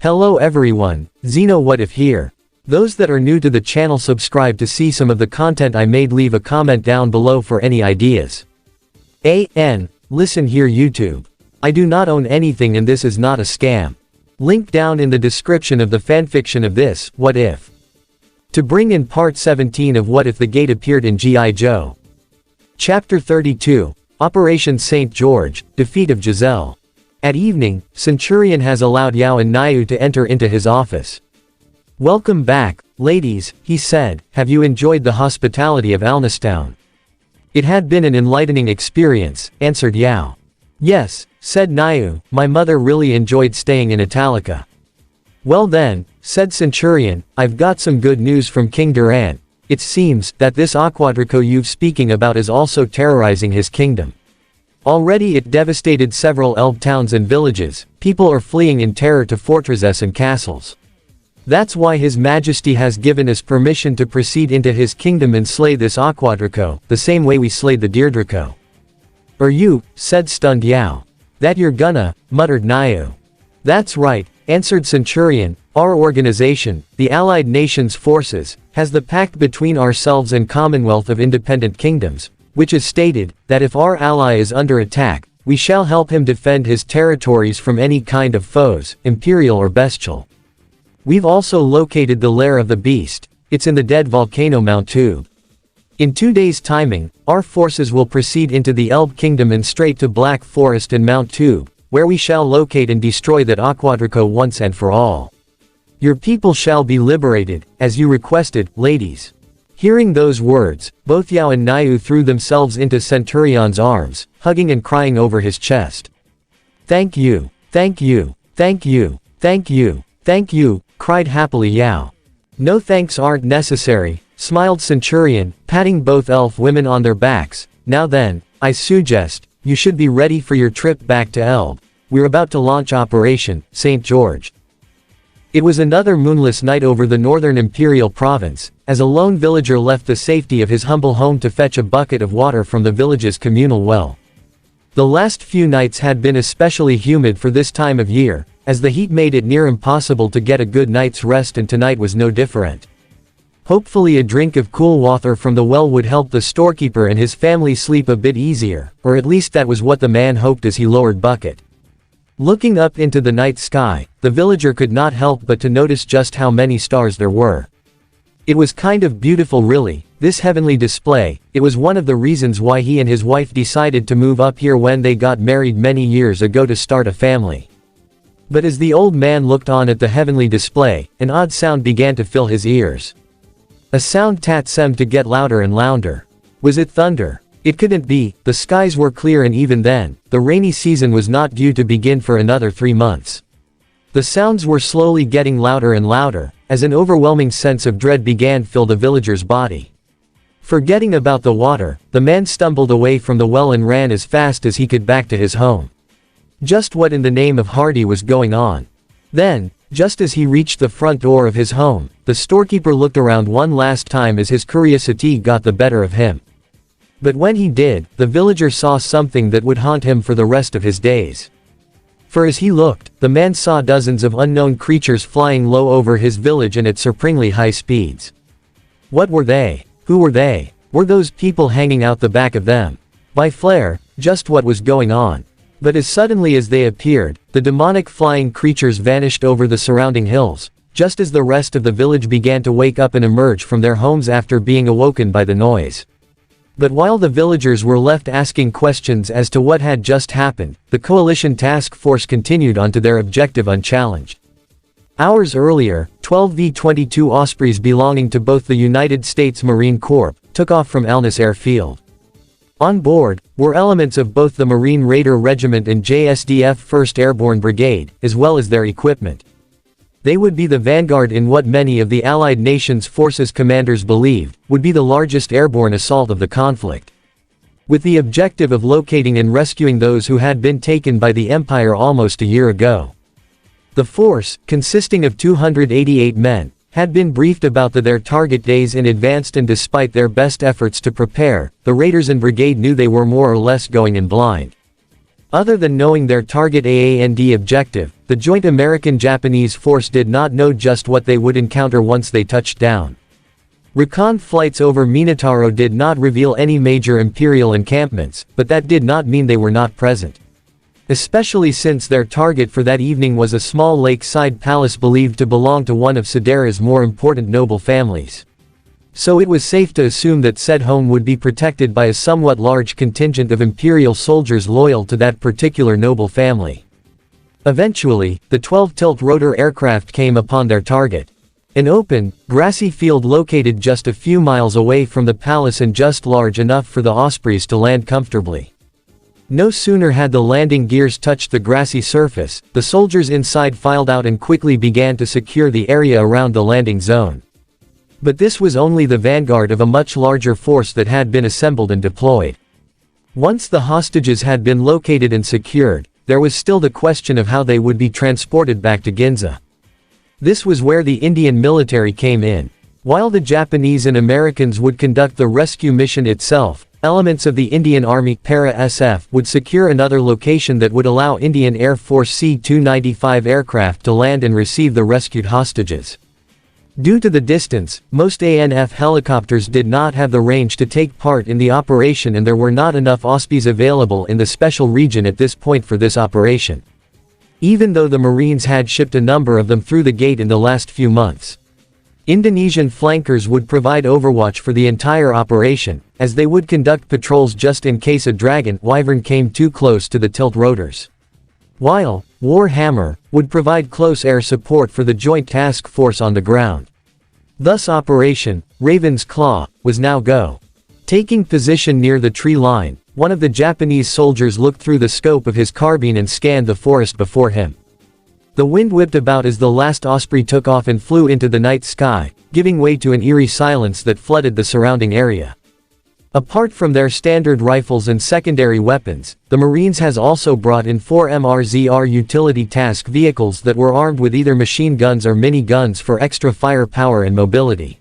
Hello everyone, Zeno What If here. Those that are new to the channel, subscribe to see some of the content I made. Leave a comment down below for any ideas. Listen here YouTube. I do not own anything and this is not a scam. Link down in the description of the fanfiction of this, What If. To bring in part 17 of What If the Gate appeared in G.I. Joe. Chapter 32, Operation St. George, Defeat of Giselle. At evening, Centurion has allowed Yao and Nayu to enter into his office. Welcome back, ladies, he said. Have you enjoyed the hospitality of Alnistown? It had been an enlightening experience, answered Yao. Yes, said Nayu, my mother really enjoyed staying in Italica. Well then, said Centurion, I've got some good news from King Durant. It seems that this Aquadrico you've speaking about is also terrorizing his kingdom. Already it devastated several Elb towns and villages. People are fleeing in terror to fortresses and castles. That's why His Majesty has given us permission to proceed into his kingdom and slay this Aquadrico, the same way we slayed the Deirdrico. Are you, said stunned Yao. That you're gonna, muttered Nayu. That's right, answered Centurion, our organization, the Allied Nations Forces, has the pact between ourselves and Commonwealth of Independent Kingdoms, which is stated, that if our ally is under attack, we shall help him defend his territories from any kind of foes, imperial or bestial. We've also located the lair of the beast. It's in the dead volcano Mount Tube. In 2 days' timing, our forces will proceed into the Elb Kingdom and straight to Black Forest and Mount Tube, where we shall locate and destroy that Aquadrico once and for all. Your people shall be liberated, as you requested, ladies. Hearing those words, both Yao and Nayu threw themselves into Centurion's arms, hugging and crying over his chest. Thank you, thank you, thank you, thank you, thank you, cried happily Yao. No thanks aren't necessary, smiled Centurion, patting both elf women on their backs. Now then, I suggest, you should be ready for your trip back to Elb. We're about to launch Operation St. George. It was another moonless night over the northern imperial province, as a lone villager left the safety of his humble home to fetch a bucket of water from the village's communal well. The last few nights had been especially humid for this time of year, as the heat made it near impossible to get a good night's rest, and tonight was no different. Hopefully a drink of cool water from the well would help the storekeeper and his family sleep a bit easier, or at least that was what the man hoped as he lowered bucket. Looking up into the night sky, the villager could not help but to notice just how many stars there were. It was kind of beautiful really, this heavenly display. It was one of the reasons why he and his wife decided to move up here when they got married many years ago to start a family. But as the old man looked on at the heavenly display, an odd sound began to fill his ears. A sound that seemed to get louder and louder. Was it thunder? It couldn't be. The skies were clear, and even then, the rainy season was not due to begin for another 3 months. The sounds were slowly getting louder and louder, as an overwhelming sense of dread began to fill the villager's body. Forgetting about the water, the man stumbled away from the well and ran as fast as he could back to his home. Just what in the name of Hardy was going on? Then, just as he reached the front door of his home, the storekeeper looked around one last time as his curiosity got the better of him. But when he did, the villager saw something that would haunt him for the rest of his days. For as he looked, the man saw dozens of unknown creatures flying low over his village and at surprisingly high speeds. What were they? Who were they? Were those people hanging out the back of them? By flare, just what was going on? But as suddenly as they appeared, the demonic flying creatures vanished over the surrounding hills, just as the rest of the village began to wake up and emerge from their homes after being awoken by the noise. But while the villagers were left asking questions as to what had just happened, the coalition task force continued on to their objective unchallenged. Hours earlier, 12 V-22 Ospreys belonging to both the United States Marine Corps took off from Alnis Airfield. On board were elements of both the Marine Raider Regiment and JSDF 1st Airborne Brigade, as well as their equipment. They would be the vanguard in what many of the Allied nations' forces commanders believed would be the largest airborne assault of the conflict. With the objective of locating and rescuing those who had been taken by the Empire almost a year ago. The force, consisting of 288 men, had been briefed about their target days in advance, and despite their best efforts to prepare, the raiders and brigade knew they were more or less going in blind. Other than knowing their target and objective, the joint American-Japanese force did not know just what they would encounter once they touched down. Recon flights over Minotaro did not reveal any major Imperial encampments, but that did not mean they were not present. Especially since their target for that evening was a small lakeside palace believed to belong to one of Sedera's more important noble families. So it was safe to assume that said home would be protected by a somewhat large contingent of Imperial soldiers loyal to that particular noble family. Eventually, the 12 tilt-rotor aircraft came upon their target. An open, grassy field located just a few miles away from the palace and just large enough for the Ospreys to land comfortably. No sooner had the landing gears touched the grassy surface, the soldiers inside filed out and quickly began to secure the area around the landing zone. But this was only the vanguard of a much larger force that had been assembled and deployed. Once the hostages had been located and secured, there was still the question of how they would be transported back to Ginza. This was where the Indian military came in. While the Japanese and Americans would conduct the rescue mission itself, elements of the Indian Army para-SF would secure another location that would allow Indian Air Force C-295 aircraft to land and receive the rescued hostages. Due to the distance, most ANF helicopters did not have the range to take part in the operation and there were not enough Ospreys available in the special region at this point for this operation. Even though the Marines had shipped a number of them through the gate in the last few months. Indonesian flankers would provide overwatch for the entire operation, as they would conduct patrols just in case a Dragon Wyvern came too close to the tilt rotors. While Warhammer would provide close air support for the joint task force on the ground. Thus Operation Raven's Claw was now go. Taking position near the tree line, one of the Japanese soldiers looked through the scope of his carbine and scanned the forest before him. The wind whipped about as the last Osprey took off and flew into the night sky, giving way to an eerie silence that flooded the surrounding area. Apart from their standard rifles and secondary weapons, the Marines has also brought in 4 MRZR utility task vehicles that were armed with either machine guns or mini guns for extra firepower and mobility.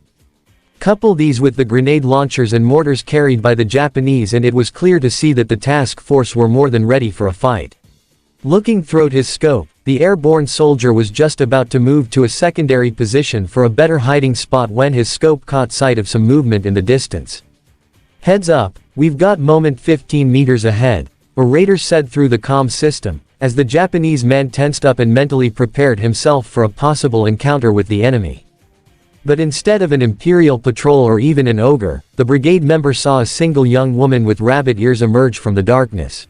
Couple these with the grenade launchers and mortars carried by the Japanese and it was clear to see that the task force were more than ready for a fight. Looking through his scope, the airborne soldier was just about to move to a secondary position for a better hiding spot when his scope caught sight of some movement in the distance. "Heads up, we've got moment 15 meters ahead," a raider said through the comm system, as the Japanese man tensed up and mentally prepared himself for a possible encounter with the enemy. But instead of an Imperial patrol or even an ogre, the brigade member saw a single young woman with rabbit ears emerge from the darkness.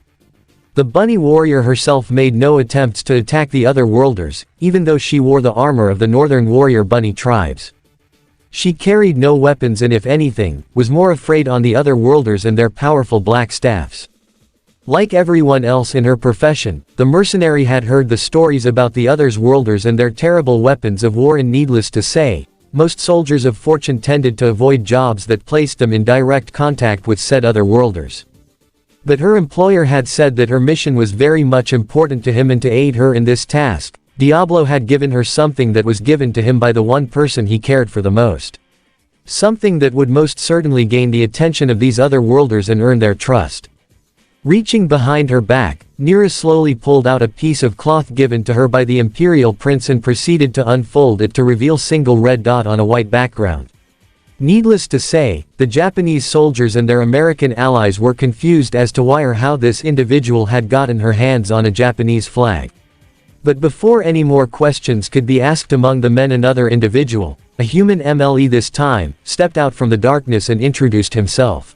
The bunny warrior herself made no attempts to attack the other worlders, even though she wore the armor of the northern warrior bunny tribes. She carried no weapons and if anything, was more afraid on the other worlders and their powerful black staffs. Like everyone else in her profession, the mercenary had heard the stories about the others worlders and their terrible weapons of war and needless to say, most soldiers of fortune tended to avoid jobs that placed them in direct contact with said other worlders. But her employer had said that her mission was very much important to him and to aid her in this task, Diablo had given her something that was given to him by the one person he cared for the most. Something that would most certainly gain the attention of these other worlders and earn their trust. Reaching behind her back, Nira slowly pulled out a piece of cloth given to her by the Imperial Prince and proceeded to unfold it to reveal single red dot on a white background. Needless to say, the Japanese soldiers and their American allies were confused as to why or how this individual had gotten her hands on a Japanese flag. But before any more questions could be asked among the men, another individual, a human MLE this time, stepped out from the darkness and introduced himself.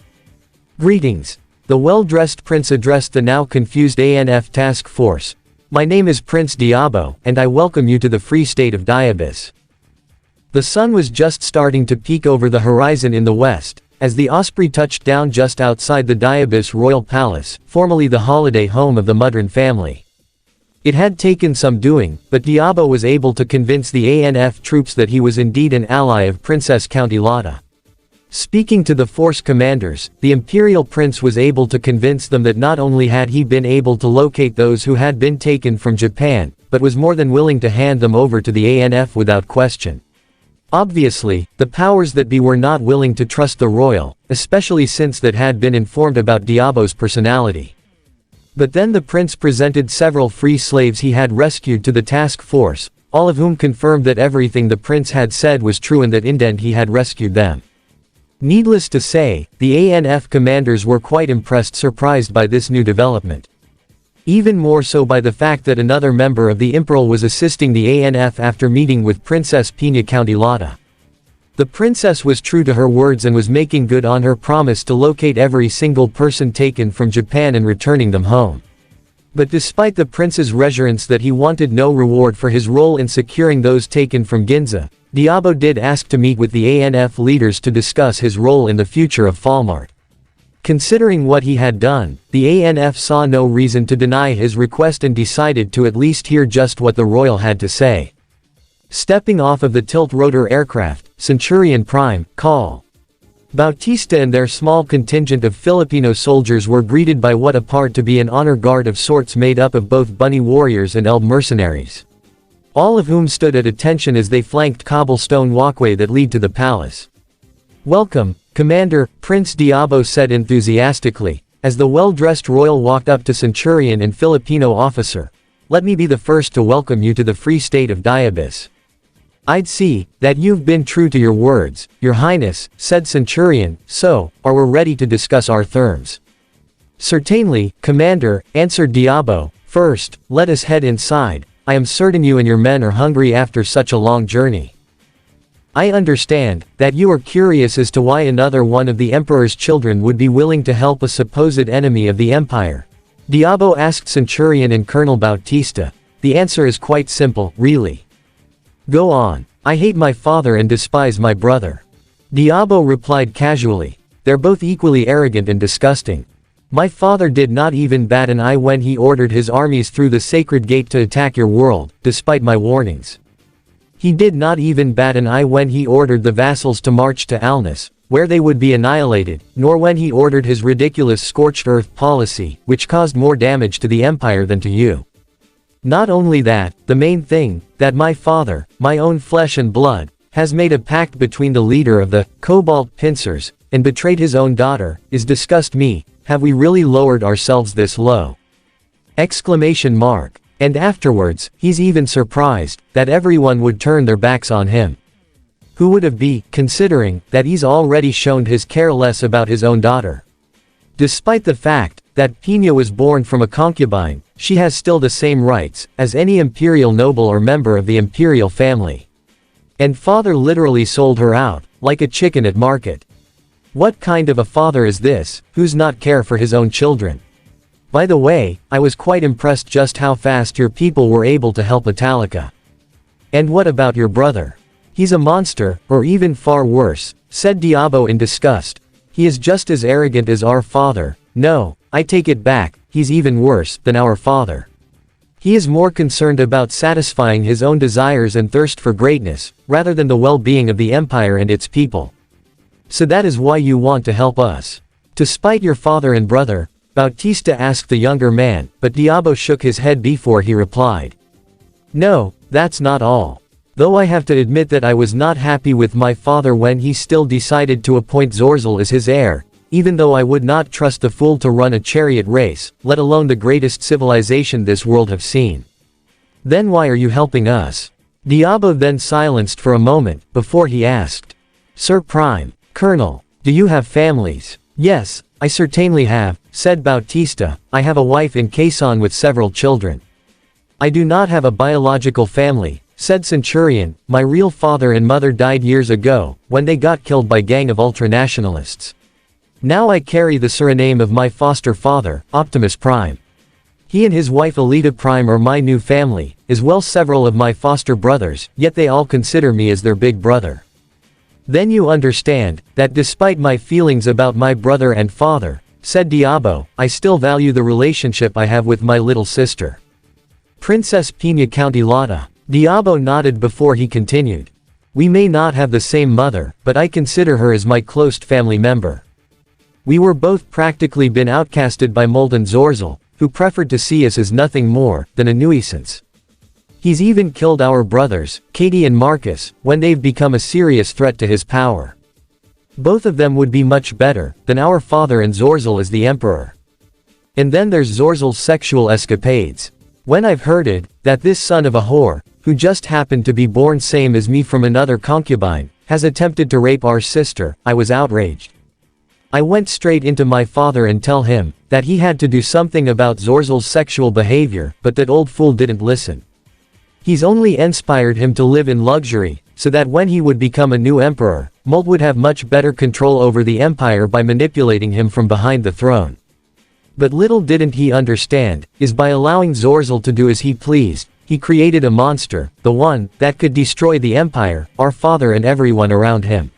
"Greetings." The well-dressed prince addressed the now confused ANF task force. "My name is Prince Diabo, and I welcome you to the free state of Diabas." The sun was just starting to peek over the horizon in the west, as the Osprey touched down just outside the Diabas Royal Palace, formerly the holiday home of the Mudron family. It had taken some doing, but Diabo was able to convince the ANF troops that he was indeed an ally of Princess Countilata. Speaking to the force commanders, the Imperial Prince was able to convince them that not only had he been able to locate those who had been taken from Japan, but was more than willing to hand them over to the ANF without question. Obviously, the powers that be were not willing to trust the royal, especially since that had been informed about Diabo's personality. But then the prince presented several free slaves he had rescued to the task force, all of whom confirmed that everything the prince had said was true and that in the end he had rescued them. Needless to say, the ANF commanders were quite surprised by this new development. Even more so by the fact that another member of the Imperial was assisting the ANF after meeting with Princess Pina Countylata. The princess was true to her words and was making good on her promise to locate every single person taken from Japan and returning them home. But despite the prince's reassurance that he wanted no reward for his role in securing those taken from Ginza, Diabo did ask to meet with the ANF leaders to discuss his role in the future of Falmart. Considering what he had done, the ANF saw no reason to deny his request and decided to at least hear just what the royal had to say. Stepping off of the tilt-rotor aircraft, Centurion Prime, Call. Bautista and their small contingent of Filipino soldiers were greeted by what appeared to be an honor guard of sorts made up of both bunny warriors and elb mercenaries. All of whom stood at attention as they flanked cobblestone walkway that lead to the palace. "Welcome, Commander," Prince Diabo said enthusiastically, as the well-dressed royal walked up to Centurion and Filipino officer. "Let me be the first to welcome you to the free state of Diabis." "I'd see that you've been true to your words, Your Highness," said Centurion, "so, are we ready to discuss our terms?" "Certainly, Commander," answered Diabo. "First, let us head inside. I am certain you and your men are hungry after such a long journey. I understand that you are curious as to why another one of the Emperor's children would be willing to help a supposed enemy of the Empire." Diabo asked Centurion and Colonel Bautista. "The answer is quite simple, really." "Go on." "I hate my father and despise my brother." Diabo replied casually. "They're both equally arrogant and disgusting. My father did not even bat an eye when he ordered his armies through the sacred gate to attack your world, despite my warnings. He did not even bat an eye when he ordered the vassals to march to Alnus, where they would be annihilated, nor when he ordered his ridiculous scorched earth policy, which caused more damage to the Empire than to you. Not only that, the main thing, that my father, my own flesh and blood, has made a pact between the leader of the Cobalt Pincers, and betrayed his own daughter, is disgust me. Have we really lowered ourselves this low?" Exclamation mark. "And afterwards, he's even surprised, that everyone would turn their backs on him. Who would have be, considering, that he's already shown his care less about his own daughter. Despite the fact, that Pina was born from a concubine, she has still the same rights, as any imperial noble or member of the imperial family. And father literally sold her out, like a chicken at market. What kind of a father is this, who's not care for his own children? By the way, I was quite impressed just how fast your people were able to help Italica. And what about your brother? He's a monster, or even far worse," said Diabo in disgust. "He is just as arrogant as our father. No, I take it back, he's even worse than our father. He is more concerned about satisfying his own desires and thirst for greatness, rather than the well-being of the Empire and its people. So that is why you want to help us. To spite your father and brother?" Bautista asked the younger man, but Diabo shook his head before he replied. "No, that's not all. Though I have to admit that I was not happy with my father when he still decided to appoint Zorzel as his heir, even though I would not trust the fool to run a chariot race, let alone the greatest civilization this world have seen. Then why are you helping us?" Diabo then silenced for a moment, before he asked. "Sir Prime, Colonel, do you have families?" "Yes, I certainly have," said Bautista. "I have a wife in Quezon with several children." "I do not have a biological family," said Centurion. "My real father and mother died years ago, when they got killed by gang of ultranationalists. Now I carry the surname of my foster father, Optimus Prime. He and his wife Alita Prime are my new family, as well several of my foster brothers, yet they all consider me as their big brother. Then you understand, that despite my feelings about my brother and father," said Diabo, "I still value the relationship I have with my little sister. Princess Pina Countylata." Diabo nodded before he continued. "We may not have the same mother, but I consider her as my close family member. We were both practically been outcasted by Molten Zorzel, who preferred to see us as nothing more than a nuisance. He's even killed our brothers, Katie and Marcus, when they've become a serious threat to his power. Both of them would be much better than our father and Zorzel as the Emperor." And then there's Zorzel's sexual escapades. When I've heard it, that this son of a whore, who just happened to be born same as me from another concubine, has attempted to rape our sister, I was outraged. I went straight into my father and tell him, that he had to do something about Zorzel's sexual behavior, but that old fool didn't listen. He's only inspired him to live in luxury, so that when he would become a new emperor, Molt would have much better control over the empire by manipulating him from behind the throne. But little didn't he understand, is by allowing Zorzel to do as he pleased, he created a monster, the one, that could destroy the empire, our father and everyone around him.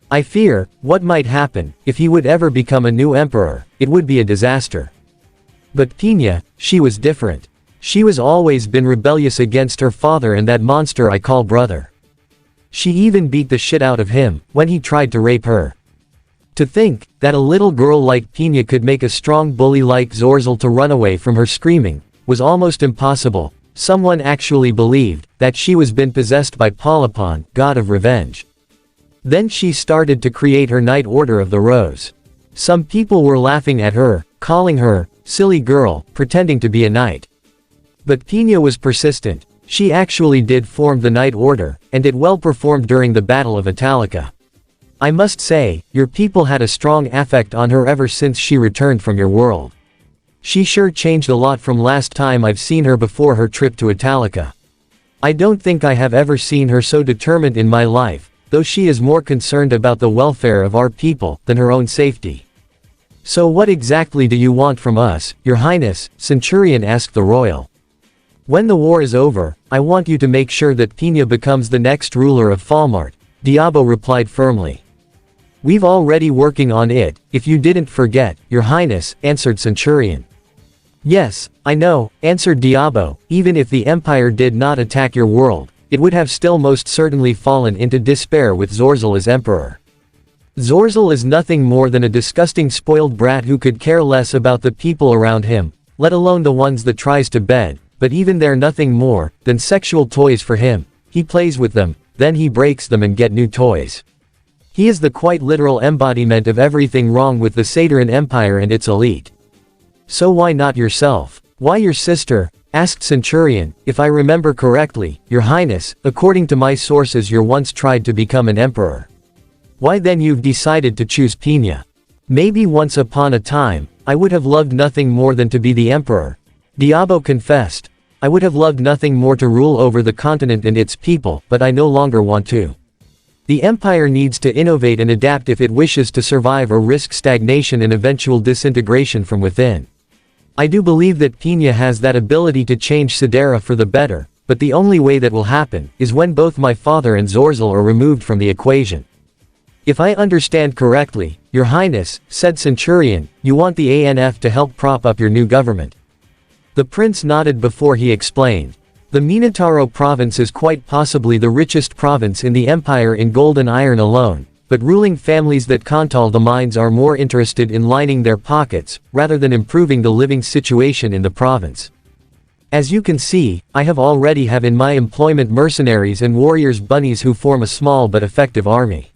I fear, what might happen, if he would ever become a new emperor, it would be a disaster. But Pina, she was different. She was always been rebellious against her father and that monster I call brother. She even beat the shit out of him, when he tried to rape her. To think, that a little girl like Pina could make a strong bully like Zorzel to run away from her screaming, was almost impossible. Someone actually believed, that she was been possessed by Palapon, god of revenge. Then she started to create her Knight Order of the Rose. Some people were laughing at her, calling her, silly girl, pretending to be a knight. But Pina was persistent. She actually did form the Knight Order, and it well performed during the Battle of Italica. I must say, your people had a strong affect on her ever since she returned from your world. She sure changed a lot from last time I've seen her before her trip to Italica. I don't think I have ever seen her so determined in my life, though she is more concerned about the welfare of our people, than her own safety. So what exactly do you want from us, your highness? Centurion asked the royal. When the war is over, I want you to make sure that Pina becomes the next ruler of Falmart, Diabo replied firmly. We've already working on it, if you didn't forget, your highness, answered Centurion. Yes, I know, answered Diabo, even if the empire did not attack your world, it would have still most certainly fallen into despair with Zorzel as emperor. Zorzel is nothing more than a disgusting spoiled brat who could care less about the people around him, let alone the ones that tries to bed, but even they're nothing more than sexual toys for him. He plays with them, then he breaks them and get new toys. He is the quite literal embodiment of everything wrong with the Satyran Empire and its elite. So why not yourself? Why your sister? Asked Centurion. If I remember correctly, your highness, according to my sources you once tried to become an emperor. Why then you've decided to choose Pina? Maybe once upon a time, I would have loved nothing more than to be the emperor. Diabo confessed. I would have loved nothing more to rule over the continent and its people, but I no longer want to. The empire needs to innovate and adapt if it wishes to survive or risk stagnation and eventual disintegration from within. I do believe that Pina has that ability to change Sidera for the better, but the only way that will happen, is when both my father and Zorzel are removed from the equation. If I understand correctly, your highness, said Centurion, you want the ANF to help prop up your new government. The prince nodded before he explained. The Minotauro province is quite possibly the richest province in the empire in gold and iron alone, but ruling families that control the mines are more interested in lining their pockets, rather than improving the living situation in the province. As you can see, I have already have in my employment mercenaries and warriors bunnies who form a small but effective army.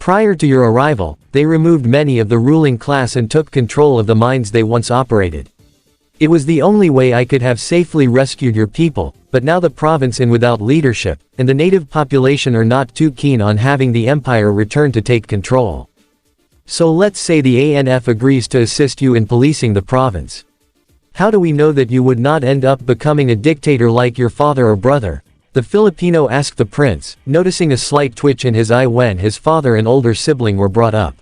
Prior to your arrival, they removed many of the ruling class and took control of the mines they once operated. It was the only way I could have safely rescued your people, but now the province in without leadership, and the native population are not too keen on having the empire return to take control. So let's say the ANF agrees to assist you in policing the province. How do we know that you would not end up becoming a dictator like your father or brother? The Filipino asked the prince, noticing a slight twitch in his eye when his father and older sibling were brought up.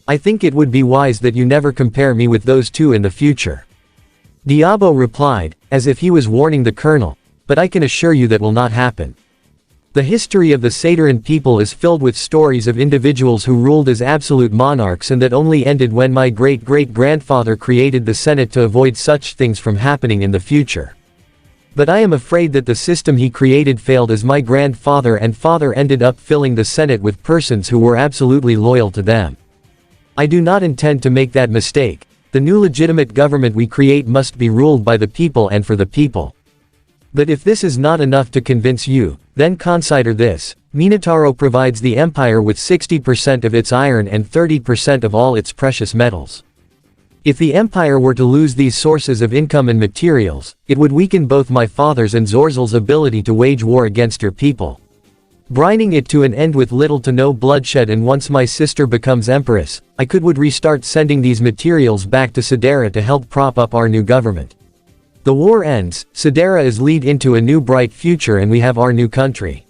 I think it would be wise that you never compare me with those two in the future. Diabo replied, as if he was warning the colonel, but I can assure you that will not happen. The history of the Satyran people is filled with stories of individuals who ruled as absolute monarchs and that only ended when my great-great-grandfather created the Senate to avoid such things from happening in the future. But I am afraid that the system he created failed as my grandfather and father ended up filling the Senate with persons who were absolutely loyal to them. I do not intend to make that mistake. The new legitimate government we create must be ruled by the people and for the people. But if this is not enough to convince you, then consider this. Minotauro provides the empire with 60% of its iron and 30% of all its precious metals. If the Empire were to lose these sources of income and materials, it would weaken both my father's and Zorzel's ability to wage war against your people, brining it to an end with little to no bloodshed. And once my sister becomes empress, I would restart sending these materials back to Sidera to help prop up our new government. The war ends, Sidera is lead into a new bright future, and we have our new country.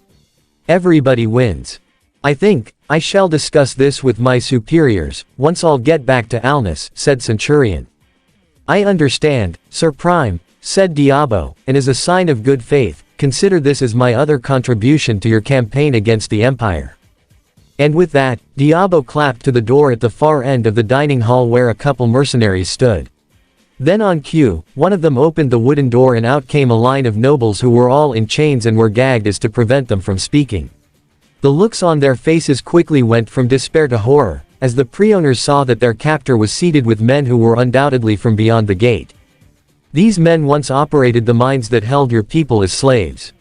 Everybody wins. I think I shall discuss this with my superiors once I'll get back to Alnus, said Centurion. I understand, Sir Prime, said Diabo, and as a sign of good faith, consider this as my other contribution to your campaign against the Empire. And with that, Diabo clapped to the door at the far end of the dining hall where a couple mercenaries stood. Then on cue, one of them opened the wooden door and out came a line of nobles who were all in chains and were gagged as to prevent them from speaking. The looks on their faces quickly went from despair to horror, as the pre-owners saw that their captor was seated with men who were undoubtedly from beyond the gate. These men once operated the mines that held your people as slaves.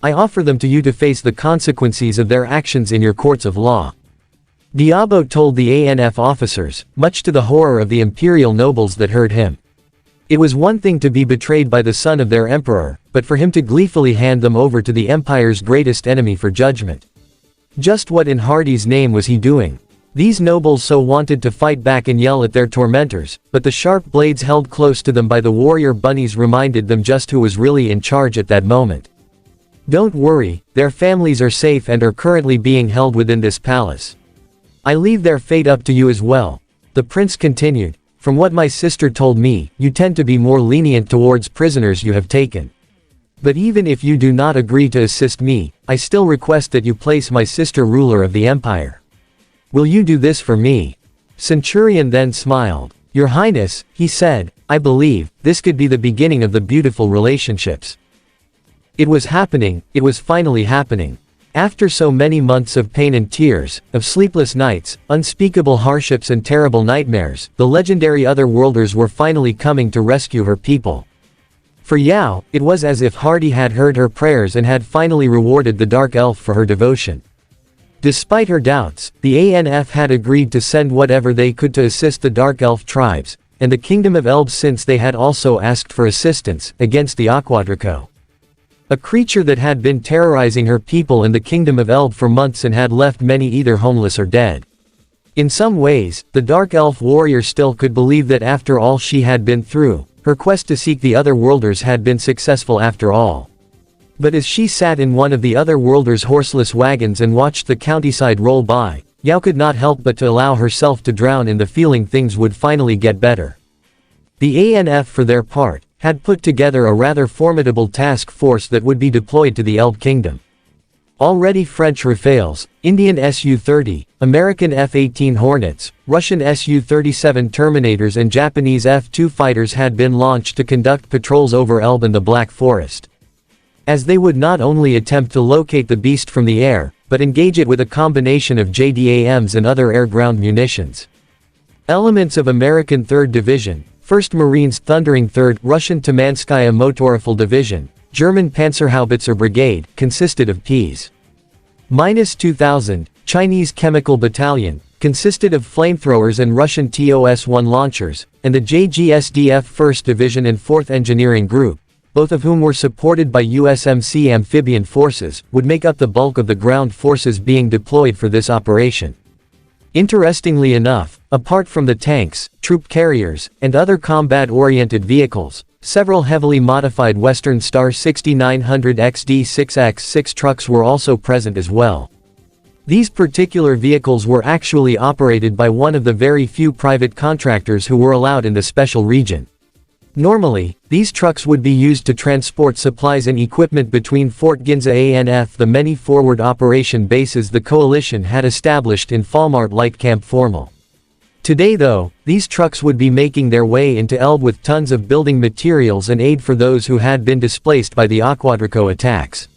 I offer them to you to face the consequences of their actions in your courts of law. Diabo told the ANF officers, much to the horror of the imperial nobles that heard him. It was one thing to be betrayed by the son of their emperor, but for him to gleefully hand them over to the empire's greatest enemy for judgment. Just what in Hardy's name was he doing? These nobles so wanted to fight back and yell at their tormentors, but the sharp blades held close to them by the warrior bunnies reminded them just who was really in charge at that moment. Don't worry, their families are safe and are currently being held within this palace. I leave their fate up to you as well. The prince continued, from what my sister told me, you tend to be more lenient towards prisoners you have taken. But even if you do not agree to assist me, I still request that you place my sister ruler of the empire. Will you do this for me? Centurion then smiled. Your Highness, he said, I believe this could be the beginning of the beautiful relationships. It was happening, it was finally happening. After so many months of pain and tears, of sleepless nights, unspeakable hardships and terrible nightmares, the legendary Otherworlders were finally coming to rescue her people. For Yao, it was as if Hardy had heard her prayers and had finally rewarded the Dark Elf for her devotion. Despite her doubts, the ANF had agreed to send whatever they could to assist the Dark Elf tribes, and the Kingdom of Elb, since they had also asked for assistance against the Aquadraco, a creature that had been terrorizing her people in the Kingdom of Elb for months and had left many either homeless or dead. In some ways, the Dark Elf warrior still could believe that after all she had been through, her quest to seek the Otherworlders had been successful after all. But as she sat in one of the Otherworlders' horseless wagons and watched the countryside roll by, Yao could not help but to allow herself to drown in the feeling things would finally get better. The ANF, for their part, had put together a rather formidable task force that would be deployed to the Elb Kingdom. Already French Rafales, Indian Su-30, American F-18 Hornets, Russian Su-37 Terminators and Japanese F-2 fighters had been launched to conduct patrols over Elb and the Black Forest. As they would not only attempt to locate the beast from the air, but engage it with a combination of JDAMs and other air-ground munitions. Elements of American 3rd Division, 1st Marines Thundering 3rd, Russian Tamanskaya Motorrifle Division, German Panzerhaubitzer Brigade, consisted of Ps. -2000, Chinese Chemical Battalion, consisted of flamethrowers and Russian TOS-1 launchers, and the JGSDF 1st Division and 4th Engineering Group, both of whom were supported by USMC amphibian forces, would make up the bulk of the ground forces being deployed for this operation. Interestingly enough, apart from the tanks, troop carriers, and other combat-oriented vehicles, several heavily modified Western Star 6900 XD6X6 trucks were also present as well. These particular vehicles were actually operated by one of the very few private contractors who were allowed in the special region. Normally, these trucks would be used to transport supplies and equipment between Fort Ginza ANF, the many forward operation bases the coalition had established in Falmart Light Camp Formal. Today though, these trucks would be making their way into Elb with tons of building materials and aid for those who had been displaced by the Aquadraco attacks.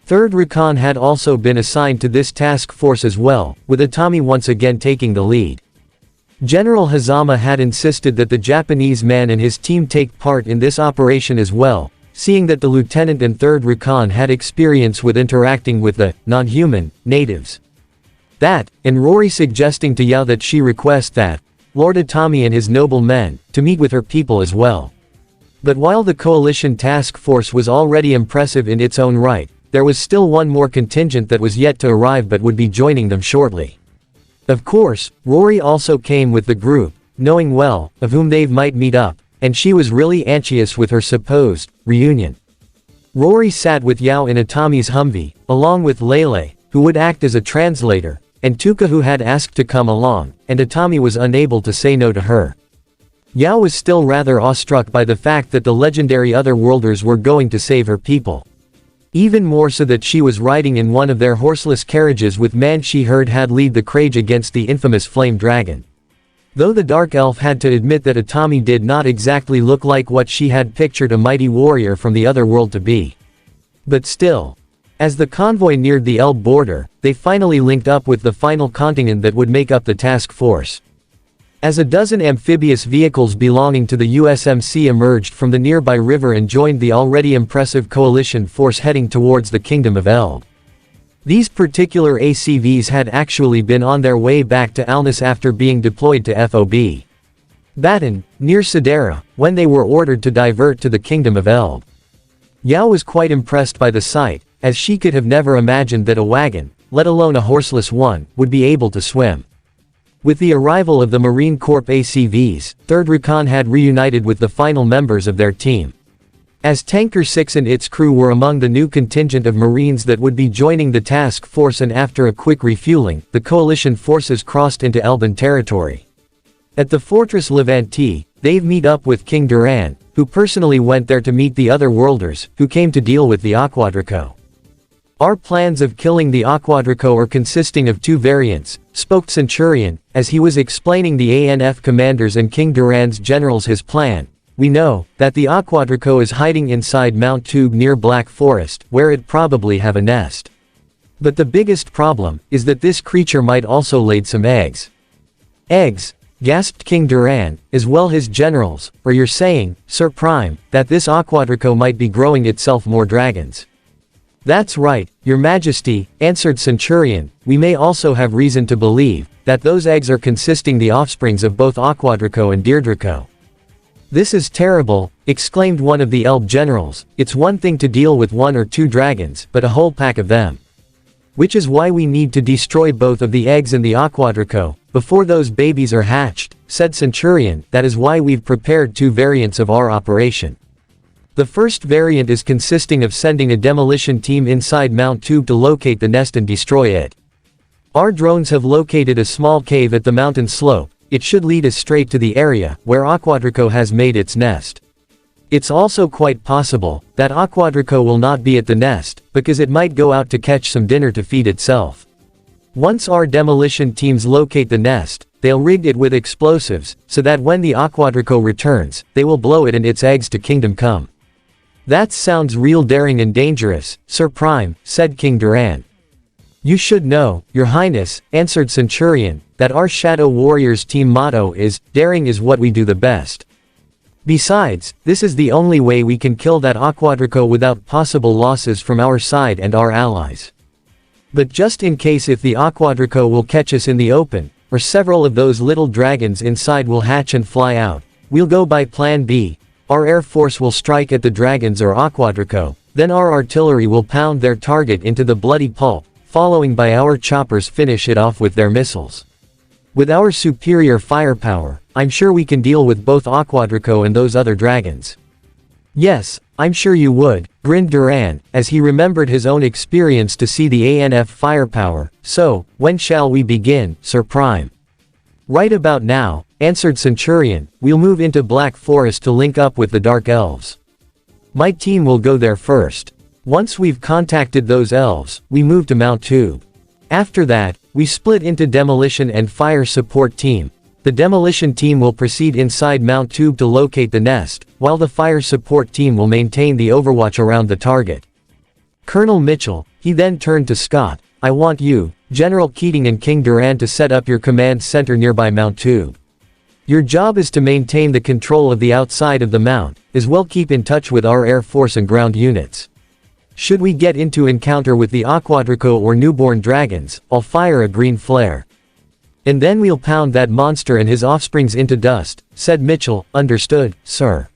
3rd Recon had also been assigned to this task force as well, with Itami once again taking the lead. General Hazama had insisted that the Japanese man and his team take part in this operation as well, seeing that the lieutenant and 3rd Recon had experience with interacting with the non-human natives. That, and Rory suggesting to Yao that she request that, Lord Atami and his noble men, to meet with her people as well. But while the coalition task force was already impressive in its own right, there was still one more contingent that was yet to arrive but would be joining them shortly. Of course, Rory also came with the group, knowing well, of whom they might meet up, and she was really anxious with her supposed reunion. Rory sat with Yao in Atami's Humvee, along with Lele, who would act as a translator, and Tuka who had asked to come along, and Atami was unable to say no to her. Yao was still rather awestruck by the fact that the legendary Otherworlders were going to save her people. Even more so that she was riding in one of their horseless carriages with man she heard had lead the Crage against the infamous Flame Dragon. Though the Dark Elf had to admit that Atami did not exactly look like what she had pictured a mighty warrior from the other world to be. But still. As the convoy neared the Elbe border, they finally linked up with the final contingent that would make up the task force. As a dozen amphibious vehicles belonging to the USMC emerged from the nearby river and joined the already impressive coalition force heading towards the Kingdom of Elbe. These particular ACVs had actually been on their way back to Alnus after being deployed to FOB Baton, near Sidera, when they were ordered to divert to the Kingdom of Elbe. Yao was quite impressed by the sight, as she could have never imagined that a wagon, let alone a horseless one, would be able to swim. With the arrival of the Marine Corps ACVs, 3rd Recon had reunited with the final members of their team. As Tanker 6 and its crew were among the new contingent of Marines that would be joining the task force, and after a quick refueling, the coalition forces crossed into Elban territory. At the Fortress Levante, they'd meet up with King Duran, who personally went there to meet the Otherworlders, who came to deal with the Aquadrico. Our plans of killing the Aquadrico are consisting of 2 variants, spoke Centurion, as he was explaining the ANF commanders and King Duran's generals his plan. We know that the Aquadrico is hiding inside Mount Tube near Black Forest, where it probably have a nest. But the biggest problem is that this creature might also laid some eggs. Eggs, gasped King Duran, as well his generals, or you're saying, Sir Prime, that this Aquadrico might be growing itself more dragons. That's right, Your Majesty, answered Centurion, we may also have reason to believe that those eggs are consisting the offsprings of both Aquadrico and Deirdrico. This is terrible, exclaimed one of the Elbe generals. It's one thing to deal with 1 or 2 dragons, but a whole pack of them. Which is why we need to destroy both of the eggs and the Aquadrico, before those babies are hatched, said Centurion. That is why we've prepared 2 variants of our operation. The first variant is consisting of sending a demolition team inside Mount Tube to locate the nest and destroy it. Our drones have located a small cave at the mountain slope. It should lead us straight to the area where Aquadrico has made its nest. It's also quite possible that Aquadrico will not be at the nest, because it might go out to catch some dinner to feed itself. Once our demolition teams locate the nest, they'll rig it with explosives, so that when the Aquadrico returns, they will blow it and its eggs to Kingdom Come. That sounds real daring and dangerous, Sir Prime, said King Duran. You should know, Your Highness, answered Centurion, that our Shadow Warriors team motto is, daring is what we do the best. Besides, this is the only way we can kill that Aquadrico without possible losses from our side and our allies. But just in case if the Aquadrico will catch us in the open, or several of those little dragons inside will hatch and fly out, we'll go by Plan B. Our Air Force will strike at the dragons or Aquadrico, then our artillery will pound their target into the bloody pulp, following by our choppers finish it off with their missiles. With our superior firepower, I'm sure we can deal with both Aquadrico and those other dragons. Yes, I'm sure you would, grinned Duran, as he remembered his own experience to see the ANF firepower. So, when shall we begin, Sir Prime? Right about now, answered Centurion. We'll move into Black Forest to link up with the Dark Elves. My team will go there first. Once we've contacted those elves, we move to Mount Tube. After that, we split into demolition and fire support team. The demolition team will proceed inside Mount Tube to locate the nest, while the fire support team will maintain the overwatch around the target. Colonel Mitchell, he then turned to Scott, I want you, General Keating and King Duran to set up your command center nearby Mount Tube. Your job is to maintain the control of the outside of the mount, as well keep in touch with our Air Force and ground units. Should we get into encounter with the Aquadrico or newborn dragons, I'll fire a green flare. And then we'll pound that monster and his offsprings into dust, said Mitchell. Understood, sir.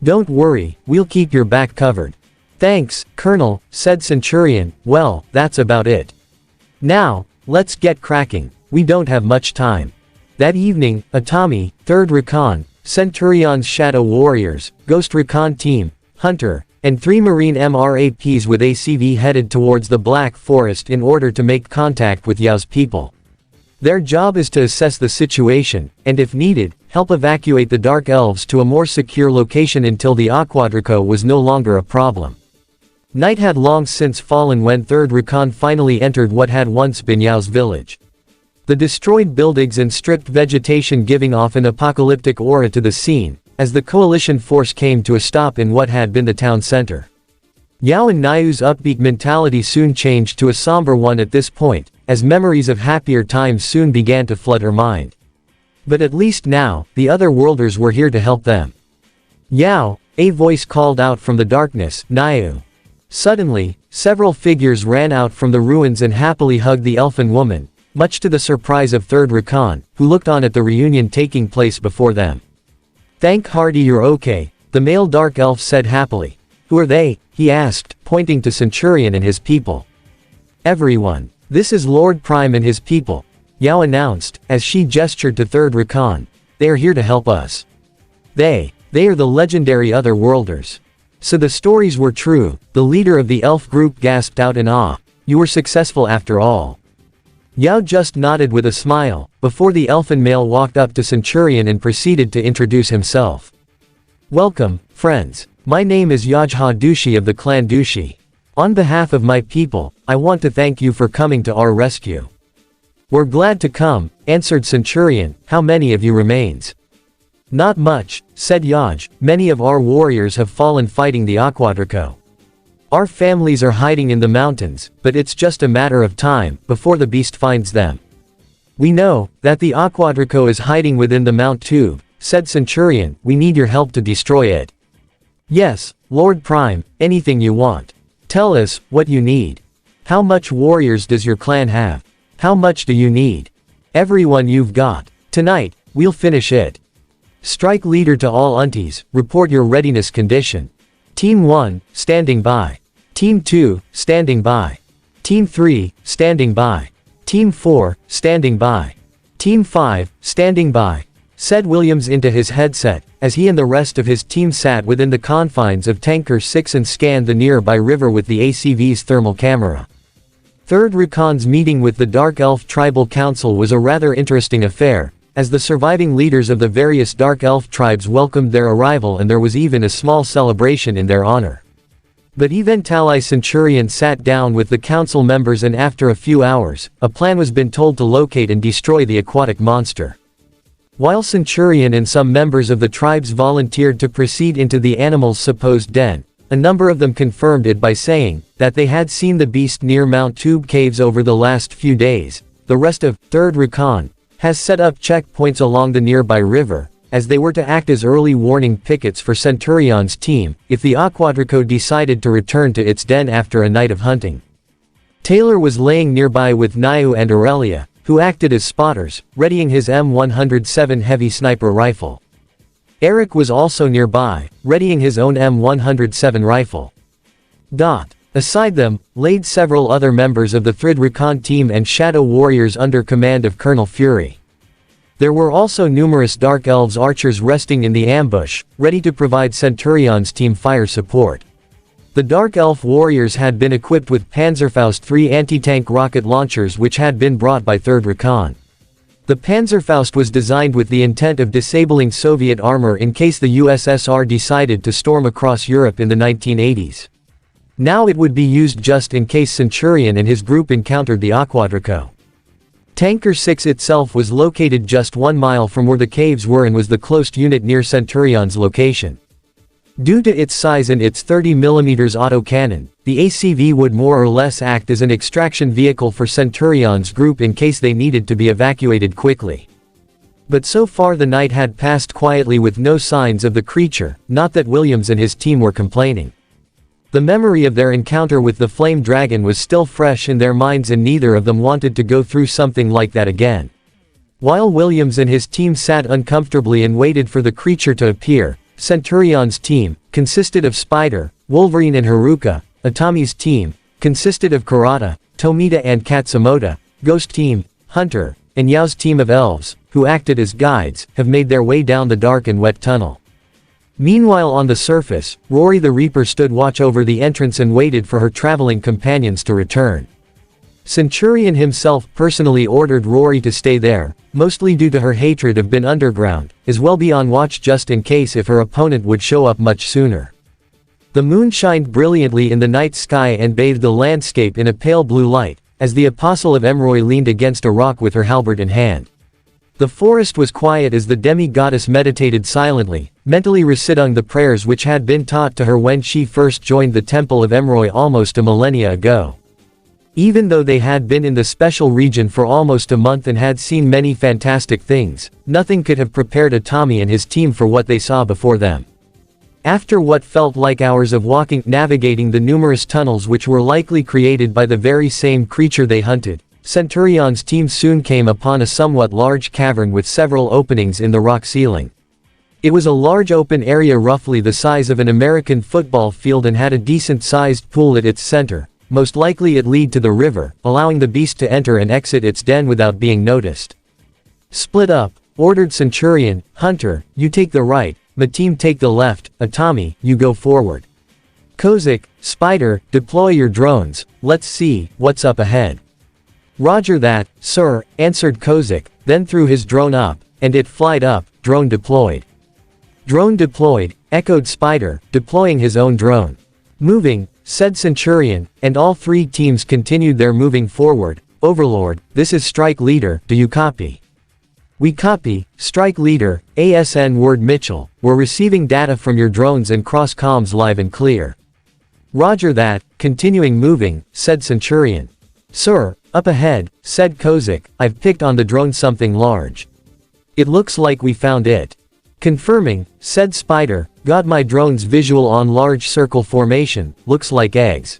Don't worry, we'll keep your back covered. Thanks, Colonel, said Centurion. Well, that's about it. Now, let's get cracking, we don't have much time. That evening, Atami, 3rd Recon, Centurion's Shadow Warriors, Ghost Recon Team, Hunter, and 3 Marine MRAPs with ACV headed towards the Black Forest in order to make contact with Yao's people. Their job is to assess the situation, and if needed, help evacuate the Dark Elves to a more secure location until the Aquadrico was no longer a problem. Night had long since fallen when 3rd Recon finally entered what had once been Yao's village. The destroyed buildings and stripped vegetation giving off an apocalyptic aura to the scene, as the coalition force came to a stop in what had been the town center. Yao and Nayu's upbeat mentality soon changed to a somber one at this point, as memories of happier times soon began to flood her mind. But at least now, the other worlders were here to help them. Yao, a voice called out from the darkness, Nayu. Suddenly, several figures ran out from the ruins and happily hugged the elfin woman, much to the surprise of 3rd Recon, who looked on at the reunion taking place before them. Thank Hardy you're okay, the male dark elf said happily. Who are they? He asked, pointing to Centurion and his people. Everyone. This is Lord Prime and his people, Yao announced, as she gestured to 3rd Recon. They are here to help us. They are the legendary Otherworlders. So the stories were true, the leader of the elf group gasped out in awe. You were successful after all. Yao just nodded with a smile, before the elfin male walked up to Centurion and proceeded to introduce himself. Welcome, friends. My name is Yajha Dushi of the clan Dushi. On behalf of my people, I want to thank you for coming to our rescue. We're glad to come, answered Centurion. How many of you remains? Not much, said Yaj. Many of our warriors have fallen fighting the Aquadrico. Our families are hiding in the mountains, but it's just a matter of time before the beast finds them. We know that the Aquadrico is hiding within the Mount Tube, said Centurion. We need your help to destroy it. Yes, Lord Prime, anything you want. Tell us what you need. How much warriors does your clan have? How much do you need? Everyone you've got. Tonight, we'll finish it. Strike leader to all aunties, report your readiness condition. Team 1, standing by. Team 2, standing by. Team 3, standing by. Team 4, standing by. Team 5, standing by, said Williams into his headset, as he and the rest of his team sat within the confines of Tanker 6 and scanned the nearby river with the ACV's thermal camera. 3rd Recon's meeting with the Dark Elf Tribal Council was a rather interesting affair, as the surviving leaders of the various Dark Elf tribes welcomed their arrival and there was even a small celebration in their honor. But Eventali Centurion sat down with the council members and after a few hours, a plan was been told to locate and destroy the aquatic monster. While Centurion and some members of the tribes volunteered to proceed into the animal's supposed den, a number of them confirmed it by saying that they had seen the beast near Mount Tube Caves over the last few days. The rest of 3rd Recon has set up checkpoints along the nearby river, as they were to act as early warning pickets for Centurion's team, if the Aquadrico decided to return to its den after a night of hunting. Taylor was laying nearby with Nayu and Aurelia, who acted as spotters, readying his M107 heavy sniper rifle. Eric was also nearby, readying his own M107 rifle. Aside them, laid several other members of the 3rd Recon team and Shadow Warriors under command of Colonel Fury. There were also numerous Dark Elves archers resting in the ambush, ready to provide Centurion's team fire support. The Dark Elf warriors had been equipped with Panzerfaust 3 anti-tank rocket launchers which had been brought by 3rd Recon. The Panzerfaust was designed with the intent of disabling Soviet armor in case the USSR decided to storm across Europe in the 1980s. Now it would be used just in case Centurion and his group encountered the Aquadrico. Tanker 6 itself was located just 1 mile from where the caves were and was the closest unit near Centurion's location. Due to its size and its 30mm autocannon, the ACV would more or less act as an extraction vehicle for Centurion's group in case they needed to be evacuated quickly. But so far the night had passed quietly with no signs of the creature, not that Williams and his team were complaining. The memory of their encounter with the Flame Dragon was still fresh in their minds and neither of them wanted to go through something like that again. While Williams and his team sat uncomfortably and waited for the creature to appear, Centurion's team consisted of Spider, Wolverine and Haruka. Atami's team consisted of Kurata, Tomita and Katsumoto. Ghost team, Hunter, and Yao's team of elves, who acted as guides, have made their way down the dark and wet tunnel. Meanwhile on the surface, Rory the Reaper stood watch over the entrance and waited for her traveling companions to return. Centurion himself personally ordered Rory to stay there, mostly due to her hatred of Bin Underground, as well be on watch just in case if her opponent would show up much sooner. The moon shined brilliantly in the night sky and bathed the landscape in a pale blue light, as the Apostle of Emroy leaned against a rock with her halberd in hand. The forest was quiet as the demi-goddess meditated silently, mentally reciting the prayers which had been taught to her when she first joined the Temple of Emroy almost a millennia ago. Even though they had been in the special region for almost a month and had seen many fantastic things, nothing could have prepared Atami and his team for what they saw before them. After what felt like hours of walking, navigating the numerous tunnels which were likely created by the very same creature they hunted, Centurion's team soon came upon a somewhat large cavern with several openings in the rock ceiling. It was a large open area roughly the size of an American football field and had a decent-sized pool at its center. Most likely it led to the river, allowing the beast to enter and exit its den without being noticed. "Split up," ordered Centurion. "Hunter, you take the right, Matim take the left, Atami, you go forward. Kozak, Spider, deploy your drones, let's see what's up ahead." "Roger that, sir," answered Kozak, then threw his drone up, and it flied up. "Drone deployed." "Drone deployed," echoed Spider, deploying his own drone. "Moving," said Centurion, and all three teams continued their moving forward. "Overlord, this is Strike Leader, do you copy?" "We copy, Strike Leader, ASN Word Mitchell, we're receiving data from your drones and cross comms live and clear." "Roger that," continuing moving, said Centurion. "Sir, up ahead," said Kozak, "I've picked on the drone something large. It looks like we found it." "Confirming," said Spider, "got my drone's visual on large circle formation, looks like eggs."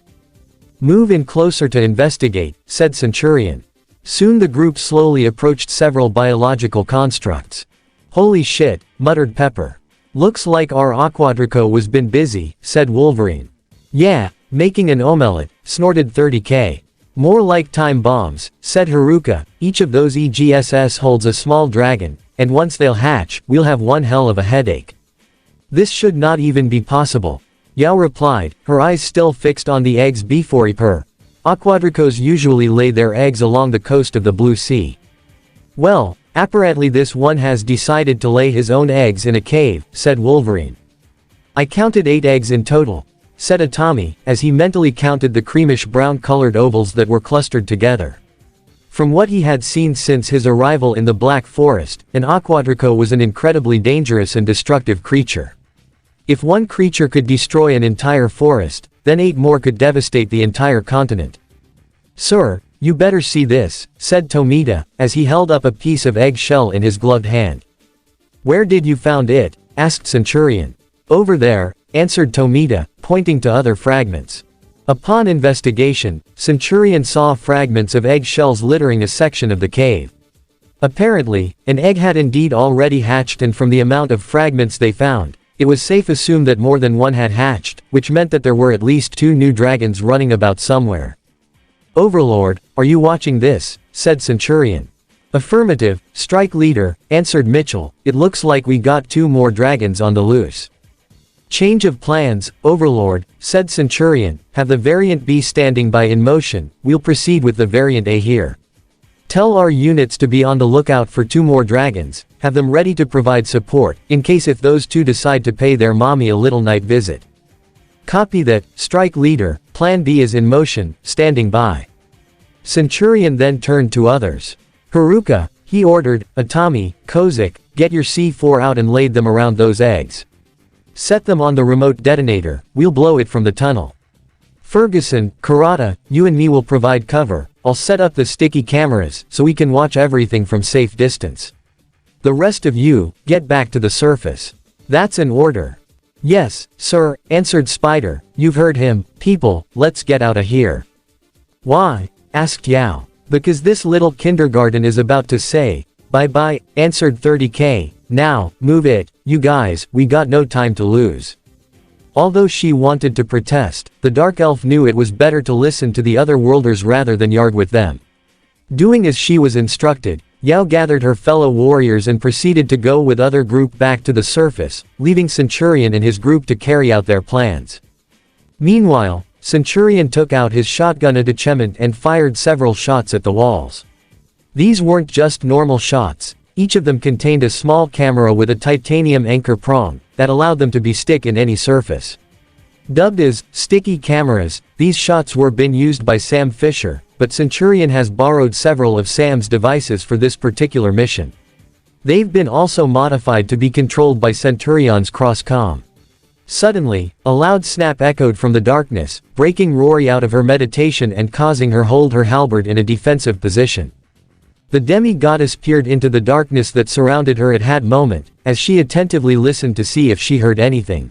"Move in closer to investigate," said Centurion. Soon the group slowly approached several biological constructs. "Holy shit," muttered Pepper. "Looks like our Aquadrico was been busy," said Wolverine. "Yeah, making an omelette," snorted 30K. "More like time bombs," said Haruka. "Each of those EGSS holds a small dragon, and once they'll hatch, we'll have one hell of a headache." "This should not even be possible," Yao replied, her eyes still fixed on the eggs before he purr. "Aquadricos usually lay their eggs along the coast of the Blue Sea." "Well, apparently this one has decided to lay his own eggs in a cave," said Wolverine. "I counted 8 eggs in total," said Atami, as he mentally counted the creamish brown-colored ovals that were clustered together. From what he had seen since his arrival in the Black Forest, an Aquadrico was an incredibly dangerous and destructive creature. If one creature could destroy an entire forest, then 8 more could devastate the entire continent. "Sir, you better see this," said Tomita, as he held up a piece of egg shell in his gloved hand. "Where did you found it?" asked Centurion. "Over there," answered Tomita, pointing to other fragments. Upon investigation, Centurion saw fragments of egg shells littering a section of the cave. Apparently, an egg had indeed already hatched, and from the amount of fragments they found, it was safe to assume that more than one had hatched, which meant that there were at least 2 new dragons running about somewhere. "Overlord, are you watching this?" said Centurion. "Affirmative, Strike Leader," answered Mitchell. "It looks like we got 2 more dragons on the loose." "Change of plans, Overlord," said Centurion. "Have the variant B standing by in motion, we'll proceed with the variant A here. Tell our units to be on the lookout for 2 more dragons, have them ready to provide support, in case if those 2 decide to pay their mommy a little night visit." "Copy that, Strike Leader, Plan B is in motion, standing by." Centurion then turned to others. "Haruka," he ordered, "Atami, Kozak, get your C4 out and laid them around those eggs. Set them on the remote detonator, we'll blow it from the tunnel. Ferguson, Kurata, you and me will provide cover, I'll set up the sticky cameras, so we can watch everything from safe distance. The rest of you, get back to the surface." "That's an order." "Yes, sir," answered Spider. "You've heard him, people, let's get out of here." "Why?" asked Yao. "Because this little kindergarten is about to say, Bye-bye, answered 30K. Now, move it, you guys, we got no time to lose. Although she wanted to protest, the dark elf knew it was better to listen to the other worlders rather than yard with them. Doing as she was instructed, Yao gathered her fellow warriors and proceeded to go with other group back to the surface, leaving Centurion and his group to carry out their plans. Meanwhile, Centurion took out his shotgun attachment and fired several shots at the walls. These weren't just normal shots, each of them contained a small camera with a titanium anchor prong that allowed them to be stick in any surface. Dubbed as sticky cameras, these shots were been used by Sam Fisher, but Centurion has borrowed several of Sam's devices for this particular mission. They've been also modified to be controlled by Centurion's cross-comm. Suddenly, a loud snap echoed from the darkness, breaking Rory out of her meditation and causing her hold her halberd in a defensive position. The demi-goddess peered into the darkness that surrounded her at that moment, as she attentively listened to see if she heard anything.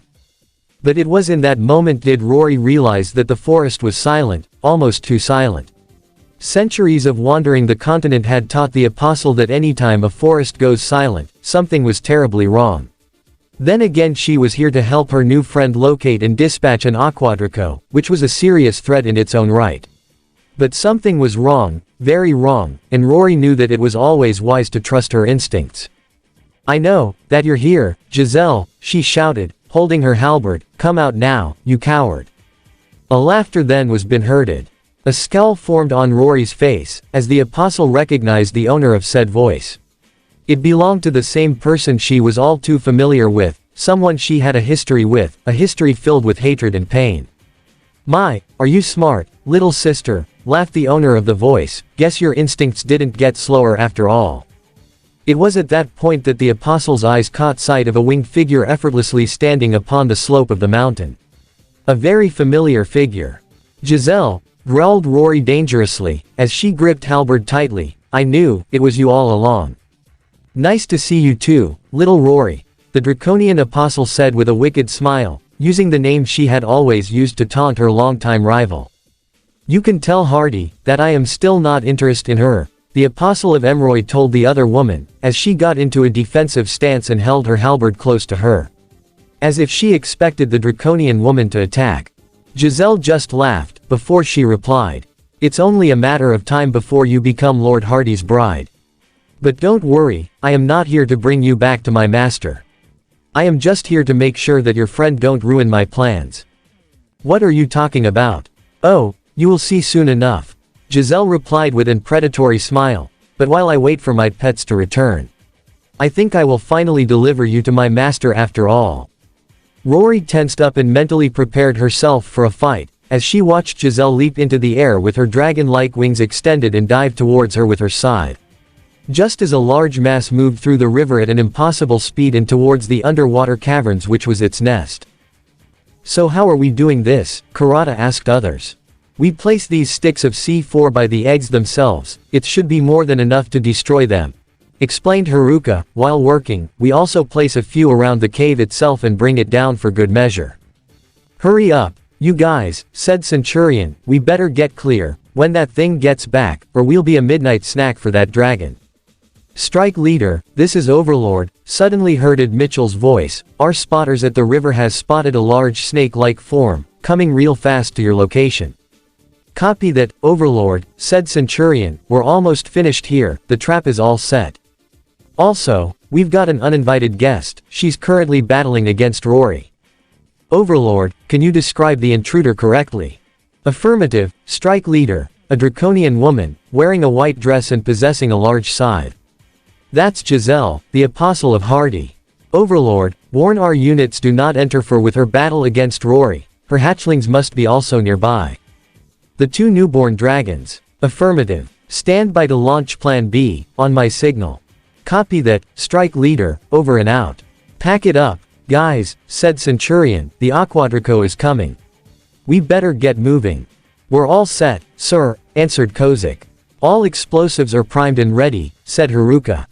But it was in that moment did Rory realize that the forest was silent, almost too silent. Centuries of wandering the continent had taught the apostle that anytime a forest goes silent, something was terribly wrong. Then again she was here to help her new friend locate and dispatch an Aquadrico, which was a serious threat in its own right. But something was wrong, very wrong, and Rory knew that it was always wise to trust her instincts. "I know that you're here, Giselle," she shouted, holding her halberd. "Come out now, you coward." A laughter then was been heard. A scowl formed on Rory's face, as the apostle recognized the owner of said voice. It belonged to the same person she was all too familiar with, someone she had a history with, a history filled with hatred and pain. "My, are you smart, little sister," laughed the owner of the voice. "Guess your instincts didn't get slower after all." It was at that point that the apostle's eyes caught sight of a winged figure effortlessly standing upon the slope of the mountain. A very familiar figure. "Giselle," growled Rory dangerously, as she gripped halberd tightly, "I knew, it was you all along." "Nice to see you too, little Rory," the draconian apostle said with a wicked smile, using the name she had always used to taunt her longtime rival. "You can tell Hardy that I am still not interested in her," the apostle of Emroy told the other woman, as she got into a defensive stance and held her halberd close to her. As if she expected the draconian woman to attack. Giselle just laughed, before she replied. "It's only a matter of time before you become Lord Hardy's bride. But don't worry, I am not here to bring you back to my master. I am just here to make sure that your friend don't ruin my plans." "What are you talking about?" "Oh, you will see soon enough," Giselle replied with an predatory smile, "but while I wait for my pets to return, I think I will finally deliver you to my master after all." Rory tensed up and mentally prepared herself for a fight, as she watched Giselle leap into the air with her dragon-like wings extended and dive towards her with her scythe. Just as a large mass moved through the river at an impossible speed and towards the underwater caverns which was its nest. "So how are we doing this?" Karata asked others. "We place these sticks of C4 by the eggs themselves, it should be more than enough to destroy them," explained Haruka. "While working, we also place a few around the cave itself and bring it down for good measure." "Hurry up, you guys," said Centurion, "we better get clear when that thing gets back, or we'll be a midnight snack for that dragon." "Strike leader, this is Overlord," suddenly heard Mitchell's voice. "Our spotters at the river has spotted a large snake-like form, coming real fast to your location." "Copy that, Overlord," said Centurion. "We're almost finished here, the trap is all set. Also, we've got an uninvited guest, she's currently battling against Rory." "Overlord, can you describe the intruder correctly?" "Affirmative, Strike leader, a draconian woman, wearing a white dress and possessing a large scythe." "That's Giselle, the apostle of Hardy." "Overlord, warn our units do not enter for with her battle against Rory, her hatchlings must be also nearby." "The two newborn dragons." "Affirmative. Stand by to launch Plan B, on my signal." "Copy that, Strike leader, over and out." "Pack it up, guys," said Centurion, "the Aquadrico is coming. We better get moving." "We're all set, sir," answered Kozik. "All explosives are primed and ready," said Haruka.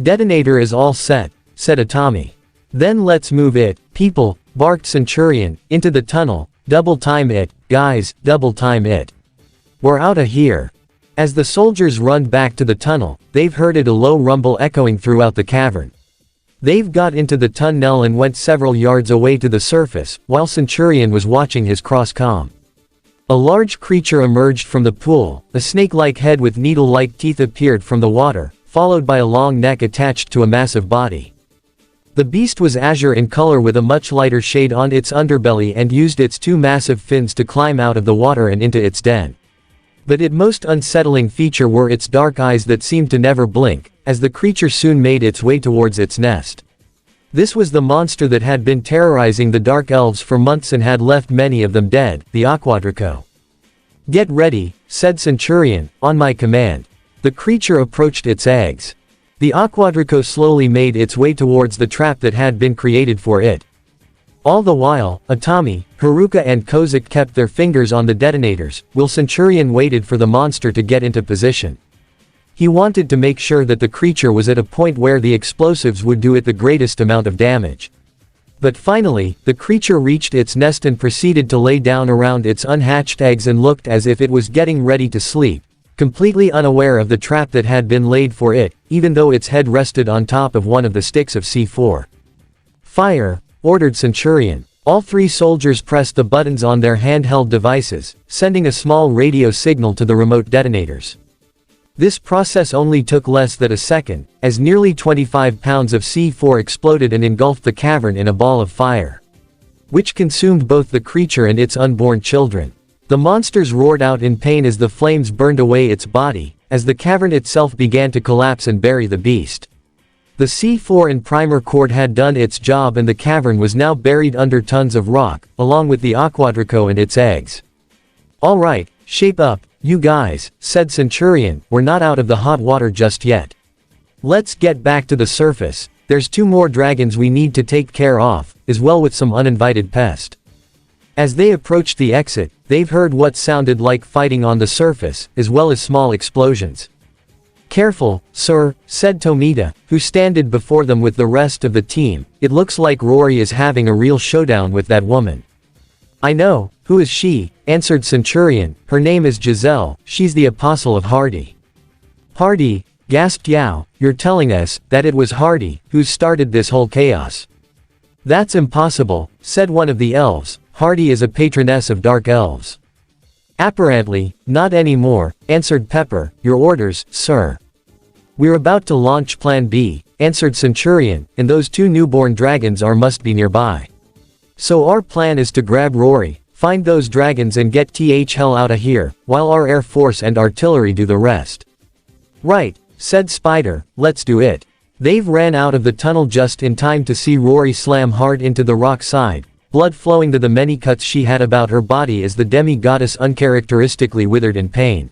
"Detonator is all set," said Atami. "Then let's move it, people," barked Centurion, "into the tunnel, double time it, guys, double time it. We're outta here." As the soldiers run back to the tunnel, they've heard a low rumble echoing throughout the cavern. They've got into the tunnel and went several yards away to the surface, while Centurion was watching his cross-comm. A large creature emerged from the pool, a snake-like head with needle-like teeth appeared from the water, followed by a long neck attached to a massive body. The beast was azure in color with a much lighter shade on its underbelly and used its two massive fins to climb out of the water and into its den. But its most unsettling feature were its dark eyes that seemed to never blink, as the creature soon made its way towards its nest. This was the monster that had been terrorizing the Dark Elves for months and had left many of them dead, the Aquadrico. "Get ready," said Centurion, "on my command." The creature approached its eggs. The Aquadrico slowly made its way towards the trap that had been created for it. All the while, Atami, Haruka and Kozik kept their fingers on the detonators, while Centurion waited for the monster to get into position. He wanted to make sure that the creature was at a point where the explosives would do it the greatest amount of damage. But finally, the creature reached its nest and proceeded to lay down around its unhatched eggs and looked as if it was getting ready to sleep, completely unaware of the trap that had been laid for it, even though its head rested on top of one of the sticks of C4. "Fire!" ordered Centurion. All three soldiers pressed the buttons on their handheld devices, sending a small radio signal to the remote detonators. This process only took less than a second, as nearly 25 pounds of C4 exploded and engulfed the cavern in a ball of fire, which consumed both the creature and its unborn children. The monsters roared out in pain as the flames burned away its body, as the cavern itself began to collapse and bury the beast. The C4 and primer cord had done its job and the cavern was now buried under tons of rock, along with the Aquadrico and its eggs. "All right, shape up, you guys," said Centurion, "we're not out of the hot water just yet. Let's get back to the surface, there's 2 more dragons we need to take care of, as well with some uninvited pest." As they approached the exit, they've heard what sounded like fighting on the surface, as well as small explosions. "Careful, sir," said Tomita, who standed before them with the rest of the team, "it looks like Rory is having a real showdown with that woman." "I know, who is she?" answered Centurion, "her name is Giselle, she's the apostle of Hardy." "Hardy?" gasped Yao, "you're telling us that it was Hardy who started this whole chaos?" "That's impossible," said one of the elves, "Hardy is a patroness of dark elves." "Apparently, not anymore," answered Pepper, "your orders, sir." "We're about to launch Plan B," answered Centurion, "and those 2 newborn dragons must be nearby. So our plan is to grab Rory, find those dragons and get the hell out of here, while our air force and artillery do the rest." "Right," said Spider, "let's do it." They've ran out of the tunnel just in time to see Rory slam hard into the rock side, blood flowing to the many cuts she had about her body as the demi-goddess uncharacteristically withered in pain.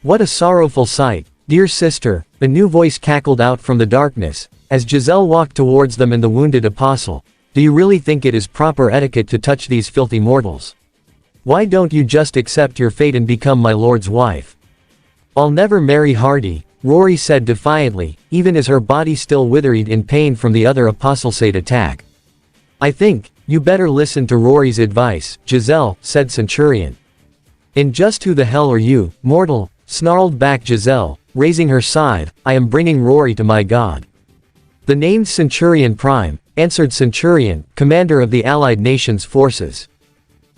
"What a sorrowful sight, dear sister," a new voice cackled out from the darkness, as Giselle walked towards them and the wounded apostle. "Do you really think it is proper etiquette to touch these filthy mortals? Why don't you just accept your fate and become my lord's wife?" "I'll never marry Hardy," Rory said defiantly, even as her body still withered in pain from the other apostle's attack. "I think you better listen to Rory's advice, Giselle," said Centurion. "And just who the hell are you, mortal?" snarled back Giselle, raising her side. "I am bringing Rory to my god." "The name's Centurion Prime," answered Centurion, commander of the Allied Nations forces.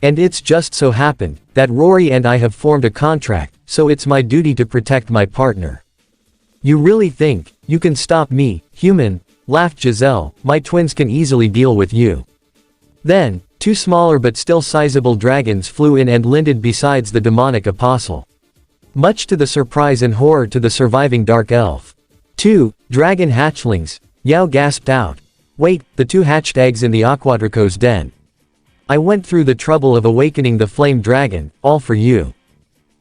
"And it's just so happened that Rory and I have formed a contract, so it's my duty to protect my partner." "You really think you can stop me, human?" laughed Giselle. "My twins can easily deal with you." Then, 2 smaller but still sizable dragons flew in and landed beside the demonic apostle, much to the surprise and horror to the surviving dark elf. "2 dragon hatchlings," Yao gasped out. "Wait, the 2 hatched eggs in the Aquadrico's den. I went through the trouble of awakening the flame dragon, all for you.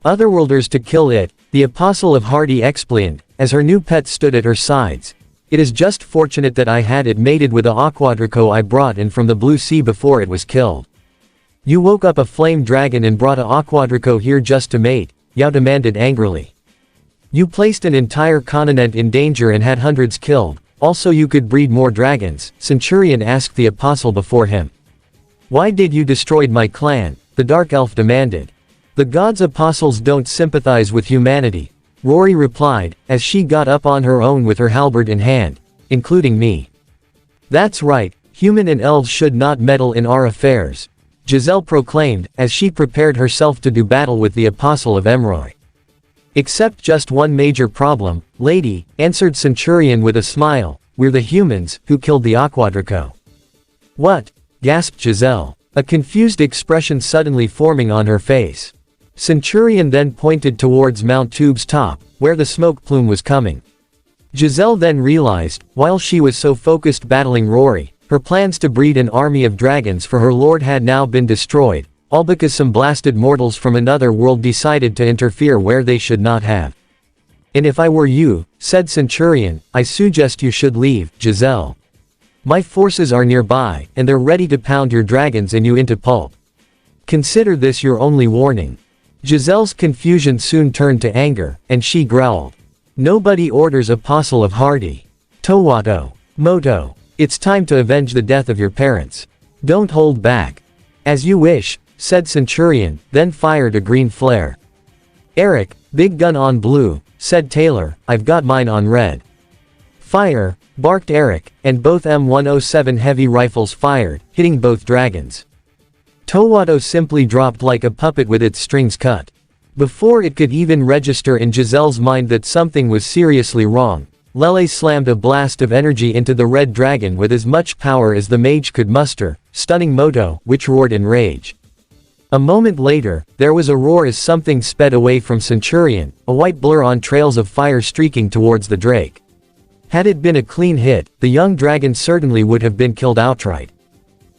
Otherworlders to kill it," the apostle of Hardy explained, as her new pet stood at her sides. "It is just fortunate that I had it mated with the Aquadrico I brought in from the Blue Sea before it was killed." "You woke up a flame dragon and brought a Aquadrico here just to mate?" Yao demanded angrily. "You placed an entire continent in danger and had hundreds killed, also you could breed more dragons," Centurion asked the apostle before him. "Why did you destroy my clan?" the dark elf demanded. The gods' apostles don't sympathize with humanity, Rory replied, as she got up on her own with her halberd in hand, including me. That's right, human and elves should not meddle in our affairs, Giselle proclaimed, as she prepared herself to do battle with the Apostle of Emroy. Except just one major problem, lady, answered Centurion with a smile, we're the humans, who killed the Aquadraco. What? Gasped Giselle, a confused expression suddenly forming on her face. Centurion then pointed towards Mount Tube's top, where the smoke plume was coming. Giselle then realized, while she was so focused battling Rory, her plans to breed an army of dragons for her lord had now been destroyed, all because some blasted mortals from another world decided to interfere where they should not have. And if I were you, said Centurion, I suggest you should leave, Giselle. My forces are nearby, and they're ready to pound your dragons and you into pulp. Consider this your only warning. Giselle's confusion soon turned to anger, and she growled. Nobody orders Apostle of Hardy. Towato. Moto. It's time to avenge the death of your parents. Don't hold back. As you wish, said Centurion, then fired a green flare. Eric, big gun on blue, said Taylor, I've got mine on red. Fire, barked Eric, and both M107 heavy rifles fired, hitting both dragons. Towato simply dropped like a puppet with its strings cut. Before it could even register in Giselle's mind that something was seriously wrong, Lele slammed a blast of energy into the red dragon with as much power as the mage could muster, stunning Moto, which roared in rage. A moment later, there was a roar as something sped away from Centurion, a white blur on trails of fire streaking towards the drake. Had it been a clean hit, the young dragon certainly would have been killed outright.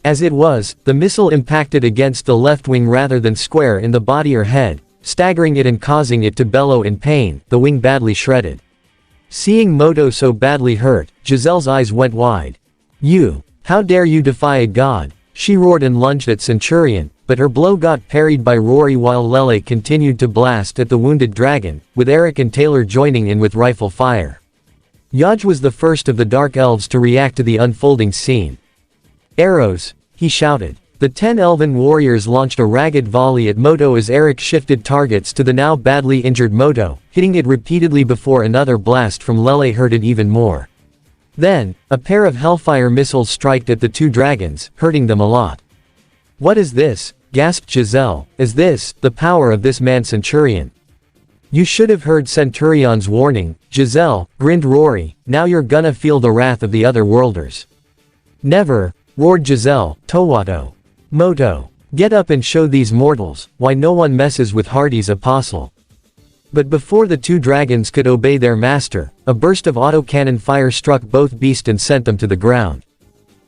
As it was, the missile impacted against the left wing rather than square in the body or head, staggering it and causing it to bellow in pain, the wing badly shredded. Seeing Moto so badly hurt, Giselle's eyes went wide. You! How dare you defy a god? She roared and lunged at Centurion, but her blow got parried by Rory while Lele continued to blast at the wounded dragon, with Eric and Taylor joining in with rifle fire. Yaj was the first of the Dark Elves to react to the unfolding scene. Arrows! He shouted. The 10 elven warriors launched a ragged volley at Moto as Eric shifted targets to the now badly injured Moto, hitting it repeatedly before another blast from Lele hurt it even more. Then, a pair of Hellfire missiles struck at the two dragons, hurting them a lot. What is this? Gasped Giselle. Is this the power of this man Centurion? You should have heard Centurion's warning, Giselle, grinned Rory, now you're gonna feel the wrath of the other worlders. Never, roared Giselle, Towato. Moto. Get up and show these mortals, why no one messes with Hardy's apostle. But before the two dragons could obey their master, a burst of autocannon fire struck both beasts and sent them to the ground.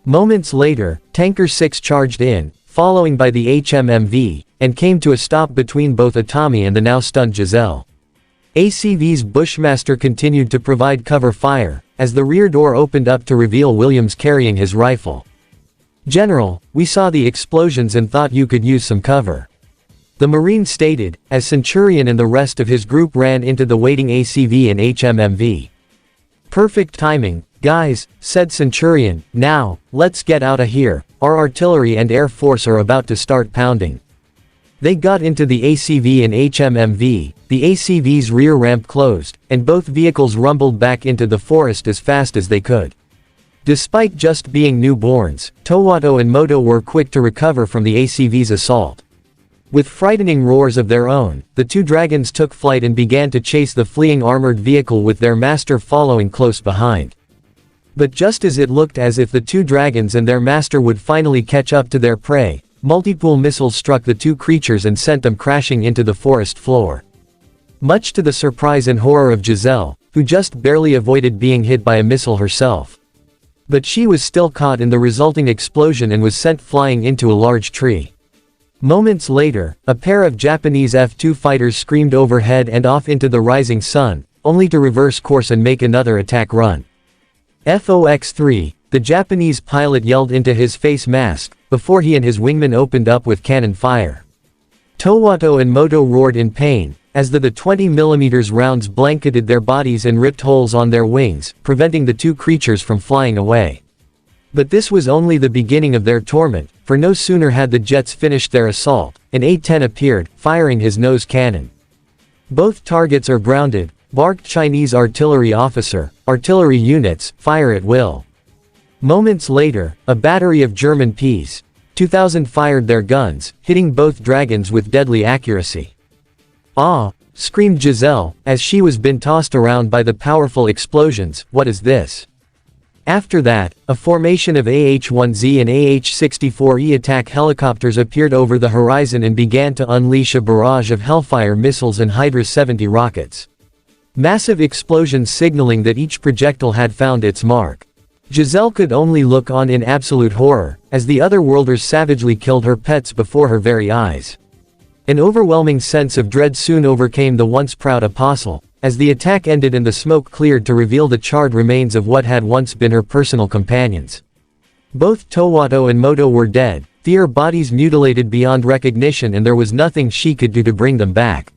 Moments later, Tanker 6 charged in, following by the HMMV, and came to a stop between both Atami and the now stunned Giselle. ACV's Bushmaster continued to provide cover fire, as the rear door opened up to reveal Williams carrying his rifle. General, we saw the explosions and thought you could use some cover. The Marine stated, as Centurion and the rest of his group ran into the waiting ACV and HMMV. Perfect timing, guys, said Centurion, now, let's get out of here, our artillery and air force are about to start pounding. They got into the ACV and HMMV, the ACV's rear ramp closed, and both vehicles rumbled back into the forest as fast as they could. Despite just being newborns, Towato and Moto were quick to recover from the ACV's assault. With frightening roars of their own, the two dragons took flight and began to chase the fleeing armored vehicle with their master following close behind. But just as it looked as if the two dragons and their master would finally catch up to their prey, multiple missiles struck the two creatures and sent them crashing into the forest floor. Much to the surprise and horror of Giselle, who just barely avoided being hit by a missile herself. But she was still caught in the resulting explosion and was sent flying into a large tree. Moments later, a pair of Japanese F-2 fighters screamed overhead and off into the rising sun, only to reverse course and make another attack run. FOX-3, the Japanese pilot yelled into his face mask, before he and his wingmen opened up with cannon fire. Towato and Moto roared in pain, as the 20mm rounds blanketed their bodies and ripped holes on their wings, preventing the two creatures from flying away. But this was only the beginning of their torment, for no sooner had the jets finished their assault, an A-10 appeared, firing his nose cannon. Both targets are grounded, barked Chinese artillery officer, artillery units, fire at will. Moments later, a battery of German Ps-2000 fired their guns, hitting both dragons with deadly accuracy. "Ah!" screamed Giselle, as she was been tossed around by the powerful explosions, "what is this?" After that, a formation of AH-1Z and AH-64E attack helicopters appeared over the horizon and began to unleash a barrage of Hellfire missiles and Hydra 70 rockets. Massive explosions signaling that each projectile had found its mark. Giselle could only look on in absolute horror, as the other worlders savagely killed her pets before her very eyes. An overwhelming sense of dread soon overcame the once proud apostle, as the attack ended and the smoke cleared to reveal the charred remains of what had once been her personal companions. Both Towato and Moto were dead, their bodies mutilated beyond recognition, and there was nothing she could do to bring them back.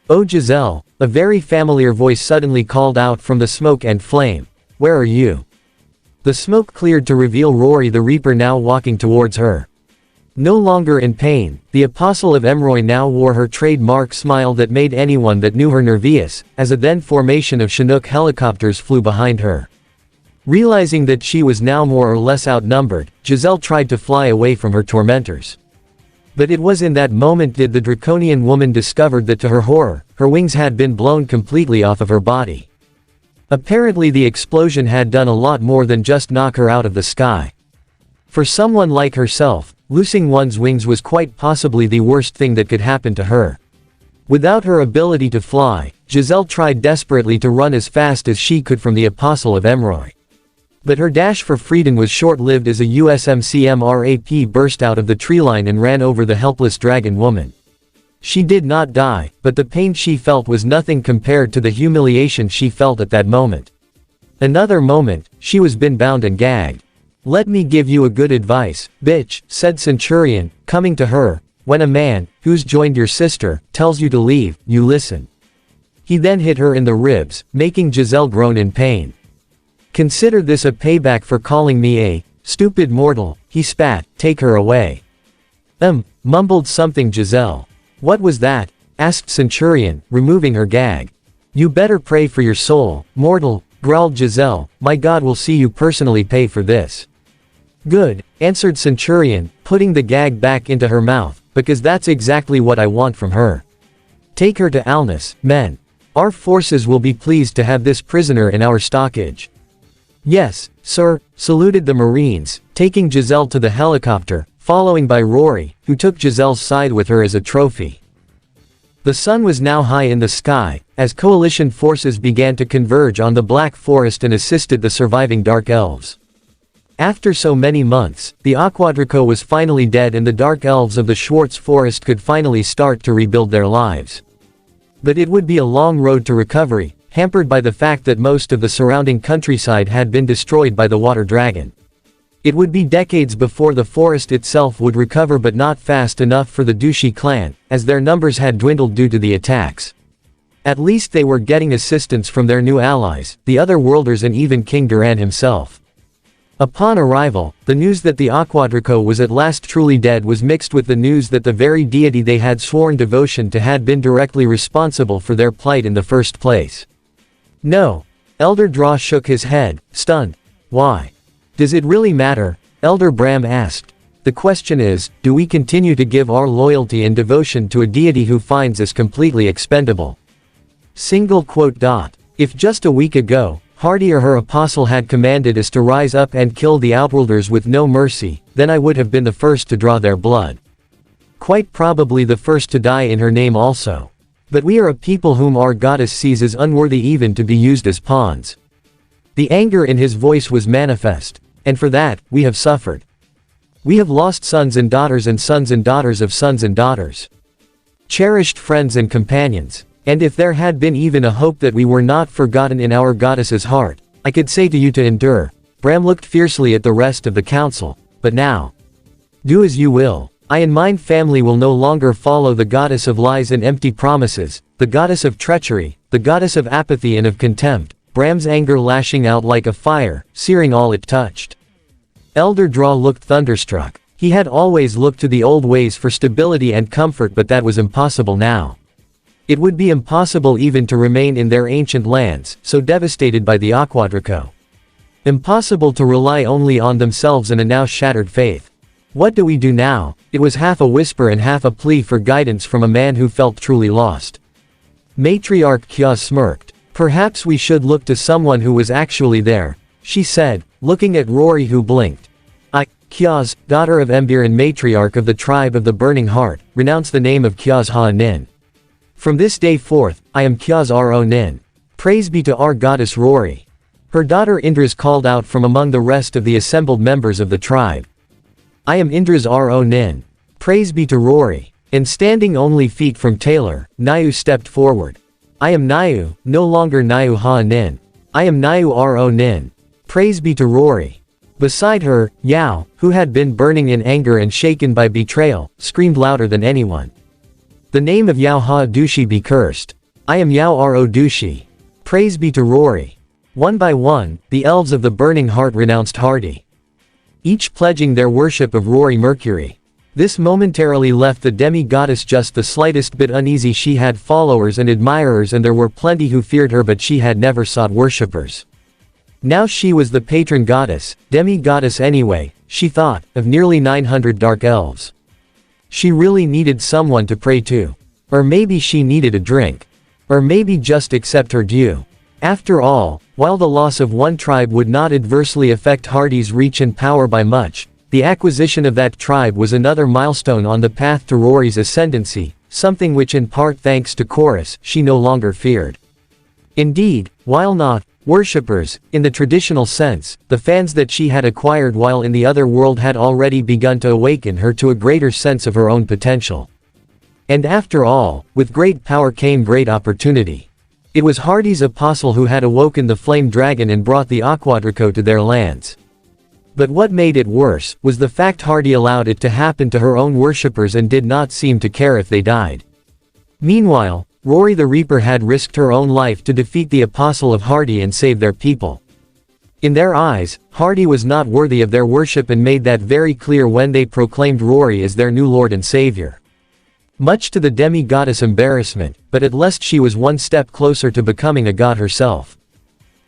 "Oh Giselle," a very familiar voice suddenly called out from the smoke and flame. "Where are you?" The smoke cleared to reveal Rory the Reaper now walking towards her. No longer in pain, the Apostle of Emroy now wore her trademark smile that made anyone that knew her nervous, as a then formation of Chinook helicopters flew behind her. Realizing that she was now more or less outnumbered, Giselle tried to fly away from her tormentors. But it was in that moment did the draconian woman discovered that to her horror, her wings had been blown completely off of her body. Apparently the explosion had done a lot more than just knock her out of the sky. For someone like herself, losing one's wings was quite possibly the worst thing that could happen to her. Without her ability to fly, Giselle tried desperately to run as fast as she could from the Apostle of Emroy. But her dash for freedom was short-lived as a USMC-MRAP burst out of the treeline and ran over the helpless dragon woman. She did not die, but the pain she felt was nothing compared to the humiliation she felt at that moment. Another moment, she was been bound and gagged. "Let me give you a good advice, bitch," said Centurion, coming to her. "When a man, who's joined your sister, tells you to leave, you listen." He then hit her in the ribs, making Giselle groan in pain. "Consider this a payback for calling me a stupid mortal," he spat. "Take her away." Mumbled something Giselle. "What was that?" asked Centurion, removing her gag. "You better pray for your soul, mortal," growled Giselle. "My God will see you personally pay for this." "Good," answered Centurion, putting the gag back into her mouth, "because that's exactly what I want from her. Take her to Alnus, men. Our forces will be pleased to have this prisoner in our stockage." "Yes, sir," saluted the Marines, taking Giselle to the helicopter, following by Rory, who took Giselle's side with her as a trophy. The sun was now high in the sky, as coalition forces began to converge on the Black Forest and assisted the surviving Dark Elves. After so many months, the Aquadraco was finally dead and the Dark Elves of the Schwartz Forest could finally start to rebuild their lives. But it would be a long road to recovery, hampered by the fact that most of the surrounding countryside had been destroyed by the water dragon. It would be decades before the forest itself would recover, but not fast enough for the Dushi clan, as their numbers had dwindled due to the attacks. At least they were getting assistance from their new allies, the other worlders and even King Duran himself. Upon arrival, the news that the Aquadraco was at last truly dead was mixed with the news that the very deity they had sworn devotion to had been directly responsible for their plight in the first place. "No." Elder Draw shook his head, stunned. "Why? Does it really matter?" Elder Bram asked. "The question is, do we continue to give our loyalty and devotion to a deity who finds us completely expendable?" If just a week ago, Hardy or her apostle had commanded us to rise up and kill the Outworlders with no mercy, then I would have been the first to draw their blood. Quite probably the first to die in her name also. But we are a people whom our goddess sees as unworthy even to be used as pawns. The anger in his voice was manifest, and for that, we have suffered. We have lost sons and daughters and sons and daughters of sons and daughters. Cherished friends and companions. And if there had been even a hope that we were not forgotten in our goddess's heart, I could say to you to endure. Bram looked fiercely at the rest of the council. But now, do as you will. I and mine family will no longer follow the goddess of lies and empty promises, the goddess of treachery, the goddess of apathy and of contempt. Bram's anger lashing out like a fire, searing all it touched. Elder Draw looked thunderstruck. He had always looked to the old ways for stability and comfort, but that was impossible now. It would be impossible even to remain in their ancient lands, so devastated by the Aquadrico. Impossible to rely only on themselves and a now shattered faith. What do we do now? It was half a whisper and half a plea for guidance from a man who felt truly lost. Matriarch Kya smirked. Perhaps we should look to someone who was actually there, she said, looking at Rory, who blinked. I, Kya's, daughter of Embir and matriarch of the tribe of the Burning Heart, renounce the name of Kya's Ha-Nin. From this day forth, I am Kya's Ro-Nin. Praise be to our goddess Rory. Her daughter Indras called out from among the rest of the assembled members of the tribe. I am Indra's Ro-Nin. Praise be to Rory. And standing only feet from Taylor, Nayu stepped forward. I am Nayu, no longer Nayu Ha-Nin. I am Nayu Ro-Nin. Praise be to Rory. Beside her, Yao, who had been burning in anger and shaken by betrayal, screamed louder than anyone. The name of Yao Ha-Dushi be cursed. I am Yao Ro-Dushi. Praise be to Rory. One by one, the elves of the Burning Heart renounced Hardy, each pledging their worship of Rory Mercury. This momentarily left the demi-goddess just the slightest bit uneasy. She had followers and admirers, and there were plenty who feared her, but she had never sought worshippers. Now she was the patron goddess, demi-goddess anyway, she thought, of nearly 900 dark elves. She really needed someone to pray to. Or maybe she needed a drink. Or maybe just accept her due. After all, while the loss of one tribe would not adversely affect Hardy's reach and power by much, the acquisition of that tribe was another milestone on the path to Rory's ascendancy, something which, in part thanks to Chorus, she no longer feared. Indeed, while not worshippers, in the traditional sense, the fans that she had acquired while in the other world had already begun to awaken her to a greater sense of her own potential. And after all, with great power came great opportunity. It was Hardy's apostle who had awoken the flame dragon and brought the Aquadrico to their lands. But what made it worse, was the fact Hardy allowed it to happen to her own worshippers and did not seem to care if they died. Meanwhile, Rory the Reaper had risked her own life to defeat the apostle of Hardy and save their people. In their eyes, Hardy was not worthy of their worship and made that very clear when they proclaimed Rory as their new lord and savior. Much to the demi-goddess' embarrassment, but at least she was one step closer to becoming a god herself.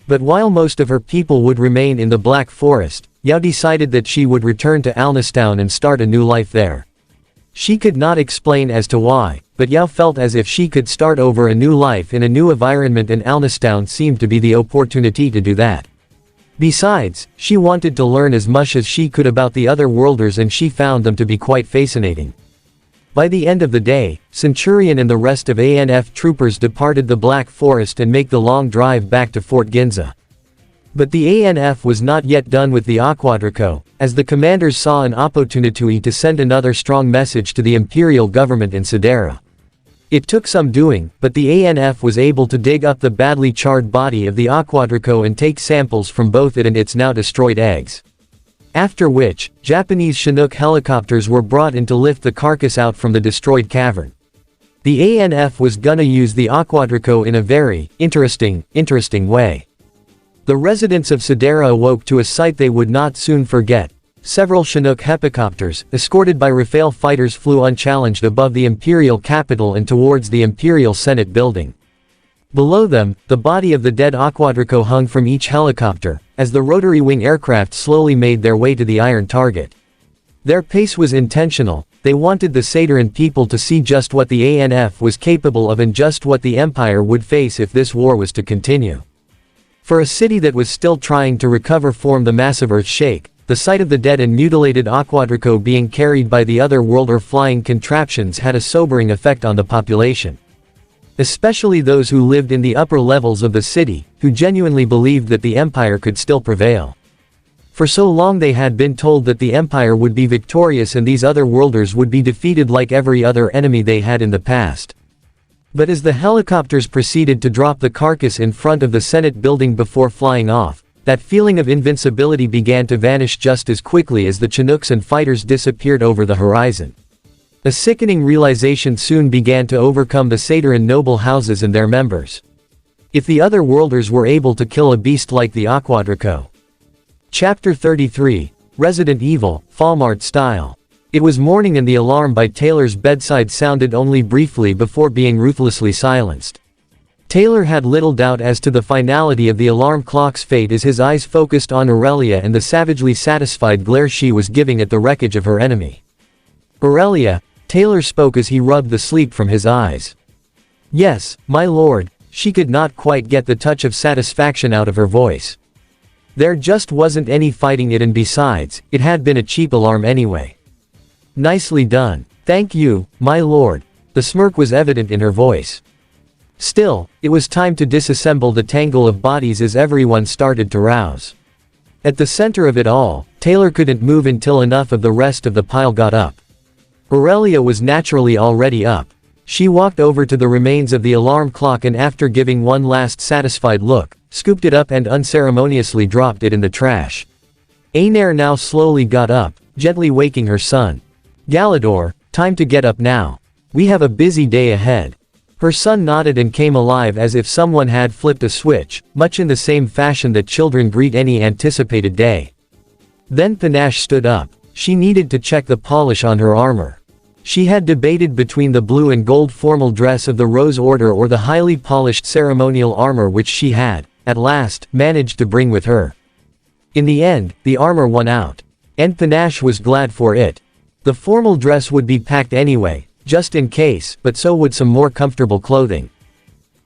But while most of her people would remain in the Black Forest, Yao decided that she would return to Alnistown and start a new life there. She could not explain as to why, but Yao felt as if she could start over a new life in a new environment, and Alnistown seemed to be the opportunity to do that. Besides, she wanted to learn as much as she could about the other worlders, and she found them to be quite fascinating. By the end of the day, Centurion and the rest of ANF troopers departed the Black Forest and make the long drive back to Fort Ginza. But the ANF was not yet done with the Aquadrico, as the commanders saw an opportunity to send another strong message to the imperial government in Sidera. It took some doing, but the ANF was able to dig up the badly charred body of the Aquadrico and take samples from both it and its now destroyed eggs. After which, Japanese Chinook helicopters were brought in to lift the carcass out from the destroyed cavern. The ANF was gonna use the Aquadrico in a very interesting way. The residents of Sidera awoke to a sight they would not soon forget. Several Chinook helicopters, escorted by Rafale fighters, flew unchallenged above the imperial capital and towards the imperial Senate building. Below them, the body of the dead Aquadrico hung from each helicopter, as the rotary wing aircraft slowly made their way to the iron target. Their pace was intentional. They wanted the Sateran people to see just what the ANF was capable of and just what the Empire would face if this war was to continue. For a city that was still trying to recover from the massive earthshake, the sight of the dead and mutilated Aquadrico being carried by the other world or flying contraptions had a sobering effect on the population. Especially those who lived in the upper levels of the city, who genuinely believed that the Empire could still prevail. For so long they had been told that the Empire would be victorious and these other worlders would be defeated like every other enemy they had in the past. But as the helicopters proceeded to drop the carcass in front of the Senate building before flying off, that feeling of invincibility began to vanish just as quickly as the Chinooks and fighters disappeared over the horizon. A sickening realization soon began to overcome the Sateran noble houses and their members. If the other worlders were able to kill a beast like the Aquadrico. Chapter 33. Resident Evil, Falmart style. It was morning and the alarm by Taylor's bedside sounded only briefly before being ruthlessly silenced. Taylor had little doubt as to the finality of the alarm clock's fate as his eyes focused on Aurelia and the savagely satisfied glare she was giving at the wreckage of her enemy. "Aurelia," Taylor spoke as he rubbed the sleep from his eyes. "Yes, my lord," she could not quite get the touch of satisfaction out of her voice. There just wasn't any fighting it, and besides, it had been a cheap alarm anyway. "Nicely done. Thank you, my lord." The smirk was evident in her voice. Still, it was time to disassemble the tangle of bodies as everyone started to rouse. At the center of it all, Taylor couldn't move until enough of the rest of the pile got up. Aurelia was naturally already up. She walked over to the remains of the alarm clock and after giving one last satisfied look, scooped it up and unceremoniously dropped it in the trash. Aenair now slowly got up, gently waking her son. "Galador, time to get up now. We have a busy day ahead." Her son nodded and came alive as if someone had flipped a switch, much in the same fashion that children greet any anticipated day. Then Panache stood up. She needed to check the polish on her armor. She had debated between the blue and gold formal dress of the Rose Order or the highly polished ceremonial armor which she had, at last, managed to bring with her. In the end, the armor won out. And Panache was glad for it. The formal dress would be packed anyway, just in case, but so would some more comfortable clothing.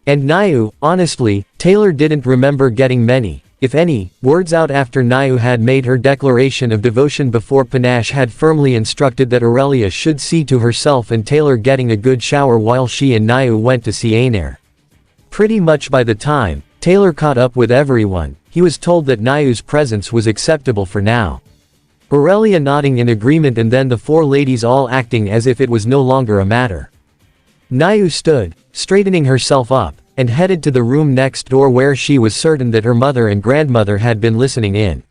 And Naiu, honestly, Taylor didn't remember getting many, if any, words out after Naiu had made her declaration of devotion before Panache had firmly instructed that Aurelia should see to herself and Taylor getting a good shower while she and Naiu went to see Aenair. Pretty much by the time Taylor caught up with everyone, he was told that Naiu's presence was acceptable for now. Aurelia nodding in agreement and then the four ladies all acting as if it was no longer a matter. Naiu stood, straightening herself up, and headed to the room next door where she was certain that her mother and grandmother had been listening in.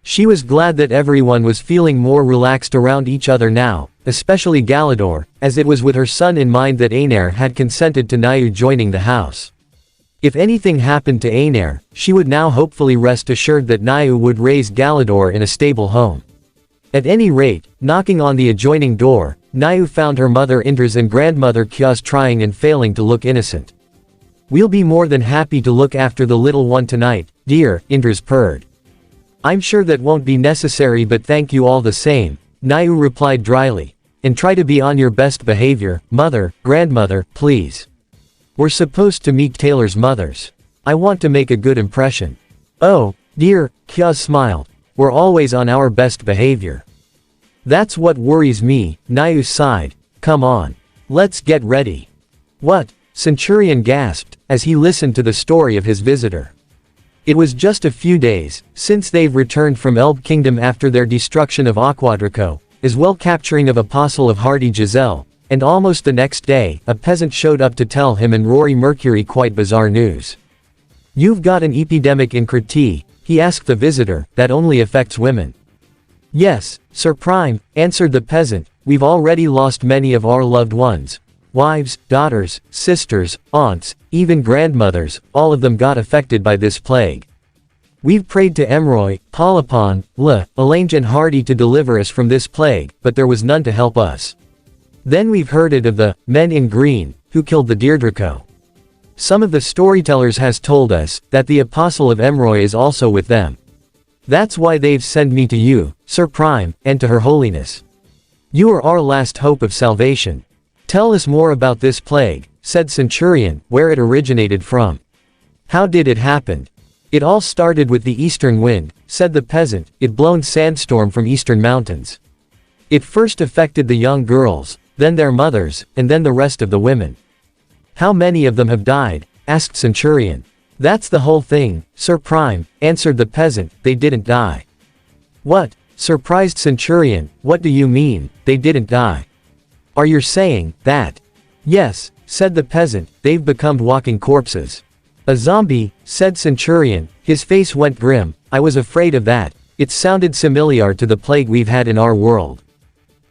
She was glad that everyone was feeling more relaxed around each other now, especially Galador, as it was with her son in mind that Aenair had consented to Naiu joining the house. If anything happened to Aenair, she would now hopefully rest assured that Naiu would raise Galador in a stable home. At any rate, knocking on the adjoining door, Naiu found her mother Indras and grandmother Kyaz trying and failing to look innocent. "We'll be more than happy to look after the little one tonight, dear," Indras purred. "I'm sure that won't be necessary, but thank you all the same," Naiu replied dryly. "And try to be on your best behavior, mother, grandmother, please. We're supposed to meet Taylor's mothers. I want to make a good impression." "Oh, dear," Kyaz smiled. "We're always on our best behavior." "That's what worries me," Naiu sighed. "Come on. Let's get ready." "What?" Centurion gasped, as he listened to the story of his visitor. It was just a few days since they've returned from Elb Kingdom after their destruction of Aquadraco, as well capturing of Apostle of Hardy Giselle, and almost the next day, a peasant showed up to tell him and Rory Mercury quite bizarre news. "You've got an epidemic in Kriti," he asked the visitor, "that only affects women." "Yes, Sir Prime," answered the peasant, "we've already lost many of our loved ones. Wives, daughters, sisters, aunts, even grandmothers, all of them got affected by this plague. We've prayed to Emroy, Palapon, Elange and Hardy to deliver us from this plague, but there was none to help us. Then we've heard it of the men in green, who killed the Deirdrico. Some of the storytellers has told us that the Apostle of Emroy is also with them. That's why they've sent me to you, Sir Prime, and to Her Holiness. You are our last hope of salvation. Tell us more about this plague," said Centurion, "where it originated from. How did it happen?" "It all started with the eastern wind," said the peasant, "it blown sandstorm from eastern mountains. It first affected the young girls, then their mothers, and then the rest of the women." "How many of them have died?" asked Centurion. "That's the whole thing, Sir Prime," answered the peasant, "they didn't die." "What?" surprised Centurion, "what do you mean, they didn't die? Are you saying that?" "Yes," said the peasant, "they've become walking corpses." "A zombie," said Centurion, his face went grim. "I was afraid of that, it sounded similar to the plague we've had in our world."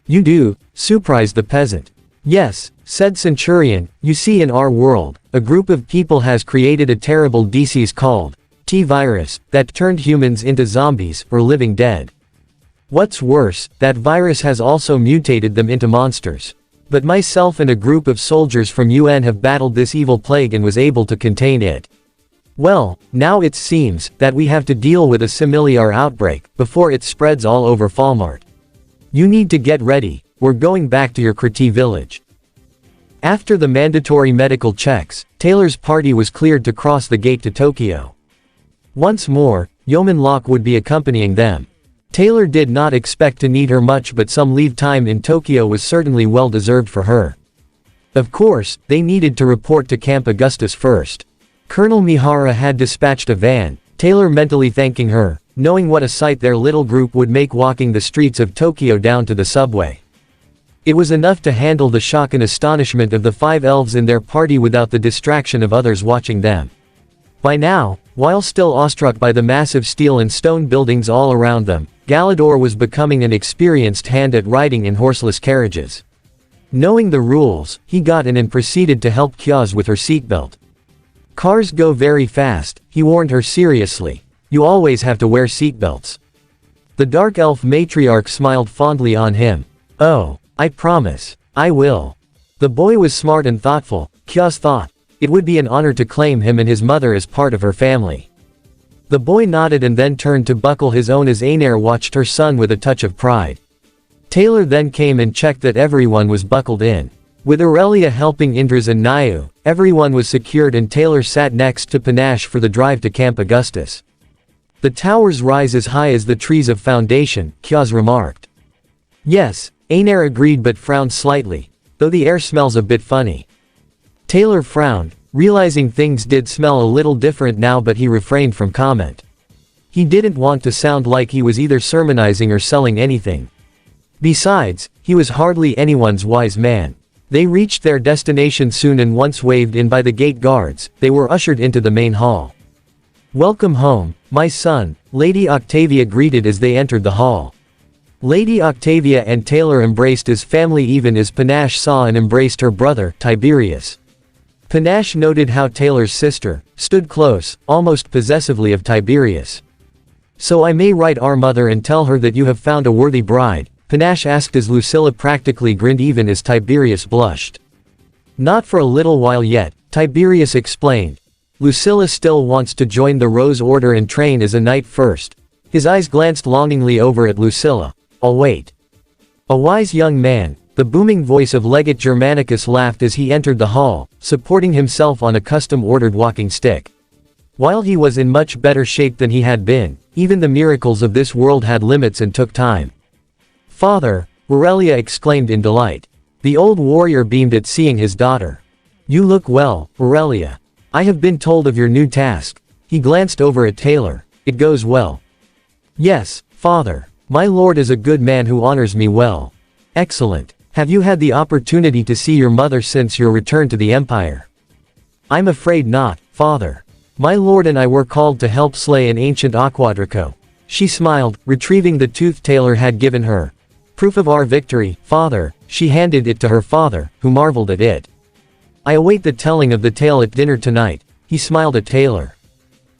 "You do?" surprised the peasant. "Yes," said Centurion, "you see in our world, a group of people has created a terrible disease called T-virus, that turned humans into zombies, or living dead. What's worse, that virus has also mutated them into monsters. But myself and a group of soldiers from UN have battled this evil plague and was able to contain it. Well, now it seems that we have to deal with a similar outbreak before it spreads all over Falmart. You need to get ready, we're going back to your Kriti village. After the mandatory medical checks, Taylor's party was cleared to cross the gate to Tokyo. Once more, Yeoman Locke would be accompanying them. Taylor did not expect to need her much, but some leave time in Tokyo was certainly well deserved for her. Of course, they needed to report to Camp Augustus first. Colonel Mihara had dispatched a van, Taylor mentally thanking her, knowing what a sight their little group would make walking the streets of Tokyo down to the subway. It was enough to handle the shock and astonishment of the 5 elves in their party without the distraction of others watching them. By now, while still awestruck by the massive steel and stone buildings all around them, Galador was becoming an experienced hand at riding in horseless carriages. Knowing the rules, he got in and proceeded to help Kyaz with her seatbelt. Cars go very fast, he warned her seriously. You always have to wear seatbelts. The dark elf matriarch smiled fondly on him. Oh, I promise, I will. The boy was smart and thoughtful, Kyaz thought. It would be an honor to claim him and his mother as part of her family. The boy nodded and then turned to buckle his own as Ainair watched her son with a touch of pride. Taylor then came and checked that everyone was buckled in. With Aurelia helping Indras and Nayu, everyone was secured and Taylor sat next to Panache for the drive to Camp Augustus. The towers rise as high as the trees of Foundation, Kyaz remarked. Yes, Ainair agreed but frowned slightly, though the air smells a bit funny. Taylor frowned, realizing things did smell a little different now, but he refrained from comment. He didn't want to sound like he was either sermonizing or selling anything. Besides, he was hardly anyone's wise man. They reached their destination soon and once waved in by the gate guards, they were ushered into the main hall. Welcome home, my son, Lady Octavia greeted as they entered the hall. Lady Octavia and Taylor embraced as family even as Panache saw and embraced her brother, Tiberius. Panache noted how Taylor's sister stood close, almost possessively of Tiberius. So I may write our mother and tell her that you have found a worthy bride, Panache asked as Lucilla practically grinned even as Tiberius blushed. Not for a little while yet, Tiberius explained. Lucilla still wants to join the Rose Order and train as a knight first. His eyes glanced longingly over at Lucilla. I'll wait. A wise young man. The booming voice of Legate Germanicus laughed as he entered the hall, supporting himself on a custom-ordered walking stick. While he was in much better shape than he had been, even the miracles of this world had limits and took time. Father, Aurelia exclaimed in delight. The old warrior beamed at seeing his daughter. You look well, Aurelia. I have been told of your new task. He glanced over at Taylor. It goes well. Yes, father. My lord is a good man who honors me well. Excellent. Have you had the opportunity to see your mother since your return to the Empire? I'm afraid not, father. My lord and I were called to help slay an ancient Aquadrico. She smiled, retrieving the tooth Taylor had given her. Proof of our victory, father. She handed it to her father, who marveled at it. I await the telling of the tale at dinner tonight. He smiled at Taylor.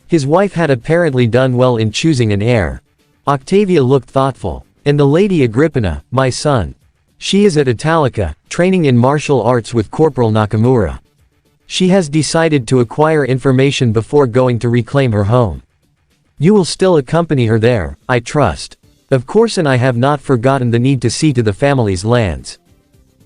His wife had apparently done well in choosing an heir. Octavia looked thoughtful. And the Lady Agrippina, my son. She is at Italica, training in martial arts with Corporal Nakamura. She has decided to acquire information before going to reclaim her home. You will still accompany her there, I trust. Of course, and I have not forgotten the need to see to the family's lands.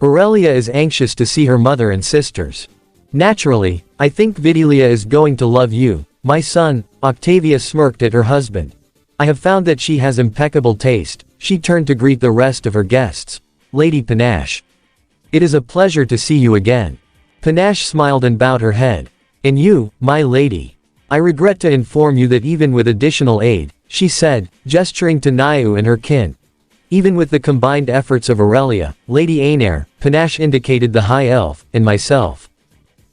Aurelia is anxious to see her mother and sisters. Naturally, I think Vidilia is going to love you, my son. Octavia smirked at her husband. I have found that she has impeccable taste. She turned to greet the rest of her guests. Lady Panache. It is a pleasure to see you again. Panache smiled and bowed her head. And you, my lady. I regret to inform you that even with additional aid, she said, gesturing to Nayu and her kin. Even with the combined efforts of Aurelia, Lady Ainair, Panache indicated the High Elf, and myself.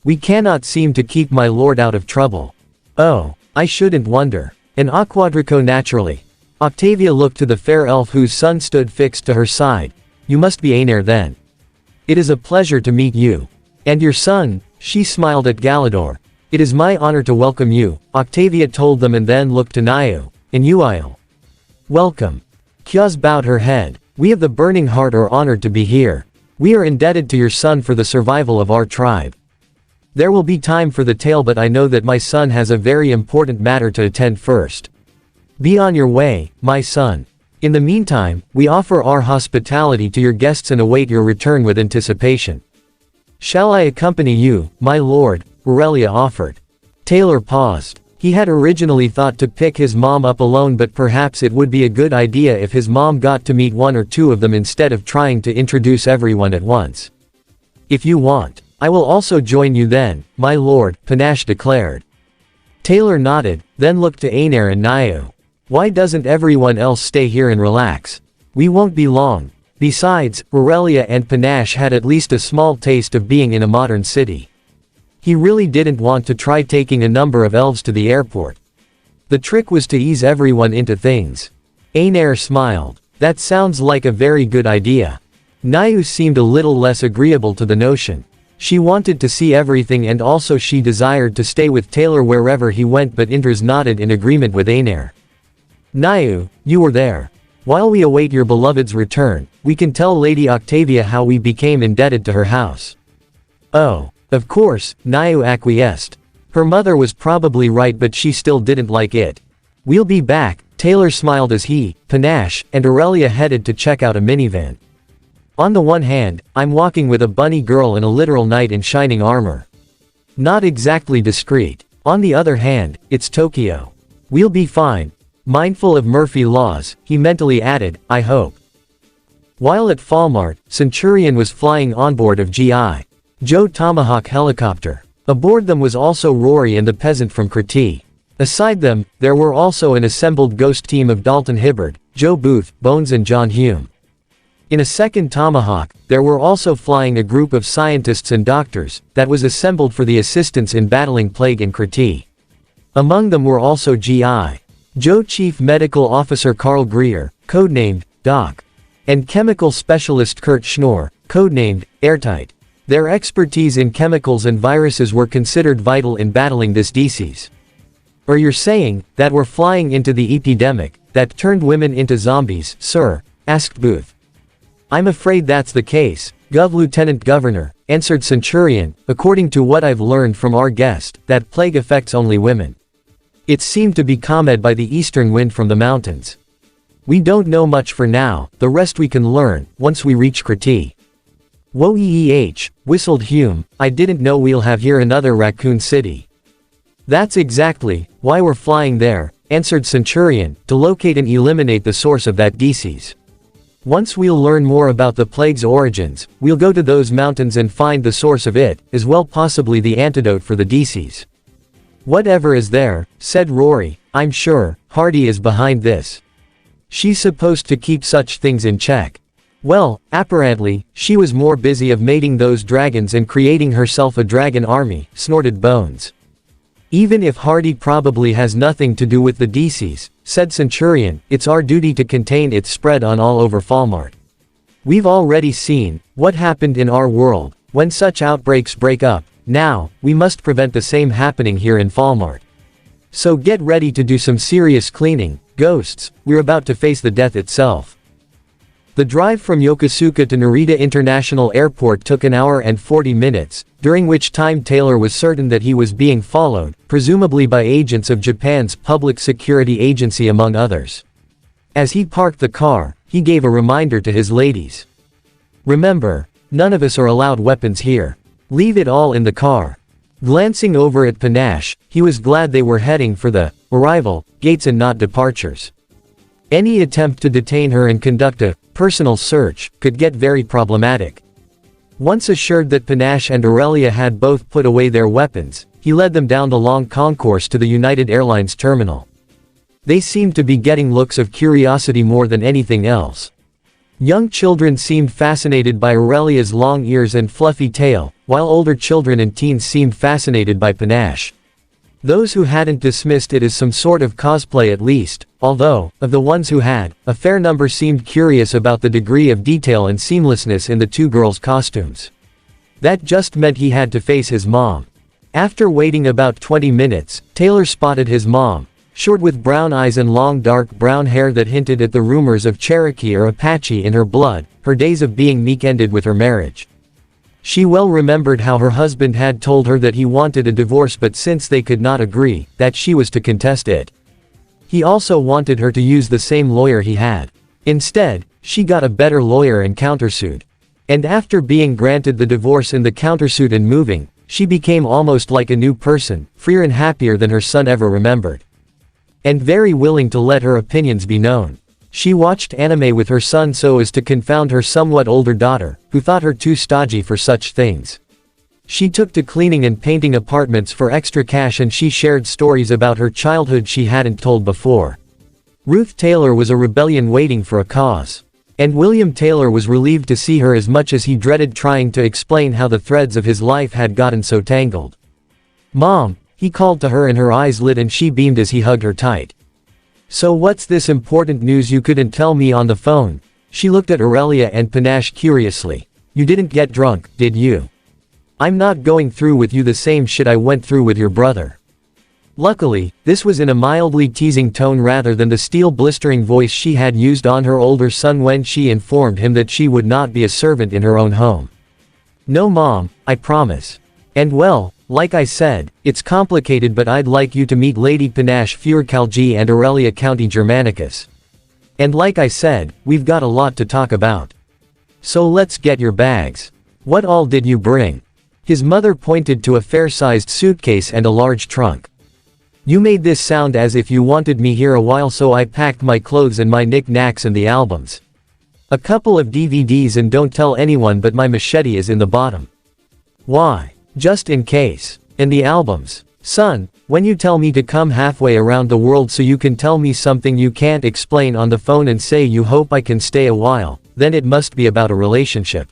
We cannot seem to keep my lord out of trouble. Oh, I shouldn't wonder. An Aquadrico naturally. Octavia looked to the fair elf whose son stood fixed to her side. You must be Ainair then. It is a pleasure to meet you. And your son, she smiled at Galador. It is my honor to welcome you, Octavia told them and then looked to Nayu. And you I'll welcome. Kyuz bowed her head. We of the Burning Heart are honored to be here. We are indebted to your son for the survival of our tribe. There will be time for the tale, but I know that my son has a very important matter to attend first. Be on your way, my son. In the meantime, we offer our hospitality to your guests and await your return with anticipation. Shall I accompany you, my lord? Aurelia offered. Taylor paused. He had originally thought to pick his mom up alone, but perhaps it would be a good idea if his mom got to meet one or two of them instead of trying to introduce everyone at once. If you want, I will also join you then, my lord, Panache declared. Taylor nodded, then looked to Aner and Nayu. Why doesn't everyone else stay here and relax? We won't be long. Besides, Aurelia and Panache had at least a small taste of being in a modern city. He really didn't want to try taking a number of elves to the airport. The trick was to ease everyone into things. Aner smiled. That sounds like a very good idea. Nayu seemed a little less agreeable to the notion. She wanted to see everything and also she desired to stay with Taylor wherever he went, but Indras nodded in agreement with Aner. Nayu, you were there. While we await your beloved's return, we can tell Lady Octavia how we became indebted to her house. Oh. Of course, Nayu acquiesced. Her mother was probably right, but she still didn't like it. We'll be back, Taylor smiled as he, Panache, and Aurelia headed to check out a minivan. On the one hand, I'm walking with a bunny girl and a literal knight in shining armor. Not exactly discreet. On the other hand, it's Tokyo. We'll be fine. Mindful of Murphy laws, he mentally added, I hope. While at Falmart, Centurion was flying on board of G.I. Joe Tomahawk helicopter. Aboard them was also Rory and the peasant from Crete. Aside them, there were also an assembled ghost team of Dalton Hibbard, Joe Booth, Bones and John Hume. In a second Tomahawk, there were also flying a group of scientists and doctors, that was assembled for the assistance in battling plague in Crete. Among them were also G.I. Joe Chief Medical Officer Carl Greer, codenamed Doc, and chemical specialist Kurt Schnorr, codenamed Airtight. Their expertise in chemicals and viruses were considered vital in battling this disease. Or you're saying, that we're flying into the epidemic, that turned women into zombies, sir? Asked Booth. I'm afraid that's the case, Lieutenant Governor, answered Centurion. According to what I've learned from our guest, that plague affects only women. It seemed to be calmed by the eastern wind from the mountains. We don't know much for now, the rest we can learn, once we reach Crete. Whoa-ee-h, whistled Hume, I didn't know we'll have here another Raccoon City. That's exactly why we're flying there, answered Centurion, to locate and eliminate the source of that disease. Once we'll learn more about the plague's origins, we'll go to those mountains and find the source of it, as well possibly the antidote for the disease. Whatever is there, said Rory, I'm sure, Hardy is behind this. She's supposed to keep such things in check. Well, apparently, she was more busy of mating those dragons and creating herself a dragon army, snorted Bones. Even if Hardy probably has nothing to do with the disease, said Centurion, it's our duty to contain its spread on all over Falmart. We've already seen what happened in our world, when such outbreaks break up. Now, we must prevent the same happening here in Falmart. So get ready to do some serious cleaning, ghosts, we're about to face the death itself. The drive from Yokosuka to Narita International Airport took an hour and 40 minutes, during which time Taylor was certain that he was being followed, presumably by agents of Japan's public security agency among others. As he parked the car, he gave a reminder to his ladies. Remember, none of us are allowed weapons here. Leave it all in the car. Glancing over at Panache, he was glad they were heading for the arrival gates and not departures. Any attempt to detain her and conduct a personal search could get very problematic. Once assured that Panache and Aurelia had both put away their weapons, he led them down the long concourse to the United Airlines terminal. They seemed to be getting looks of curiosity more than anything else. Young children seemed fascinated by Aurelia's long ears and fluffy tail, while older children and teens seemed fascinated by Panache. Those who hadn't dismissed it as some sort of cosplay at least, although, of the ones who had, a fair number seemed curious about the degree of detail and seamlessness in the two girls' costumes. That just meant he had to face his mom. After waiting about 20 minutes, Taylor spotted his mom, Short with brown eyes and long dark brown hair that hinted at the rumors of Cherokee or Apache in her blood, her days of being meek ended with her marriage. She well remembered how her husband had told her that he wanted a divorce, but since they could not agree, that she was to contest it. He also wanted her to use the same lawyer he had. Instead, she got a better lawyer and countersued. And after being granted the divorce in the countersuit and moving, she became almost like a new person, freer and happier than her son ever remembered. And very willing to let her opinions be known. She watched anime with her son so as to confound her somewhat older daughter, who thought her too stodgy for such things. She took to cleaning and painting apartments for extra cash, and she shared stories about her childhood she hadn't told before. Ruth Taylor was a rebellion waiting for a cause. And William Taylor was relieved to see her as much as he dreaded trying to explain how the threads of his life had gotten so tangled. "Mom," he called to her, and her eyes lit and she beamed as he hugged her tight. "So what's this important news you couldn't tell me on the phone?" She looked at Aurelia and Panache curiously. "You didn't get drunk, did you? I'm not going through with you the same shit I went through with your brother." Luckily, this was in a mildly teasing tone rather than the steel blistering voice she had used on her older son when she informed him that she would not be a servant in her own home. "No, Mom, I promise. And well, like I said, it's complicated, but I'd like you to meet Lady Panache Furcalgi and Aurelia County Germanicus. And like I said, we've got a lot to talk about. So let's get your bags. What all did you bring?" His mother pointed to a fair-sized suitcase and a large trunk. "You made this sound as if you wanted me here a while, so I packed my clothes and my knick-knacks and the albums. A couple of DVDs, and don't tell anyone, but my machete is in the bottom." "Why?" "Just in case. And the albums. Son, when you tell me to come halfway around the world so you can tell me something you can't explain on the phone and say you hope I can stay a while, then it must be about a relationship.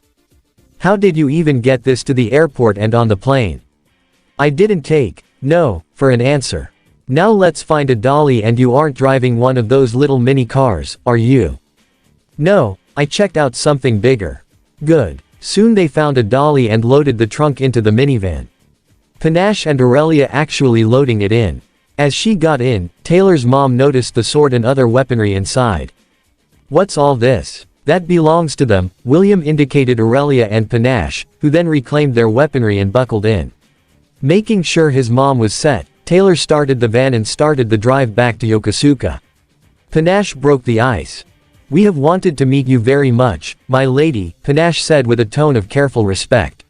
How did you even get this to the airport and on the plane?" "I didn't take no for an answer. Now let's find a dolly, and you aren't driving one of those little mini cars, are you?" "No, I checked out something bigger." "Good." Soon they found a dolly and loaded the trunk into the minivan. Panache and Aurelia actually loading it in. As she got in, Taylor's mom noticed the sword and other weaponry inside. "What's all this?" "That belongs to them," William indicated Aurelia and Panache, who then reclaimed their weaponry and buckled in. Making sure his mom was set, Taylor started the van and started the drive back to Yokosuka. Panache broke the ice. "We have wanted to meet you very much, my lady," Panache said with a tone of careful respect.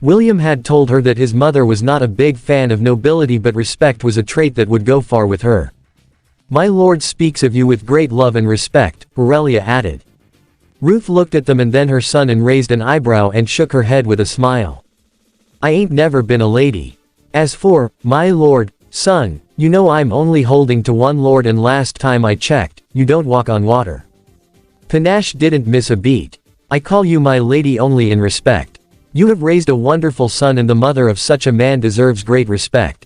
William had told her that his mother was not a big fan of nobility, but respect was a trait that would go far with her. "My lord speaks of you with great love and respect," Aurelia added. Ruth looked at them and then her son and raised an eyebrow and shook her head with a smile. "I ain't never been a lady. As for, my lord, son, you know I'm only holding to one lord, and last time I checked, you don't walk on water." Panache didn't miss a beat. "I call you my lady only in respect. You have raised a wonderful son, and the mother of such a man deserves great respect."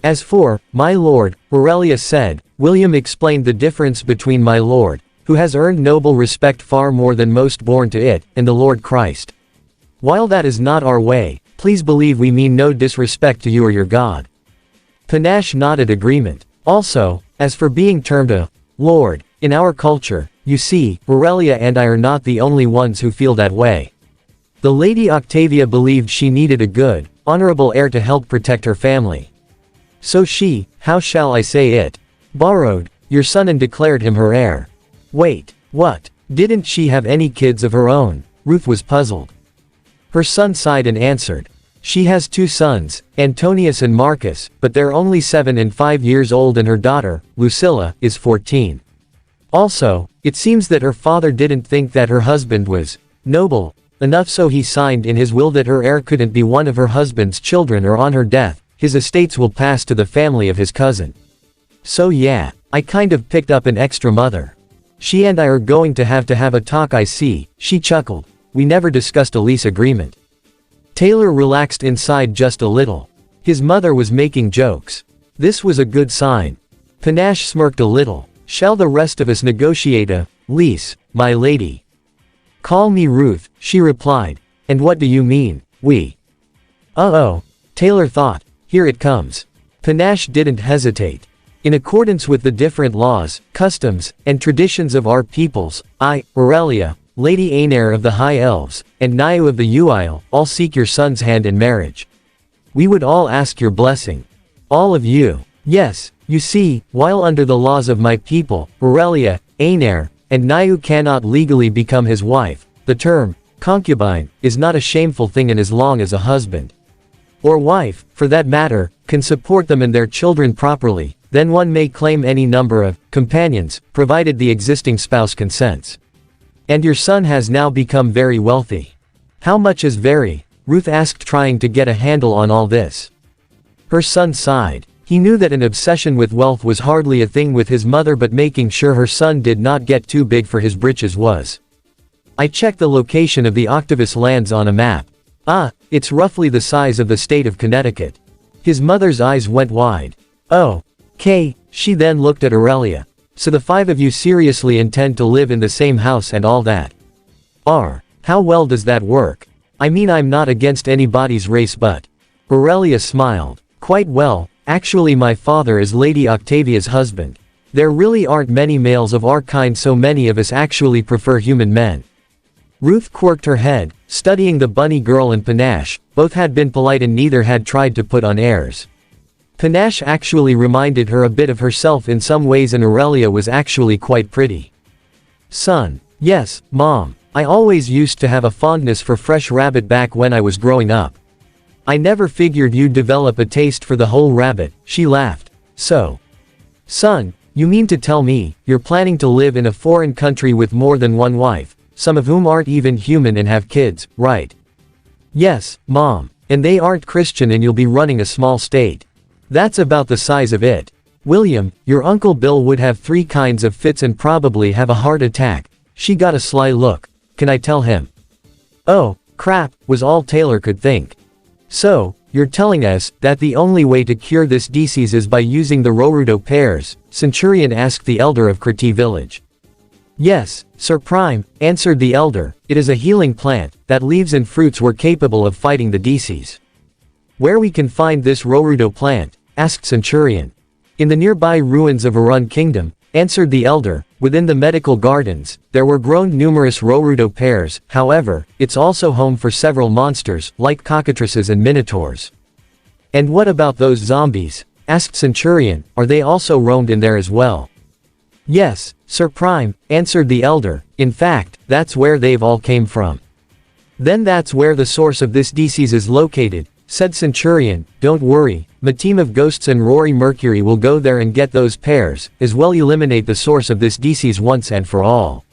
"As for, my lord," Aurelia said, William explained the difference between my lord, who has earned noble respect far more than most born to it, and the Lord Christ. "While that is not our way, please believe we mean no disrespect to you or your God." Panache nodded agreement. "Also, as for being termed a lord, in our culture, you see, Aurelia and I are not the only ones who feel that way. The Lady Octavia believed she needed a good, honorable heir to help protect her family. So she, how shall I say it, borrowed your son and declared him her heir." "Wait, what? Didn't she have any kids of her own?" Ruth was puzzled. Her son sighed and answered. "She has 2 sons, Antonius and Marcus, but they're only 7 and 5 years old, and her daughter, Lucilla, is 14. Also, it seems that her father didn't think that her husband was noble enough, so he signed in his will that her heir couldn't be one of her husband's children, or on her death, his estates will pass to the family of his cousin. So yeah, I kind of picked up an extra mother. She and I are going to have a talk, I see," she chuckled. "We never discussed a lease agreement." Taylor relaxed inside just a little. His mother was making jokes. This was a good sign. Panache smirked a little. "Shall the rest of us negotiate a lease, my lady?" "Call me Ruth," she replied. "And what do you mean, we?" "Uh-oh," Taylor thought. "Here it comes." Panache didn't hesitate. In accordance with the different laws, customs, and traditions of our peoples, I, Aurelia, Lady Aenair of the High Elves, and Naiu of the Uile, all seek your son's hand in marriage. We would all ask your blessing. All of you. Yes, you see, while under the laws of my people, Aurelia, Aenair, and Naiu cannot legally become his wife, the term, concubine, is not a shameful thing in as long as a husband, or wife, for that matter, can support them and their children properly, then one may claim any number of companions, provided the existing spouse consents. And your son has now become very wealthy. How much is very? Ruth asked, trying to get a handle on all this. Her son sighed. He knew that an obsession with wealth was hardly a thing with his mother, but making sure her son did not get too big for his britches was. I checked the location of the Octavus lands on a map. Ah, it's roughly the size of the state of Connecticut. His mother's eyes went wide. Oh. Kay, she then looked at Aurelia. So the 5 of you seriously intend to live in the same house and all that? How well does that work? I mean, I'm not against anybody's race, but... Aurelia smiled. Quite well, actually my father is Lady Octavia's husband. There really aren't many males of our kind, so many of us actually prefer human men. Ruth quirked her head, studying the bunny girl and Panache. Both had been polite and neither had tried to put on airs. Panache actually reminded her a bit of herself in some ways, and Aurelia was actually quite pretty. Son. Yes, Mom. I always used to have a fondness for fresh rabbit back when I was growing up. I never figured you'd develop a taste for the whole rabbit, she laughed. So. Son, you mean to tell me, you're planning to live in a foreign country with more than one wife, some of whom aren't even human, and have kids, right? Yes, Mom. And they aren't Christian, and you'll be running a small state. That's about the size of it. William, your Uncle Bill would have 3 kinds of fits and probably have a heart attack. She got a sly look. Can I tell him? Oh, crap, was all Taylor could think. So, you're telling us that the only way to cure this disease is by using the Rorudo pears? Centurion asked the elder of Crete Village. Yes, Sir Prime, answered the elder. It is a healing plant, that leaves and fruits were capable of fighting the disease. Where we can find this Rorudo plant? Asked Centurion. In the nearby ruins of Arun Kingdom, answered the elder. Within the medical gardens, there were grown numerous Rorudo pears. However, it's also home for several monsters, like cockatrices and minotaurs. And what about those zombies? Asked Centurion. Are they also roamed in there as well? Yes, Sir Prime, answered the elder. In fact, that's where they've all came from. Then that's where the source of this disease is located, said Centurion. Don't worry, my team of ghosts and Rory Mercury will go there and get those pears, as well eliminate the source of this disease once and for all.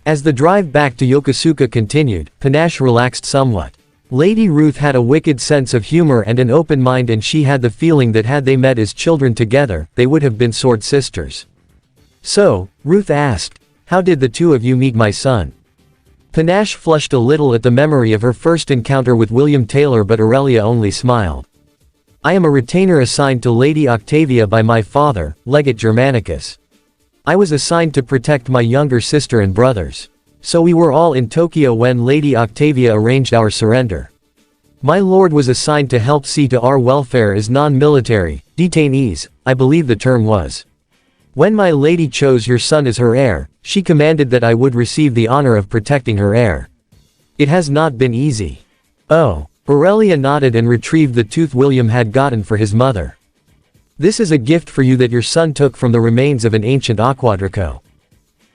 As the drive back to Yokosuka continued, Panache relaxed somewhat. Lady Ruth had a wicked sense of humor and an open mind, and she had the feeling that had they met as children together, they would have been sword sisters. So, Ruth asked, how did the 2 of you meet my son? Panache flushed a little at the memory of her first encounter with William Taylor, but Aurelia only smiled. I am a retainer assigned to Lady Octavia by my father, Legate Germanicus. I was assigned to protect my younger sister and brothers. So we were all in Tokyo when Lady Octavia arranged our surrender. My lord was assigned to help see to our welfare as non-military detainees, I believe the term was. When my lady chose your son as her heir, she commanded that I would receive the honor of protecting her heir. It has not been easy. Oh. Aurelia nodded and retrieved the tooth William had gotten for his mother. This is a gift for you that your son took from the remains of an ancient aquadrico.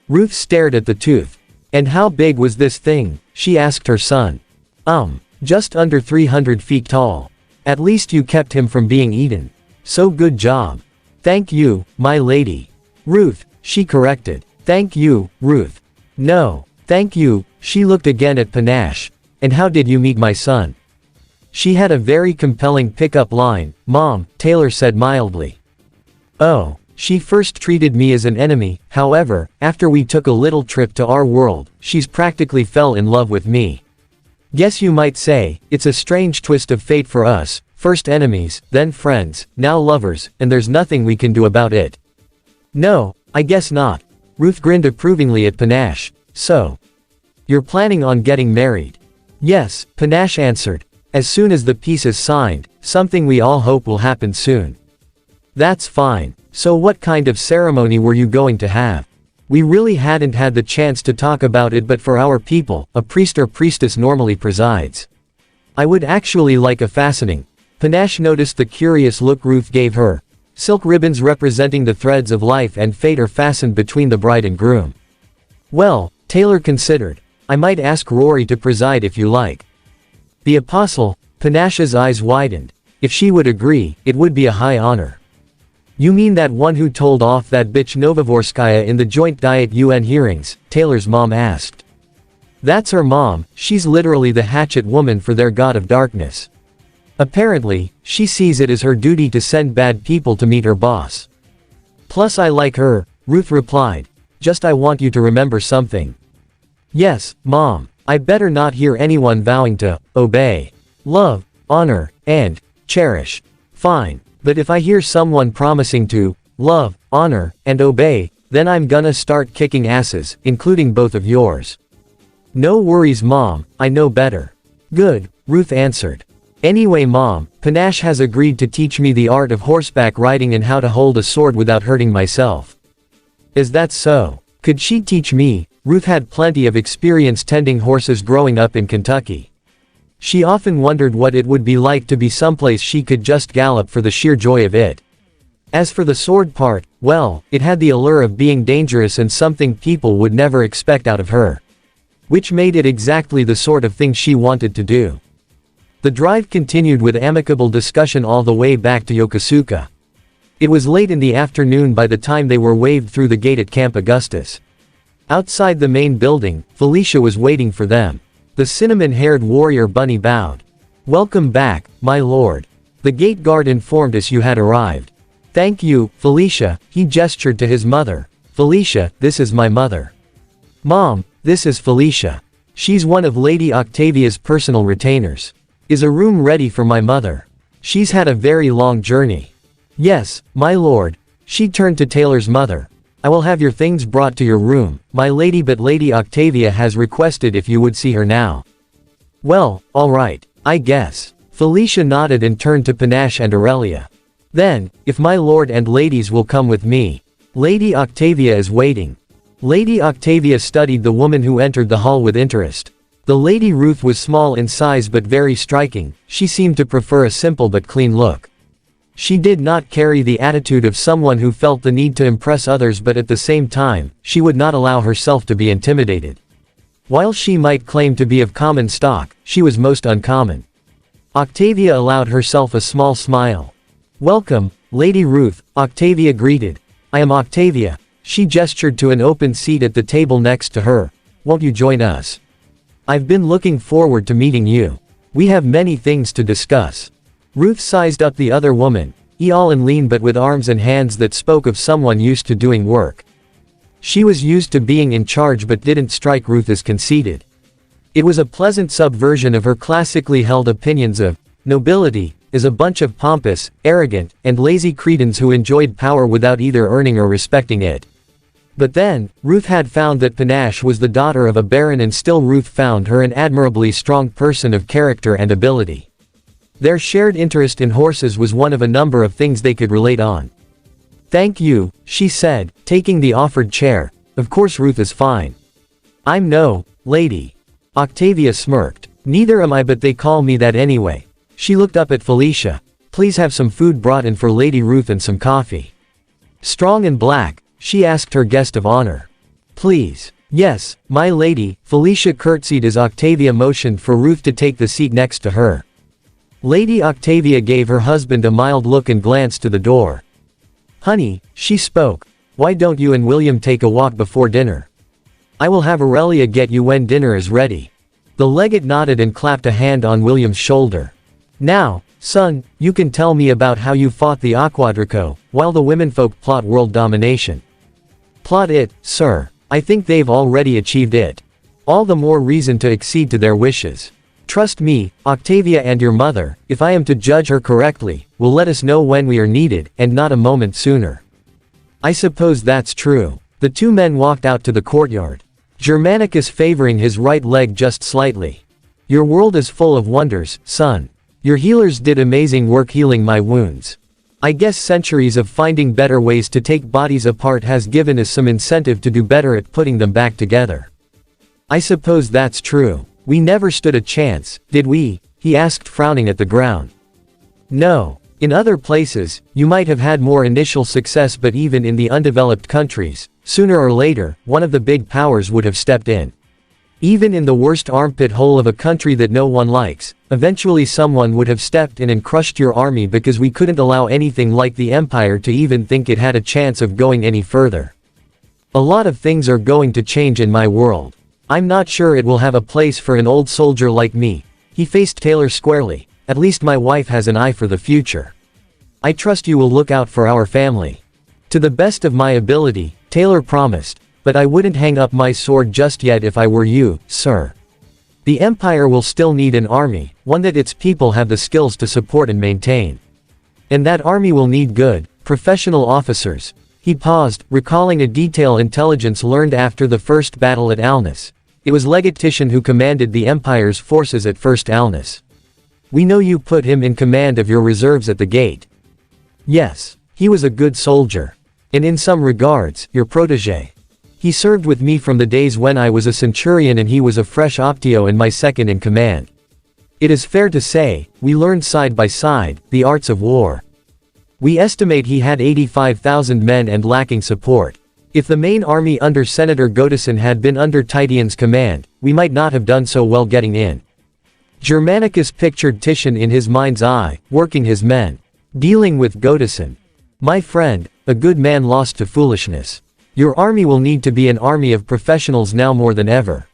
Ruth stared at the tooth. And how big was this thing? She asked her son. Just under 300 feet tall. At least you kept him from being eaten. So good job. Thank you, my lady. Ruth, she corrected. Thank you, Ruth. No, thank you. She looked again at Panache. And how did you meet my son? She had a very compelling pickup line, Mom, Taylor said mildly. Oh, she first treated me as an enemy. However, after we took a little trip to our world, she's practically fell in love with me. Guess you might say, it's a strange twist of fate for us, first enemies, then friends, now lovers, and there's nothing we can do about it. No, I guess not. Ruth grinned approvingly at Panache. So, you're planning on getting married? Yes, Panache answered. As soon as the peace is signed, something we all hope will happen soon. That's fine. So what kind of ceremony were you going to have? We really hadn't had the chance to talk about it, but for our people, a priest or priestess normally presides. I would actually like a fastening. Panache noticed the curious look Ruth gave her. Silk ribbons representing the threads of life and fate are fastened between the bride and groom. Well, Taylor considered. I might ask Rory to preside if you like. The apostle, Panache's eyes widened. If she would agree, it would be a high honor. You mean that one who told off that bitch Novovorskaya in the joint Diet UN hearings? Taylor's mom asked. That's her mom, she's literally the hatchet woman for their god of darkness. Apparently, she sees it as her duty to send bad people to meet her boss. Plus I like her, Ruth replied. Just I want you to remember something. Yes, Mom. I better not hear anyone vowing to obey, love, honor, and cherish. Fine. But if I hear someone promising to love, honor, and obey, then I'm gonna start kicking asses, including both of yours. No worries, Mom, I know better. Good, Ruth answered. Anyway, Mom, Panache has agreed to teach me the art of horseback riding and how to hold a sword without hurting myself. Is that so? Could she teach me? Ruth had plenty of experience tending horses growing up in Kentucky. She often wondered what it would be like to be someplace she could just gallop for the sheer joy of it. As for the sword part, well, it had the allure of being dangerous and something people would never expect out of her. Which made it exactly the sort of thing she wanted to do. The drive continued with amicable discussion all the way back to Yokosuka. It was late in the afternoon by the time they were waved through the gate at Camp Augustus. Outside the main building, Felicia was waiting for them. The cinnamon-haired warrior bunny bowed. Welcome back, my lord. The gate guard informed us you had arrived. Thank you, Felicia, he gestured to his mother. Felicia, this is my mother. Mom, this is Felicia. She's one of Lady Octavia's personal retainers. Is a room ready for my mother? She's had a very long journey. Yes, my lord. She turned to Taylor's mother. I will have your things brought to your room, my lady, but Lady Octavia has requested if you would see her now. Well, all right, I guess. Felicia nodded and turned to Panache and Aurelia. Then, if my lord and ladies will come with me. Lady Octavia is waiting. Lady Octavia studied the woman who entered the hall with interest. The Lady Ruth was small in size but very striking. She seemed to prefer a simple but clean look. She did not carry the attitude of someone who felt the need to impress others, but at the same time, she would not allow herself to be intimidated. While she might claim to be of common stock, she was most uncommon. Octavia allowed herself a small smile. Welcome, Lady Ruth, Octavia greeted. I am Octavia. She gestured to an open seat at the table next to her. Won't you join us? I've been looking forward to meeting you. We have many things to discuss. Ruth sized up the other woman, all and lean but with arms and hands that spoke of someone used to doing work. She was used to being in charge but didn't strike Ruth as conceited. It was a pleasant subversion of her classically held opinions of nobility as a bunch of pompous, arrogant, and lazy cretins who enjoyed power without either earning or respecting it. But then, Ruth had found that Panache was the daughter of a baron, and still Ruth found her an admirably strong person of character and ability. Their shared interest in horses was one of a number of things they could relate on. Thank you, she said, taking the offered chair. Of course Ruth is fine. I'm no lady. Octavia smirked. Neither am I, but they call me that anyway. She looked up at Felicia. Please have some food brought in for Lady Ruth and some coffee. Strong and black, she asked her guest of honor. Please. Yes, my lady, Felicia curtsied as Octavia motioned for Ruth to take the seat next to her. Lady Octavia gave her husband a mild look and glanced to the door. Honey, she spoke. Why don't you and William take a walk before dinner? I will have Aurelia get you when dinner is ready. The legate nodded and clapped a hand on William's shoulder. Now, son, you can tell me about how you fought the Aquadrico, while the womenfolk plot world domination. Plot it, sir. I think they've already achieved it. All the more reason to accede to their wishes. Trust me, Octavia, and your mother, if I am to judge her correctly, will let us know when we are needed, and not a moment sooner. I suppose that's true. The two men walked out to the courtyard. Germanicus favoring his right leg just slightly. Your world is full of wonders, son. Your healers did amazing work healing my wounds. I guess centuries of finding better ways to take bodies apart has given us some incentive to do better at putting them back together. I suppose that's true. We never stood a chance, did we? He asked, frowning at the ground. No. In other places, you might have had more initial success, but even in the undeveloped countries, sooner or later, one of the big powers would have stepped in. Even in the worst armpit hole of a country that no one likes, eventually someone would have stepped in and crushed your army because we couldn't allow anything like the Empire to even think it had a chance of going any further. A lot of things are going to change in my world. I'm not sure it will have a place for an old soldier like me. He faced Taylor squarely. At least my wife has an eye for the future. I trust you will look out for our family. To the best of my ability, Taylor promised, but I wouldn't hang up my sword just yet if I were you, sir. The Empire will still need an army, one that its people have the skills to support and maintain. And that army will need good, professional officers. He paused, recalling a detail intelligence learned after the first battle at Alnus. It was Legate Titian who commanded the Empire's forces at First Alnus. We know you put him in command of your reserves at the gate. Yes, he was a good soldier. And in some regards, your protege. He served with me from the days when I was a centurion and he was a fresh optio and my second in command. It is fair to say, we learned side by side, the arts of war. We estimate he had 85,000 men and lacking support. If the main army under Senator Godison had been under Titian's command, we might not have done so well getting in. Germanicus pictured Titian in his mind's eye, working his men. Dealing with Godison. My friend, a good man lost to foolishness. Your army will need to be an army of professionals now more than ever.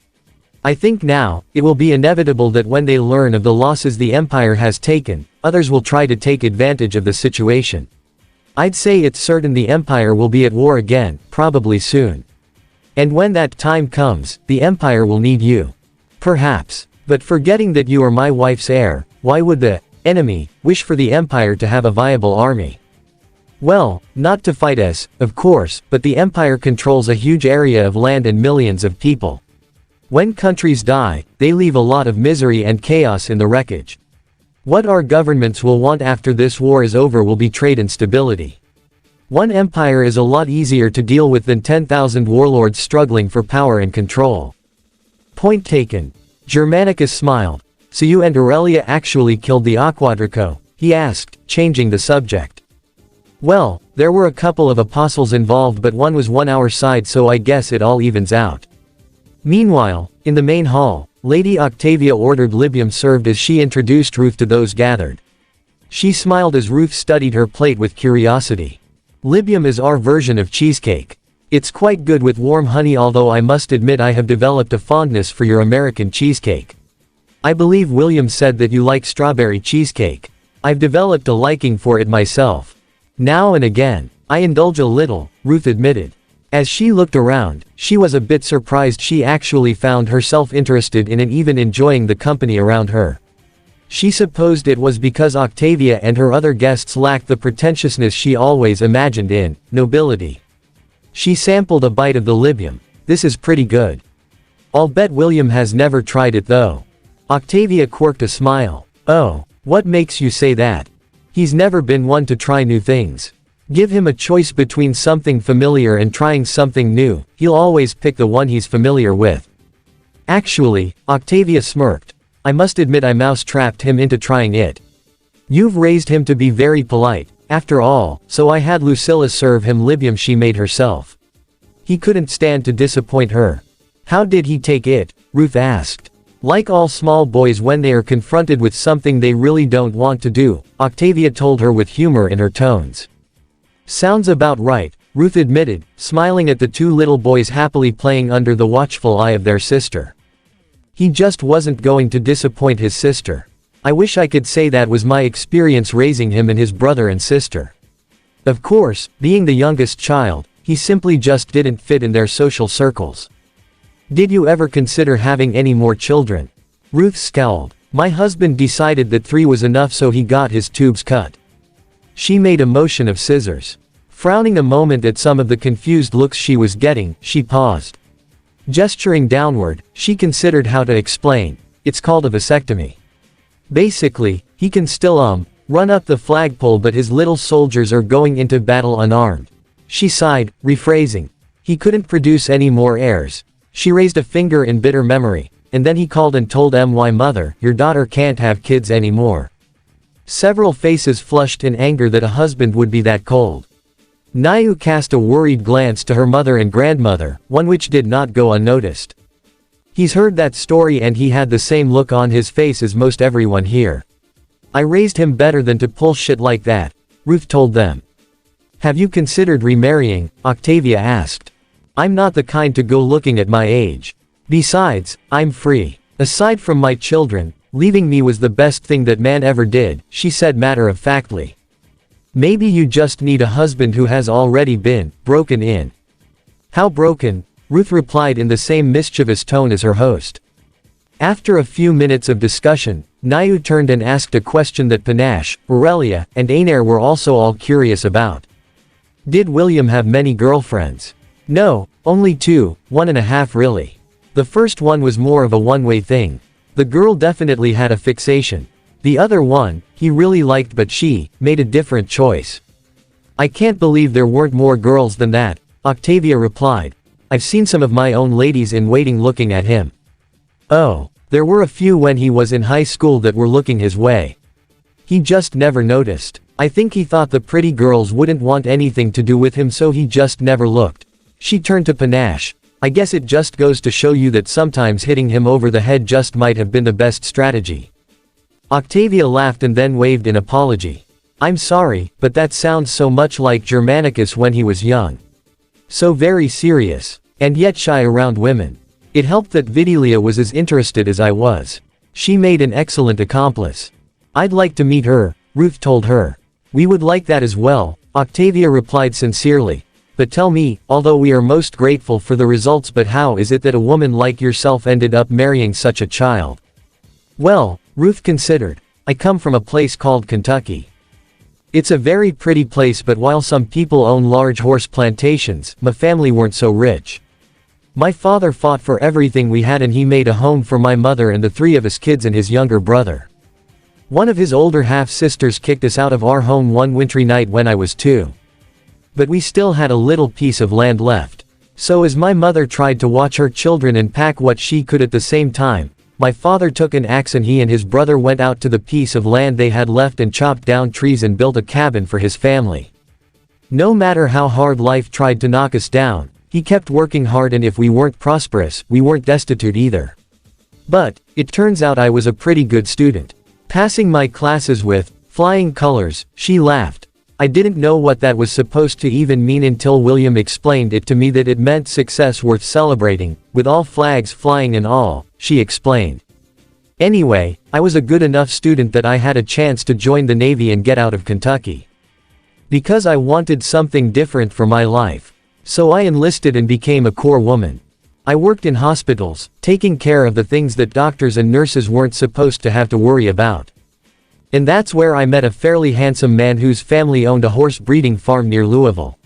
I think now, it will be inevitable that when they learn of the losses the Empire has taken, others will try to take advantage of the situation. I'd say it's certain the Empire will be at war again, probably soon. And when that time comes, the Empire will need you. Perhaps. But forgetting that you are my wife's heir, why would the enemy wish for the Empire to have a viable army? Well, not to fight us, of course, but the Empire controls a huge area of land and millions of people. When countries die, they leave a lot of misery and chaos in the wreckage. What our governments will want after this war is over will be trade and stability. One empire is a lot easier to deal with than 10,000 warlords struggling for power and control. Point taken. Germanicus smiled. So you and Aurelia actually killed the Aquadrico? He asked, changing the subject. Well, there were a couple of apostles involved, but one was on our side, so I guess it all evens out. Meanwhile, in the main hall, Lady Octavia ordered Libium served as she introduced Ruth to those gathered. She smiled as Ruth studied her plate with curiosity. Libium is our version of cheesecake. It's quite good with warm honey, although I must admit I have developed a fondness for your American cheesecake. I believe William said that you like strawberry cheesecake. I've developed a liking for it myself. Now and again, I indulge a little, Ruth admitted. As she looked around, she was a bit surprised she actually found herself interested in and even enjoying the company around her. She supposed it was because Octavia and her other guests lacked the pretentiousness she always imagined in nobility. She sampled a bite of the Libium. This is pretty good. I'll bet William has never tried it though. Octavia quirked a smile. Oh, what makes you say that? He's never been one to try new things. Give him a choice between something familiar and trying something new, he'll always pick the one he's familiar with. Actually, Octavia smirked. I must admit I mouse-trapped him into trying it. You've raised him to be very polite, after all, so I had Lucilla serve him Libium she made herself. He couldn't stand to disappoint her. How did he take it? Ruth asked. Like all small boys when they are confronted with something they really don't want to do, Octavia told her with humor in her tones. Sounds about right, Ruth admitted, smiling at the two little boys happily playing under the watchful eye of their sister. He just wasn't going to disappoint his sister. I wish I could say that was my experience raising him and his brother and sister. Of course, being the youngest child, he simply just didn't fit in their social circles. Did you ever consider having any more children? Ruth scowled. My husband decided that 3 was enough, so he got his tubes cut. She made a motion of scissors. Frowning a moment at some of the confused looks she was getting, she paused. Gesturing downward, she considered how to explain. It's called a vasectomy. Basically, he can still Run up the flagpole, but his little soldiers are going into battle unarmed. She sighed, rephrasing. He couldn't produce any more heirs. She raised a finger in bitter memory, and then he called and told my mother, your daughter can't have kids anymore. Several faces flushed in anger that a husband would be that cold. Nayu cast a worried glance to her mother and grandmother, one which did not go unnoticed. He's heard that story and he had the same look on his face as most everyone here. I raised him better than to pull shit like that, Ruth told them. Have you considered remarrying? Octavia asked. I'm not the kind to go looking at my age. Besides, I'm free. Aside from my children, leaving me was the best thing that man ever did, she said matter-of-factly. Maybe you just need a husband who has already been broken in. How broken? Ruth replied in the same mischievous tone as her host. After a few minutes of discussion, Nayu turned and asked a question that Panache, Aurelia, and Ainair were also all curious about. Did William have many girlfriends? No, only 2, 1.5 really. The first one was more of a one-way thing. The girl definitely had a fixation. The other one, he really liked, but she made a different choice. I can't believe there weren't more girls than that, Octavia replied. I've seen some of my own ladies in waiting looking at him. Oh, there were a few when he was in high school that were looking his way. He just never noticed. I think he thought the pretty girls wouldn't want anything to do with him, so he just never looked. She turned to Panache. I guess it just goes to show you that sometimes hitting him over the head just might have been the best strategy. Octavia laughed and then waved in apology. I'm sorry, but that sounds so much like Germanicus when he was young. So very serious. And yet shy around women. It helped that Vidilia was as interested as I was. She made an excellent accomplice. I'd like to meet her, Ruth told her. We would like that as well, Octavia replied sincerely. But tell me, although we are most grateful for the results, but how is it that a woman like yourself ended up marrying such a child? Well, Ruth considered. I come from a place called Kentucky. It's a very pretty place, but while some people own large horse plantations, my family weren't so rich. My father fought for everything we had and he made a home for my mother and the 3 of us kids and his younger brother. One of his older half-sisters kicked us out of our home one wintry night when I was 2. But we still had a little piece of land left. So as my mother tried to watch her children and pack what she could at the same time, my father took an axe and he and his brother went out to the piece of land they had left and chopped down trees and built a cabin for his family. No matter how hard life tried to knock us down, he kept working hard, and if we weren't prosperous, we weren't destitute either. But, it turns out I was a pretty good student. Passing my classes with flying colors, she laughed. I didn't know what that was supposed to even mean until William explained it to me, that it meant success worth celebrating, with all flags flying and all, she explained. Anyway, I was a good enough student that I had a chance to join the Navy and get out of Kentucky. Because I wanted something different for my life. So I enlisted and became a Corps woman. I worked in hospitals, taking care of the things that doctors and nurses weren't supposed to have to worry about. And that's where I met a fairly handsome man whose family owned a horse breeding farm near Louisville.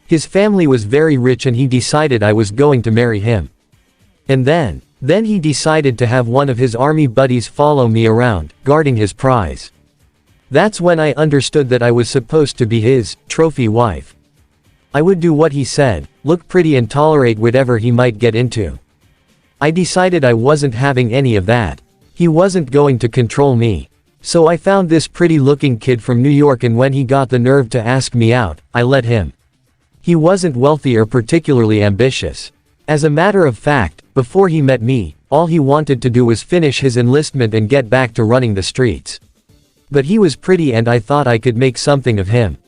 His family was very rich and he decided I was going to marry him. And then he decided to have one of his army buddies follow me around, guarding his prize. That's when I understood that I was supposed to be his trophy wife. I would do what he said, look pretty and tolerate whatever he might get into. I decided I wasn't having any of that. He wasn't going to control me. So I found this pretty-looking kid from New York, and when he got the nerve to ask me out, I let him. He wasn't wealthy or particularly ambitious. As a matter of fact, before he met me, all he wanted to do was finish his enlistment and get back to running the streets. But he was pretty and I thought I could make something of him.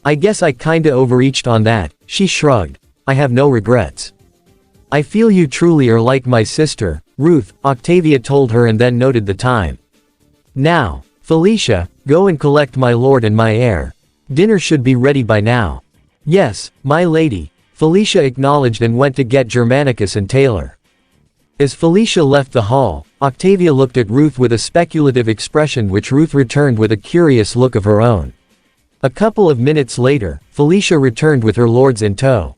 I guess I kinda overreached on that, she shrugged. I have no regrets. I feel you truly are like my sister, Ruth, Octavia told her and then noted the time. Now, Felicia, go and collect my lord and my heir. Dinner should be ready by now. Yes, my lady, Felicia acknowledged and went to get Germanicus and Taylor. As Felicia left the hall, Octavia looked at Ruth with a speculative expression, which Ruth returned with a curious look of her own. A couple of minutes later, Felicia returned with her lords in tow.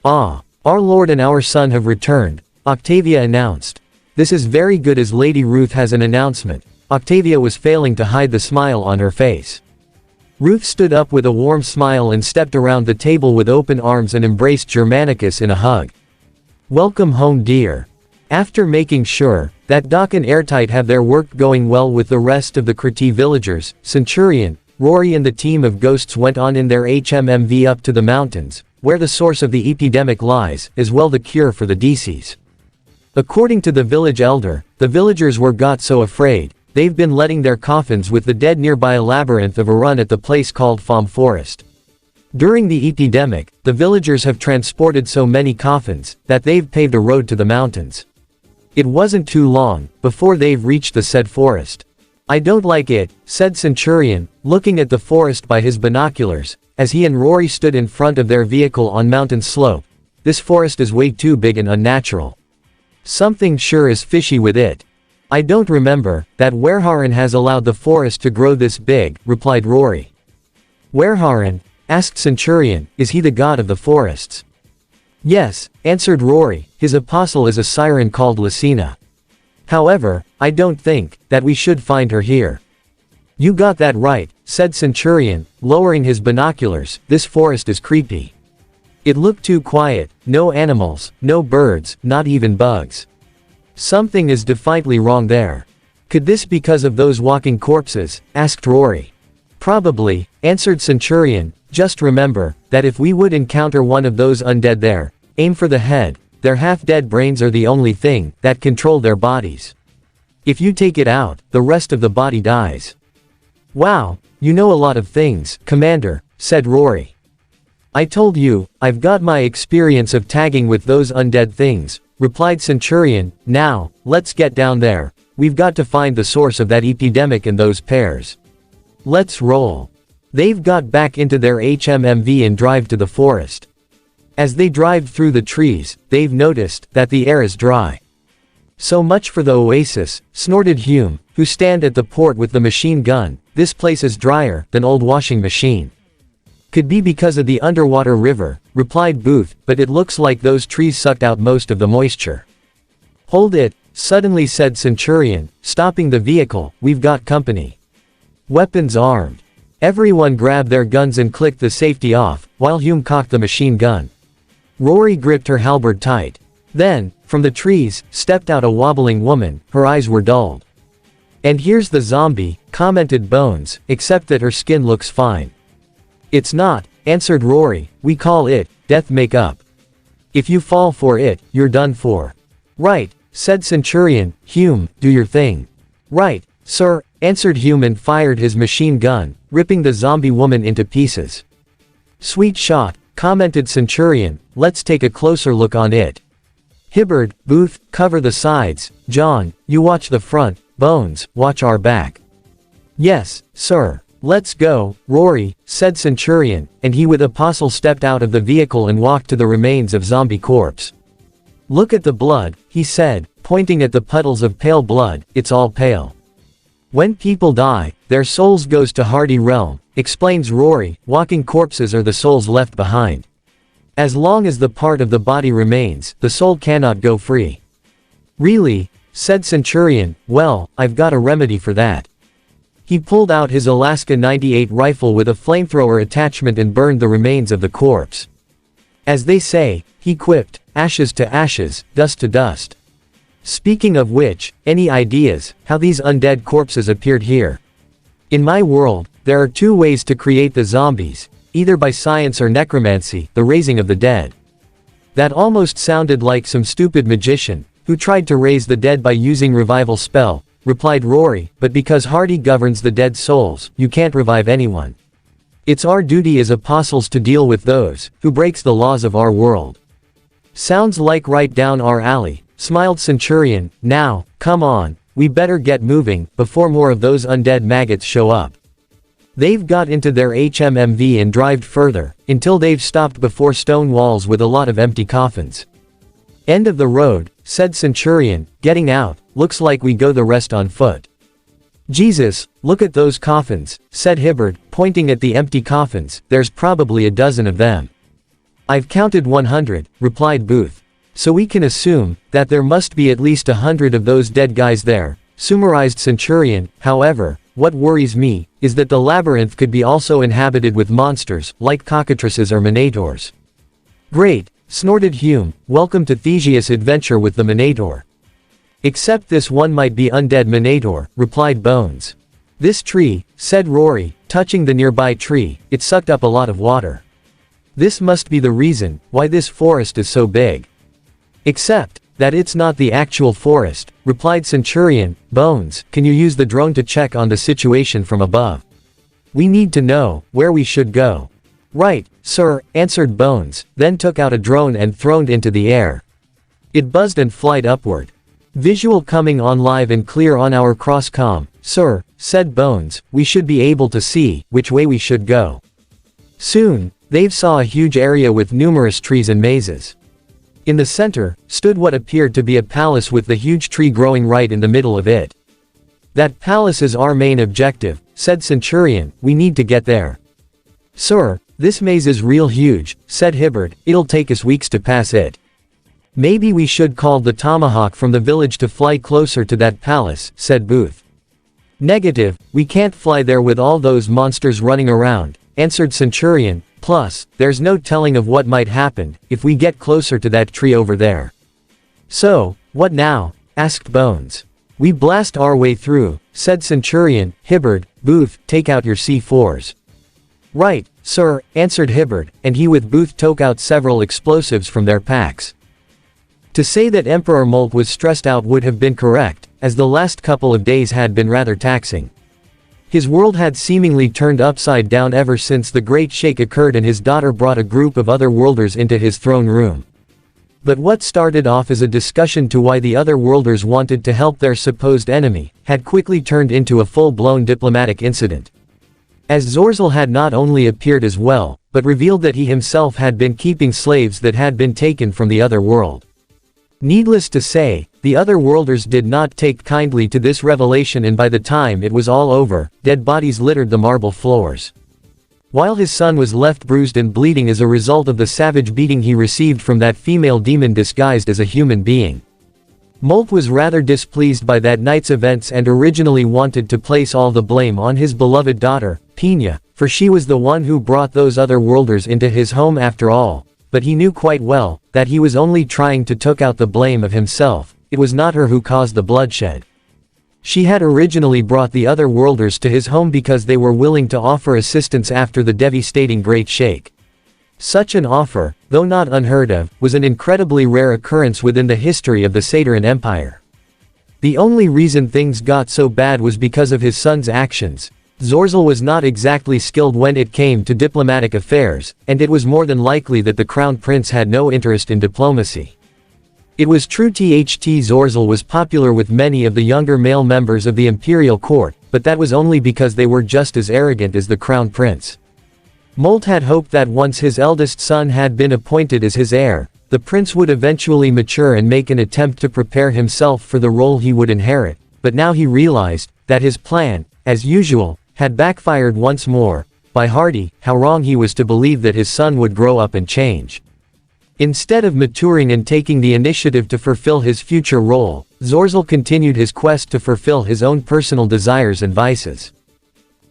Ah, our lord and our son have returned, Octavia announced. This is very good, as Lady Ruth has an announcement. Octavia was failing to hide the smile on her face. Ruth stood up with a warm smile and stepped around the table with open arms and embraced Germanicus in a hug. "Welcome home, dear." After making sure that Doc and Airtight have their work going well with the rest of the Kree villagers, Centurion, Rory and the team of ghosts went on in their HMMV up to the mountains, where the source of the epidemic lies, as well the cure for the disease. According to the village elder, the villagers got so afraid, they've been letting their coffins with the dead nearby a labyrinth of a run at the place called Farm Forest. During the epidemic, the villagers have transported so many coffins, that they've paved a road to the mountains. It wasn't too long, before they've reached the said forest. "I don't like it," said Centurion, looking at the forest by his binoculars, as he and Rory stood in front of their vehicle on mountain slope. "This forest is way too big and unnatural. Something sure is fishy with it." "I don't remember that Werharan has allowed the forest to grow this big," replied Rory. "Werharan?" asked Centurion, "is he the god of the forests?" "Yes," answered Rory, "his apostle is a siren called Lucina. However, I don't think that we should find her here." "You got that right," said Centurion, lowering his binoculars, "this forest is creepy. It looked too quiet, no animals, no birds, not even bugs. Something is definitely wrong there." "Could this be because of those walking corpses?" asked Rory. "Probably," answered Centurion, "just remember that if we would encounter one of those undead there, aim for the head. Their half-dead brains are the only thing that control their bodies. If you take it out, the rest of the body dies." "Wow, you know a lot of things, Commander," said Rory. "I told you, I've got my experience of tagging with those undead things," replied Centurion. "Now, let's get down there. We've got to find the source of that epidemic and those pairs. Let's roll." They've got back into their HMMV and drive to the forest. As they drive through the trees, they've noticed that the air is dry. "So much for the oasis," snorted Hume, who stand at the port with the machine gun. "This place is drier than old washing machine." "Could be because of the underwater river," replied Booth, "but it looks like those trees sucked out most of the moisture." "Hold it," suddenly said Centurion, stopping the vehicle, "we've got company. Weapons armed." Everyone grabbed their guns and clicked the safety off, while Hume cocked the machine gun. Rory gripped her halberd tight. Then, from the trees, stepped out a wobbling woman, her eyes were dulled. "And here's the zombie," commented Bones, "except that her skin looks fine." "It's not," answered Rory, "we call it death makeup. If you fall for it, you're done for." "Right," said Centurion. "Hume, do your thing." "Right, sir," answered Hume and fired his machine gun, ripping the zombie woman into pieces. "Sweet shot," commented Centurion, "let's take a closer look on it. Hibbard, Booth, cover the sides. John, you watch the front. Bones, watch our back." "Yes, sir." "Let's go, Rory," said Centurion, and he with Apostle stepped out of the vehicle and walked to the remains of zombie corpse. "Look at the blood," he said, pointing at the puddles of pale blood, "it's all pale. When people die, their souls goes to Hardy Realm," explains Rory. "Walking corpses are the souls left behind. As long as the part of the body remains, the soul cannot go free." "Really?" said Centurion. "Well, I've got a remedy for that." He pulled out his Alaska 98 rifle with a flamethrower attachment and burned the remains of the corpse. "As they say," he quipped, "ashes to ashes, dust to dust." "Speaking of which, any ideas how these undead corpses appeared here?" "In my world, there are two ways to create the zombies, either by science or necromancy, the raising of the dead." That almost sounded like some stupid magician who tried to raise the dead by using revival spell, replied Rory, "but because Hardy governs the dead souls, you can't revive anyone. It's our duty as apostles to deal with those who breaks the laws of our world." "Sounds like right down our alley," smiled Centurion. "Now, come on, we better get moving, before more of those undead maggots show up." They've got into their HMMV and drived further, until they've stopped before stone walls with a lot of empty coffins. "End of the road," said Centurion, getting out, "looks like we go the rest on foot." "Jesus, look at those coffins," said Hibbard, pointing at the empty coffins, "there's probably a dozen of them." "I've counted 100, replied Booth. "So we can assume that there must be at least 100 of those dead guys there, summarized Centurion. However, what worries me, is that the labyrinth could be also inhabited with monsters, like cockatrices or minotaurs. Great, snorted Hume, welcome to Theseus' adventure with the minotaur. Except this one might be undead minotaur, replied Bones. This tree, said Rory, touching the nearby tree, it sucked up a lot of water. This must be the reason why this forest is so big. Except that it's not the actual forest, replied Centurion. Bones, can you use the drone to check on the situation from above? We need to know where we should go. Right, sir, answered Bones, then took out a drone and thrown it into the air. It buzzed and flied upward. Visual coming on live and clear on our cross-comm, sir, said Bones, we should be able to see which way we should go. Soon, they saw a huge area with numerous trees and mazes. In the center, stood what appeared to be a palace with the huge tree growing right in the middle of it. That palace is our main objective, said Centurion, we need to get there. Sir, this maze is real huge, said Hibbard, it'll take us weeks to pass it. Maybe we should call the Tomahawk from the village to fly closer to that palace, said Booth. Negative, we can't fly there with all those monsters running around, answered Centurion, plus, there's no telling of what might happen, if we get closer to that tree over there. So, what now? Asked Bones. We blast our way through, said Centurion. Hibbard, Booth, take out your C4s. Right, sir, answered Hibbard, and he with Booth took out several explosives from their packs. To say that Emperor Molt was stressed out would have been correct, as the last couple of days had been rather taxing. His world had seemingly turned upside down ever since the Great Shake occurred and his daughter brought a group of other worlders into his throne room. But what started off as a discussion to why the other worlders wanted to help their supposed enemy, had quickly turned into a full-blown diplomatic incident. As Zorzel had not only appeared as well, but revealed that he himself had been keeping slaves that had been taken from the other world. Needless to say, the other worlders did not take kindly to this revelation, and by the time it was all over, dead bodies littered the marble floors. While his son was left bruised and bleeding as a result of the savage beating he received from that female demon disguised as a human being. Molt was rather displeased by that night's events and originally wanted to place all the blame on his beloved daughter, Pina, for she was the one who brought those other worlders into his home after all. But he knew quite well, that he was only trying to take out the blame of himself, it was not her who caused the bloodshed. She had originally brought the other worlders to his home because they were willing to offer assistance after the devastating Great Shake. Such an offer, though not unheard of, was an incredibly rare occurrence within the history of the Sateran Empire. The only reason things got so bad was because of his son's actions. Zorzel was not exactly skilled when it came to diplomatic affairs, and it was more than likely that the Crown Prince had no interest in diplomacy. It was true Zorzel was popular with many of the younger male members of the imperial court, but that was only because they were just as arrogant as the Crown Prince. Molt had hoped that once his eldest son had been appointed as his heir, the prince would eventually mature and make an attempt to prepare himself for the role he would inherit, but now he realized that his plan, as usual, had backfired once more. By Hardy, how wrong he was to believe that his son would grow up and change. Instead of maturing and taking the initiative to fulfill his future role, Zorzel continued his quest to fulfill his own personal desires and vices.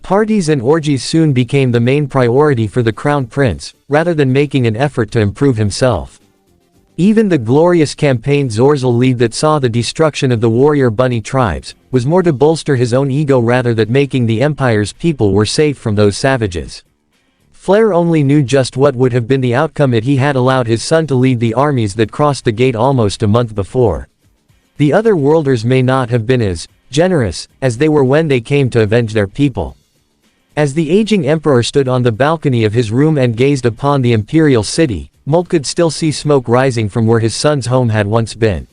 Parties and orgies soon became the main priority for the Crown Prince, rather than making an effort to improve himself. Even the glorious campaign Zorzel led that saw the destruction of the warrior bunny tribes, was more to bolster his own ego rather than making the Empire's people were safe from those savages. Flair only knew just what would have been the outcome if he had allowed his son to lead the armies that crossed the gate almost a month before. The other worlders may not have been as generous as they were when they came to avenge their people. As the aging emperor stood on the balcony of his room and gazed upon the imperial city, Molt could still see smoke rising from where his son's home had once been.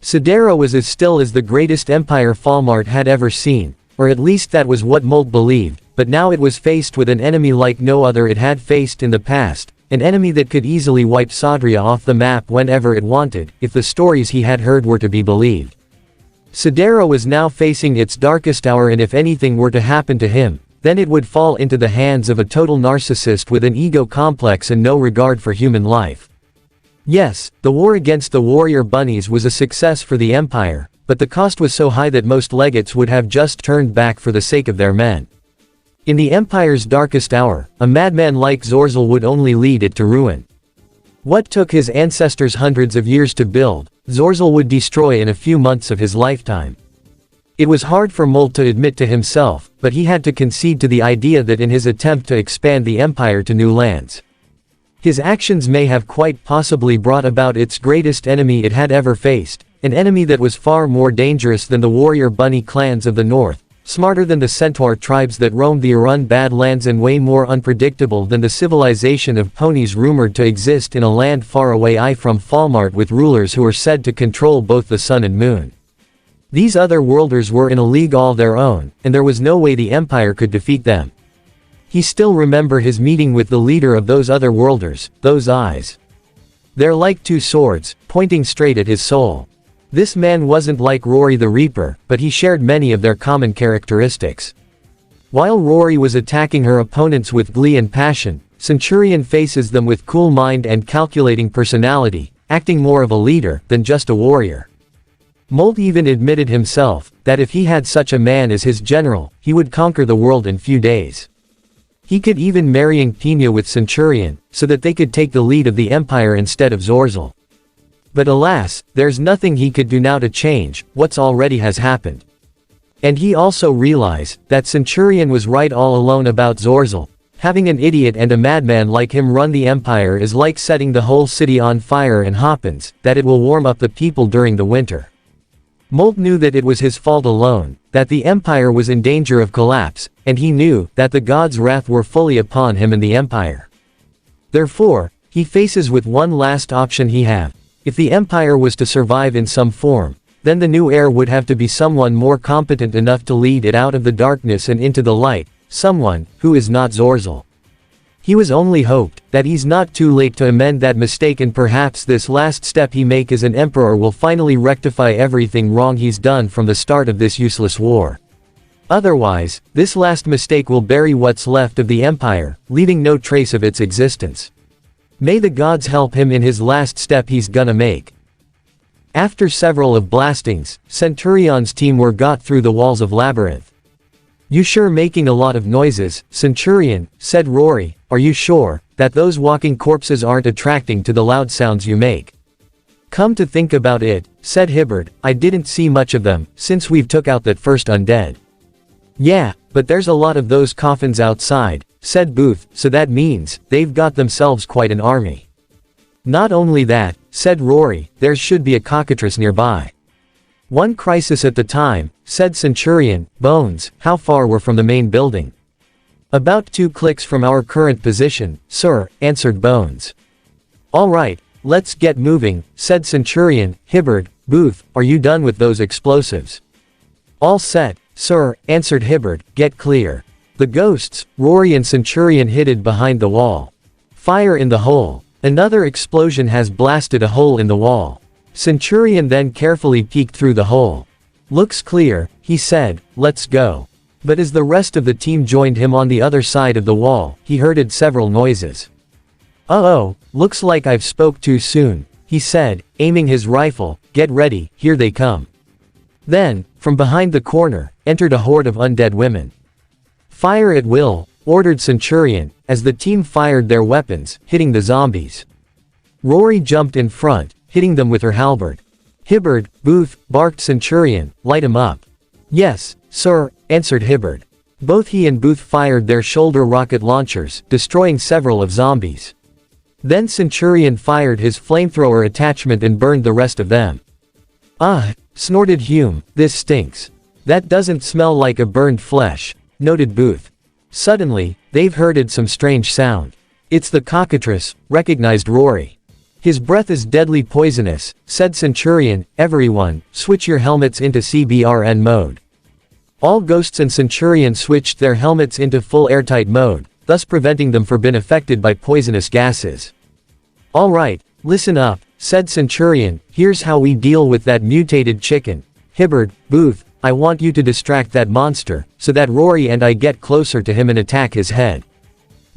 Sidera was as still as the greatest empire Falmart had ever seen, or at least that was what Molt believed, but now it was faced with an enemy like no other it had faced in the past, an enemy that could easily wipe Sadria off the map whenever it wanted, if the stories he had heard were to be believed. Sidera was now facing its darkest hour, and if anything were to happen to him, then it would fall into the hands of a total narcissist with an ego complex and no regard for human life. Yes, the war against the warrior bunnies was a success for the Empire, but the cost was so high that most legates would have just turned back for the sake of their men. In the Empire's darkest hour, a madman like Zorzel would only lead it to ruin. What took his ancestors hundreds of years to build, Zorzel would destroy in a few months of his lifetime. It was hard for Molt to admit to himself, but he had to concede to the idea that in his attempt to expand the Empire to new lands, his actions may have quite possibly brought about its greatest enemy it had ever faced, an enemy that was far more dangerous than the warrior bunny clans of the north, smarter than the centaur tribes that roamed the Arun Badlands, and way more unpredictable than the civilization of ponies rumored to exist in a land far away from Falmart, with rulers who were said to control both the sun and moon. These other worlders were in a league all their own, and there was no way the Empire could defeat them. He still remembered his meeting with the leader of those other worlders, those eyes. They're like two swords, pointing straight at his soul. This man wasn't like Rory the Reaper, but he shared many of their common characteristics. While Rory was attacking her opponents with glee and passion, Centurion faces them with cool mind and calculating personality, acting more of a leader than just a warrior. Molt even admitted himself that if he had such a man as his general, he would conquer the world in few days. He could even marrying Pina with Centurion, so that they could take the lead of the Empire instead of Zorzel. But alas, there's nothing he could do now to change what's already has happened. And he also realized that Centurion was right all alone about Zorzel. Having an idiot and a madman like him run the Empire is like setting the whole city on fire and happens that it will warm up the people during the winter. Molt knew that it was his fault alone, that the Empire was in danger of collapse, and he knew that the gods' wrath were fully upon him and the Empire. Therefore, he faces with one last option he have. If the Empire was to survive in some form, then the new heir would have to be someone more competent enough to lead it out of the darkness and into the light, someone who is not Zorzel. He was only hoped that he's not too late to amend that mistake, and perhaps this last step he make as an emperor will finally rectify everything wrong he's done from the start of this useless war. Otherwise, this last mistake will bury what's left of the Empire, leaving no trace of its existence. May the gods help him in his last step he's gonna make. After several of blastings, Centurion's team were got through the walls of Labyrinth. "You sure making a lot of noises, Centurion," said Rory. "Are you sure that those walking corpses aren't attracting to the loud sounds you make?" "Come to think about it," said Hibbard, "I didn't see much of them since we've took out that first undead." "Yeah, but there's a lot of those coffins outside," said Booth, "so that means they've got themselves quite an army." "Not only that," said Rory, "there should be a cockatrice nearby." "One crisis at the time," said Centurion. "Bones, how far we're from the main building?" "About 2 clicks from our current position, sir," answered Bones. "All right, let's get moving," said Centurion. "Hibbard, Booth, are you done with those explosives?" "All set, sir," answered Hibbard. "Get clear." The ghosts, Rory and Centurion hid behind the wall. "Fire in the hole." Another explosion has blasted a hole in the wall. Centurion then carefully peeked through the hole. "Looks clear," he said, "let's go." But as the rest of the team joined him on the other side of the wall, he heard several noises. "Uh-oh, looks like I've spoke too soon," he said, aiming his rifle. "Get ready, here they come." Then, from behind the corner, entered a horde of undead women. "Fire at will," ordered Centurion, as the team fired their weapons, hitting the zombies. Rory jumped in front, hitting them with her halberd. "Hibbard, Booth," barked Centurion, "light 'em up." "Yes, sir," answered Hibbard. Both he and Booth fired their shoulder rocket launchers, destroying several of zombies. Then Centurion fired his flamethrower attachment and burned the rest of them. "Ah," snorted Hume, "this stinks." "That doesn't smell like a burned flesh," noted Booth. Suddenly, they've heard some strange sound. "It's the cockatrice," recognized Rory. "His breath is deadly poisonous," said Centurion. "Everyone, switch your helmets into CBRN mode." All ghosts and Centurion switched their helmets into full airtight mode, thus preventing them from being affected by poisonous gases. "All right, listen up," said Centurion. "Here's how we deal with that mutated chicken. Hibbard, Booth, I want you to distract that monster, so that Rory and I get closer to him and attack his head.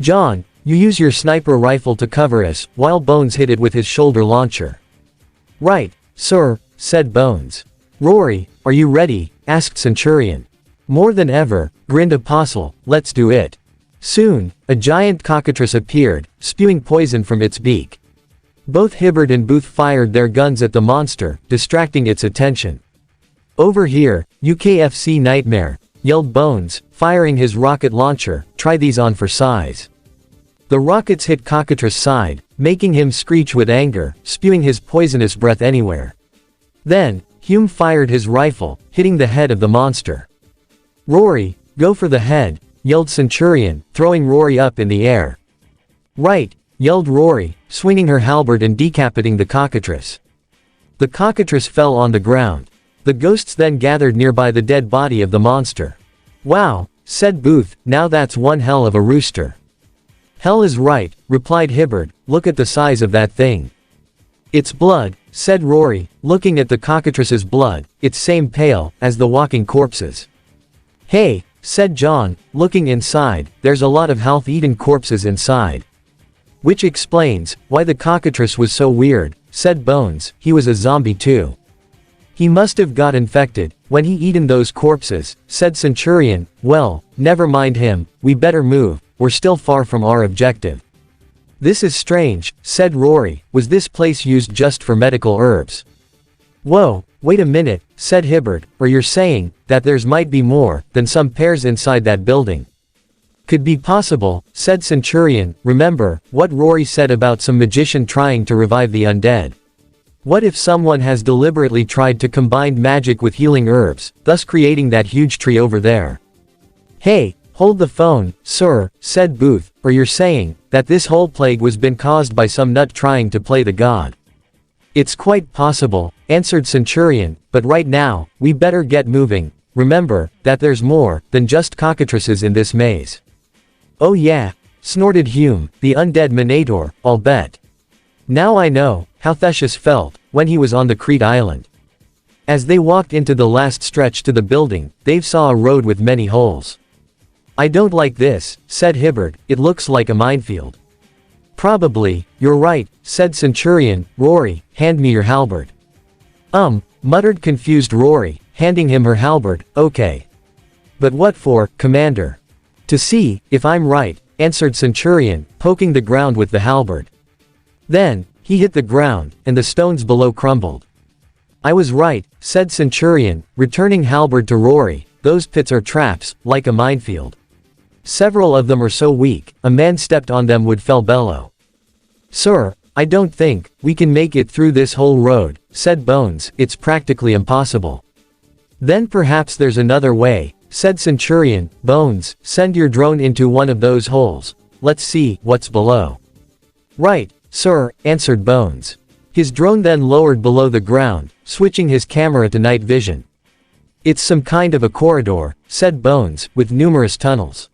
John, you use your sniper rifle to cover us, while Bones hit it with his shoulder launcher." "Right, sir," said Bones. Rory, are you ready? Asked Centurion. More than ever, grinned Apostle, let's do it. Soon, a giant cockatrice appeared, spewing poison from its beak. Both Hibbert and Booth fired their guns at the monster, distracting its attention. Over here, UKFC Nightmare, yelled Bones, firing his rocket launcher, try these on for size. The rockets hit Cockatrice's side, making him screech with anger, spewing his poisonous breath anywhere. Then, Hume fired his rifle, hitting the head of the monster. Rory, go for the head, yelled Centurion, throwing Rory up in the air. Right, yelled Rory, swinging her halberd and decapitating the cockatrice. The cockatrice fell on the ground. The ghosts then gathered nearby the dead body of the monster. Wow, said Booth, now that's one hell of a rooster. Hell is right, replied Hibbert, look at the size of that thing. It's blood, said Rory, looking at the cockatrice's blood, it's same pale as the walking corpses. Hey, said John, looking inside, there's a lot of half-eaten corpses inside. Which explains why the cockatrice was so weird, said Bones, he was a zombie too. He must have got infected when he eaten those corpses, said Centurion, well, never mind him, we better move, we're still far from our objective. This is strange, said Rory, was this place used just for medical herbs? Whoa, wait a minute, said Hibbert, or you're saying that there's might be more than some pairs inside that building. Could be possible, said Centurion, remember what Rory said about some magician trying to revive the undead. What if someone has deliberately tried to combine magic with healing herbs, thus creating that huge tree over there? Hey, hold the phone, sir, said Booth, or you're saying that this whole plague was been caused by some nut trying to play the god. It's quite possible, answered Centurion, but right now, we better get moving, remember that there's more than just cockatrices in this maze. Oh yeah, snorted Hume, the undead Minotaur, I'll bet. Now I know how Theseus felt when he was on the Crete island. As they walked into the last stretch to the building, they saw a road with many holes. I don't like this, said Hibbert, it looks like a minefield. Probably, you're right, said Centurion, Rory, hand me your halberd. Muttered confused Rory, handing him her halberd, okay. But what for, Commander? To see if I'm right, answered Centurion, poking the ground with the halberd. Then, he hit the ground, and the stones below crumbled. I was right, said Centurion, returning halberd to Rory, those pits are traps, like a minefield. Several of them are so weak, a man stepped on them would fell bellow. Sir, I don't think we can make it through this whole road, said Bones, it's practically impossible. Then perhaps there's another way, said Centurion, Bones, send your drone into one of those holes, let's see what's below. Right, sir, answered Bones. His drone then lowered below the ground, switching his camera to night vision. It's some kind of a corridor, said Bones, with numerous tunnels.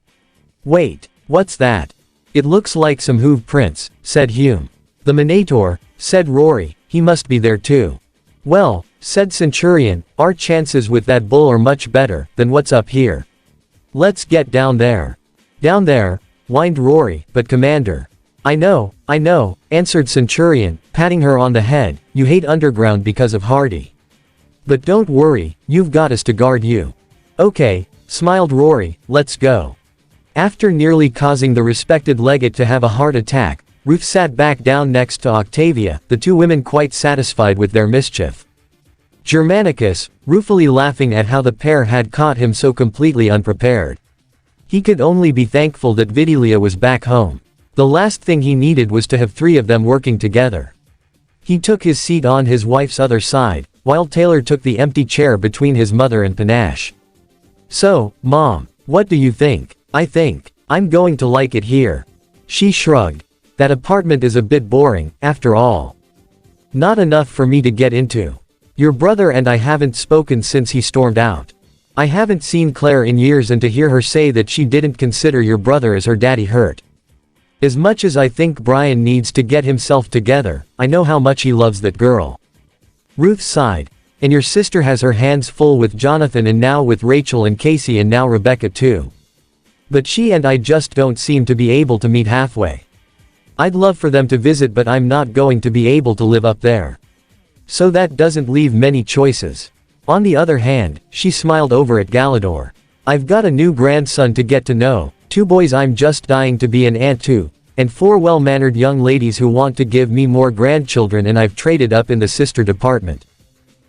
Wait, what's that? It looks like some hoof prints, said Hume. The Minotaur, said Rory, he must be there too. Well, said Centurion, our chances with that bull are much better than what's up here. Let's get down there. Down there, whined Rory, but Commander. I know, answered Centurion, patting her on the head, you hate underground because of Hardy. But don't worry, you've got us to guard you. Okay, smiled Rory, let's go. After nearly causing the respected legate to have a heart attack, Ruth sat back down next to Octavia, the two women quite satisfied with their mischief. Germanicus, ruefully laughing at how the pair had caught him so completely unprepared. He could only be thankful that Vidilia was back home. The last thing he needed was to have three of them working together. He took his seat on his wife's other side, while Taylor took the empty chair between his mother and Panache. So, Mom, what do you think? I think I'm going to like it here. She shrugged. That apartment is a bit boring, after all. Not enough for me to get into. Your brother and I haven't spoken since he stormed out. I haven't seen Claire in years, and to hear her say that she didn't consider your brother as her daddy hurt. As much as I think Brian needs to get himself together, I know how much he loves that girl. Ruth sighed. And your sister has her hands full with Jonathan, and now with Rachel and Casey, and now Rebecca too. But she and I just don't seem to be able to meet halfway. I'd love for them to visit, but I'm not going to be able to live up there. So that doesn't leave many choices. On the other hand, she smiled over at Galador. I've got a new grandson to get to know, 2 boys I'm just dying to be an aunt to, and 4 well-mannered young ladies who want to give me more grandchildren, and I've traded up in the sister department.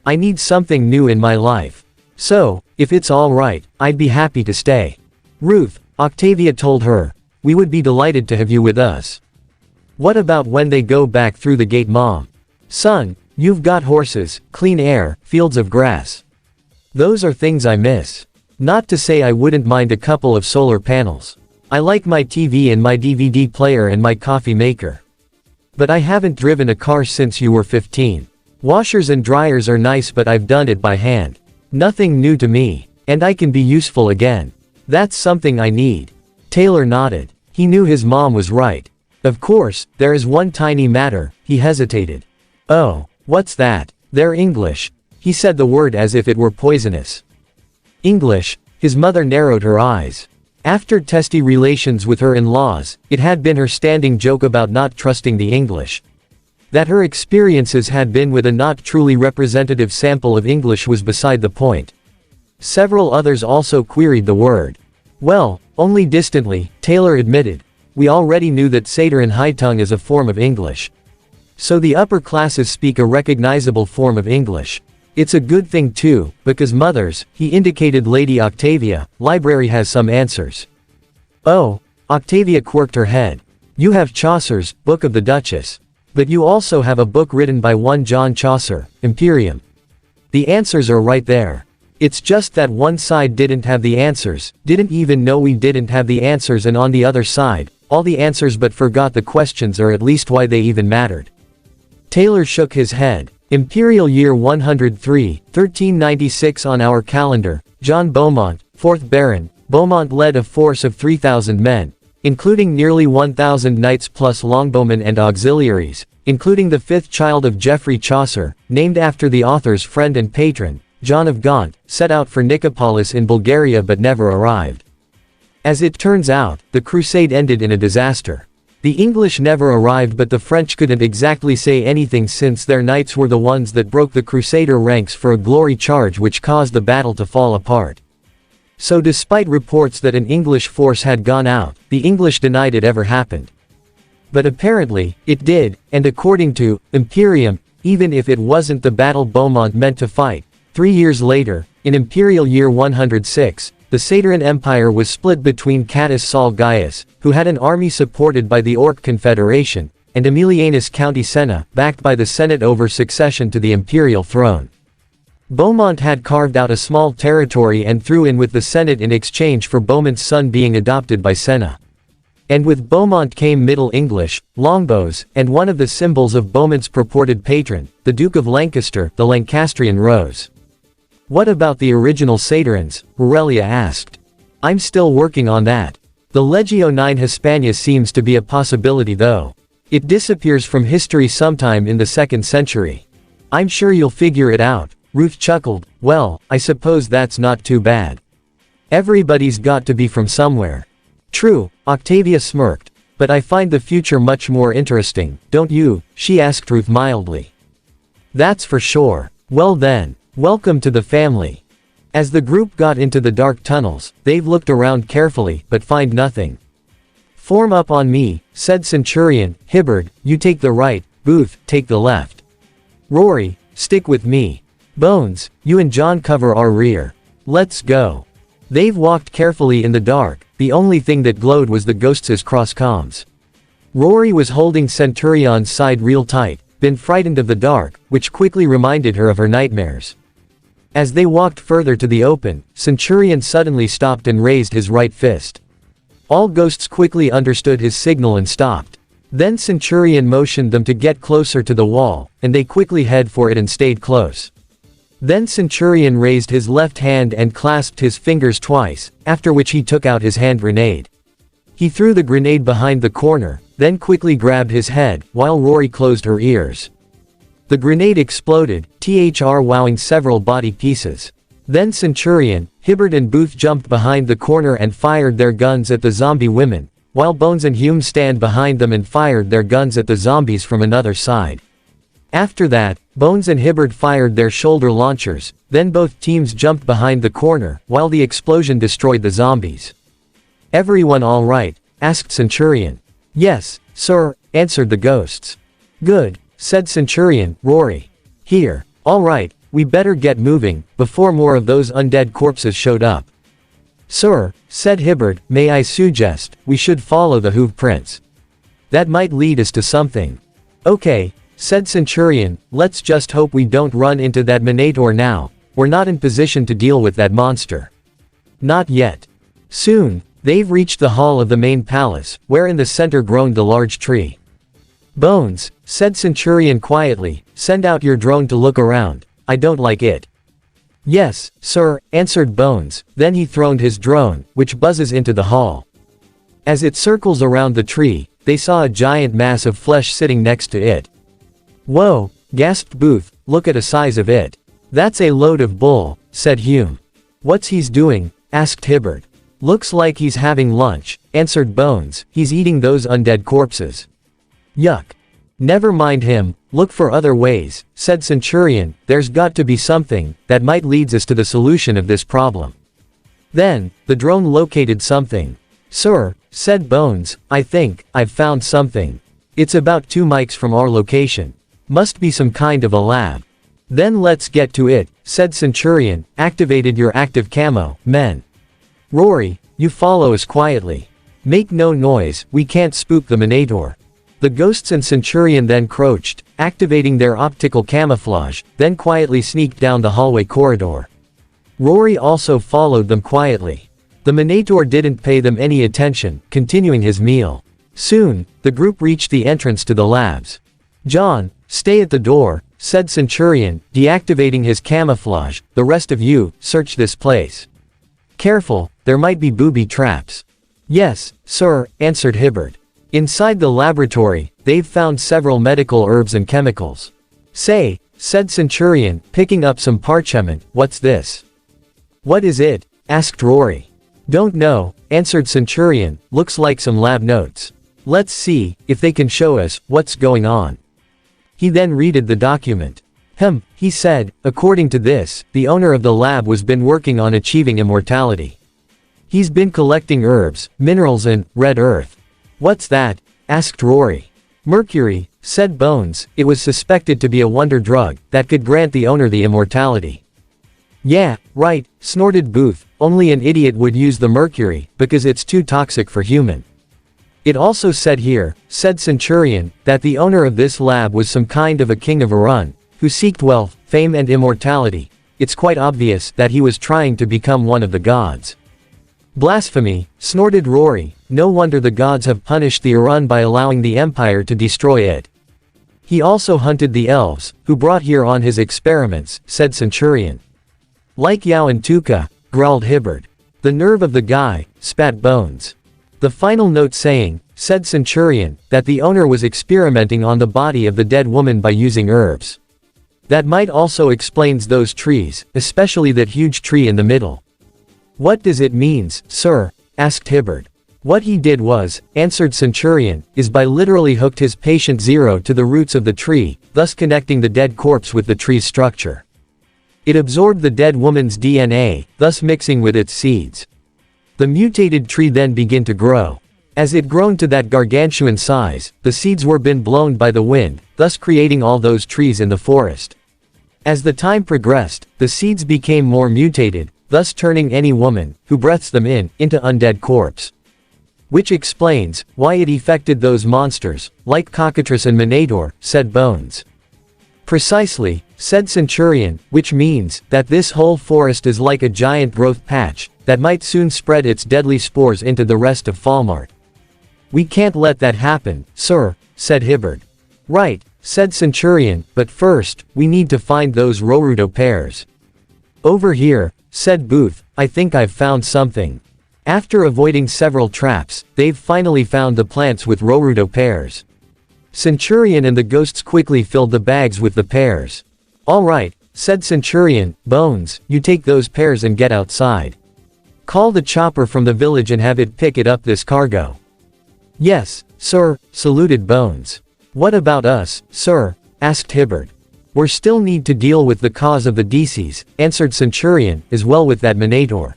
I need something new in my life. So, if it's all right, I'd be happy to stay. Ruth, Octavia told her, we would be delighted to have you with us. What about when they go back through the gate, Mom? Son, you've got horses, clean air, fields of grass. Those are things I miss. Not to say I wouldn't mind a couple of solar panels. I like my TV and my DVD player and my coffee maker. But I haven't driven a car since you were 15. Washers and dryers are nice, but I've done it by hand. Nothing new to me. And I can be useful again. That's something I need. Taylor nodded. He knew his mom was right. Of course, there is one tiny matter. He hesitated. Oh, what's that? They're English. He said the word as if it were poisonous. English? His mother narrowed her eyes. After testy relations with her in-laws, it had been her standing joke about not trusting the English. That her experiences had been with a not truly representative sample of English was beside the point. Several others also queried the word. Well, only distantly, Taylor admitted. We already knew that Satyr High Tongue is a form of English. So the upper classes speak a recognizable form of English. It's a good thing too, because mothers, he indicated Lady Octavia, library has some answers. Oh, Octavia quirked her head. You have Chaucer's Book of the Duchess. But you also have a book written by one John Chaucer, Imperium. The answers are right there. It's just that one side didn't have the answers, didn't even know we didn't have the answers, and on the other side, all the answers but forgot the questions, or at least why they even mattered. Taylor shook his head. Imperial Year 103, 1396 on our calendar, John Beaumont, 4th Baron. Beaumont led a force of 3,000 men, including nearly 1,000 knights plus longbowmen and auxiliaries, including the 5th child of Geoffrey Chaucer, named after the author's friend and patron, John of Gaunt, set out for Nicopolis in Bulgaria but never arrived. As it turns out, the crusade ended in a disaster. The English never arrived, but the French couldn't exactly say anything since their knights were the ones that broke the Crusader ranks for a glory charge which caused the battle to fall apart. So despite reports that an English force had gone out, the English denied it ever happened. But apparently, it did, and according to Imperium, even if it wasn't the battle Beaumont meant to fight, 3 years later, in Imperial Year 106, the Satyran Empire was split between Catus Saul Gaius, who had an army supported by the Orc Confederation, and Aemilianus County Senna, backed by the Senate over succession to the imperial throne. Beaumont had carved out a small territory and threw in with the Senate in exchange for Beaumont's son being adopted by Senna. And with Beaumont came Middle English, longbows, and one of the symbols of Beaumont's purported patron, the Duke of Lancaster, the Lancastrian rose. What about the original Satyrans? Aurelia asked. I'm still working on that. The Legio IX Hispania seems to be a possibility though. It disappears from history sometime in the 2nd century. I'm sure you'll figure it out. Ruth chuckled. Well, I suppose that's not too bad. Everybody's got to be from somewhere. True, Octavia smirked. But I find the future much more interesting, don't you? She asked Ruth mildly. That's for sure. Well then. Welcome to the family. As the group got into the dark tunnels, they've looked around carefully, but find nothing. Form up on me, said Centurion. Hibbard, you take the right, Booth, take the left. Rory, stick with me. Bones, you and John cover our rear. Let's go. They've walked carefully in the dark, the only thing that glowed was the ghosts' cross-comms. Rory was holding Centurion's side real tight, been frightened of the dark, which quickly reminded her of her nightmares. As they walked further to the open, Centurion suddenly stopped and raised his right fist. All ghosts quickly understood his signal and stopped. Then Centurion motioned them to get closer to the wall, and they quickly head for it and stayed close. Then Centurion raised his left hand and clasped his fingers twice, after which he took out his hand grenade. He threw the grenade behind the corner, then quickly grabbed his head, while Rory closed her ears. The grenade exploded, wowing several body pieces. Then Centurion, Hibbard and Booth jumped behind the corner and fired their guns at the zombie women, while Bones and Hume stand behind them and fired their guns at the zombies from another side. After that, Bones and Hibbert fired their shoulder launchers, then both teams jumped behind the corner, while the explosion destroyed the zombies. "Everyone all right?" asked Centurion. "Yes, sir," answered the ghosts. "Good," said Centurion. "Rory. Here. All right, we better get moving, before more of those undead corpses showed up." "Sir," said Hibbert, "may I suggest, we should follow the hoof prints. That might lead us to something." "Okay," said Centurion, "let's just hope we don't run into that Minotaur now. We're not in position to deal with that monster." "Not yet." Soon, they've reached the hall of the main palace, where in the center groaned the large tree. "Bones," said Centurion quietly, "send out your drone to look around. I don't like it." "Yes, sir," answered Bones, then he throned his drone, which buzzes into the hall. As it circles around the tree, they saw a giant mass of flesh sitting next to it. "Whoa," gasped Booth, "look at the size of it." "That's a load of bull," said Hume. "What's he's doing?" asked Hibbert. "Looks like he's having lunch," answered Bones, "he's eating those undead corpses." "Yuck. Never mind him, look for other ways," said Centurion, "there's got to be something that might lead us to the solution of this problem." Then, the drone located something. "Sir," said Bones, "I think I've found something. It's about 2 mics from our location. Must be some kind of a lab." "Then let's get to it," said Centurion, "activated your active camo, men. Rory, you follow us quietly. Make no noise, we can't spook the Minotaur." The ghosts and Centurion then crouched, activating their optical camouflage, then quietly sneaked down the hallway corridor. Rory also followed them quietly. The Minotaur didn't pay them any attention, continuing his meal. Soon, the group reached the entrance to the labs. "John, stay at the door," said Centurion, deactivating his camouflage, "the rest of you, search this place. Careful, there might be booby traps." "Yes, sir," answered Hibbert. Inside the laboratory, they've found several medical herbs and chemicals. "Say," said Centurion, picking up some parchment, "what's this?" "What is it?" asked Rory. "Don't know," answered Centurion, "looks like some lab notes. Let's see if they can show us what's going on." He then read the document. He said, "According to this, the owner of the lab was been working on achieving immortality. He's been collecting herbs, minerals and red earth." "What's that?" asked Rory. "Mercury," said Bones, "it was suspected to be a wonder drug that could grant the owner the immortality." "Yeah, right," snorted Booth, "only an idiot would use the mercury, because it's too toxic for human." "It also said here," said Centurion, "that the owner of this lab was some kind of a king of Irun, who seeked wealth, fame and immortality. It's quite obvious that he was trying to become one of the gods." "Blasphemy," snorted Rory, "no wonder the gods have punished the Irun by allowing the Empire to destroy it." "He also hunted the elves, who brought here on his experiments," said Centurion. "Like Yao and Tuka," growled Hibbert. "The nerve of the guy," spat Bones. "The final note saying," said Centurion, "that the owner was experimenting on the body of the dead woman by using herbs. That might also explains those trees, especially that huge tree in the middle." "What does it means, sir?" asked Hibbert. "What he did was," answered Centurion, "is by literally hooked his patient Zero to the roots of the tree, thus connecting the dead corpse with the tree's structure. It absorbed the dead woman's DNA, thus mixing with its seeds. The mutated tree then began to grow. As it grown to that gargantuan size, the seeds were been blown by the wind, thus creating all those trees in the forest. As the time progressed, the seeds became more mutated, thus turning any woman, who breathes them in, into undead corpse. Which explains, why it affected those monsters, like Cockatrice and Minotaur," said Bones. "Precisely," said Centurion, "which means, that this whole forest is like a giant growth patch, that might soon spread its deadly spores into the rest of Falmart." "We can't let that happen, sir," said Hibbert. "Right," said Centurion, "but first, we need to find those Rorudo pears." "Over here," said Booth, "I think I've found something." After avoiding several traps, they've finally found the plants with Rorudo pears. Centurion and the ghosts quickly filled the bags with the pears. "All right," said Centurion, "Bones, you take those pears and get outside. Call the chopper from the village and have it pick it up this cargo." "Yes, sir," saluted Bones. "What about us, sir?" asked Hibbert. "We're still need to deal with the cause of the disease," answered Centurion, "as well with that Minotaur.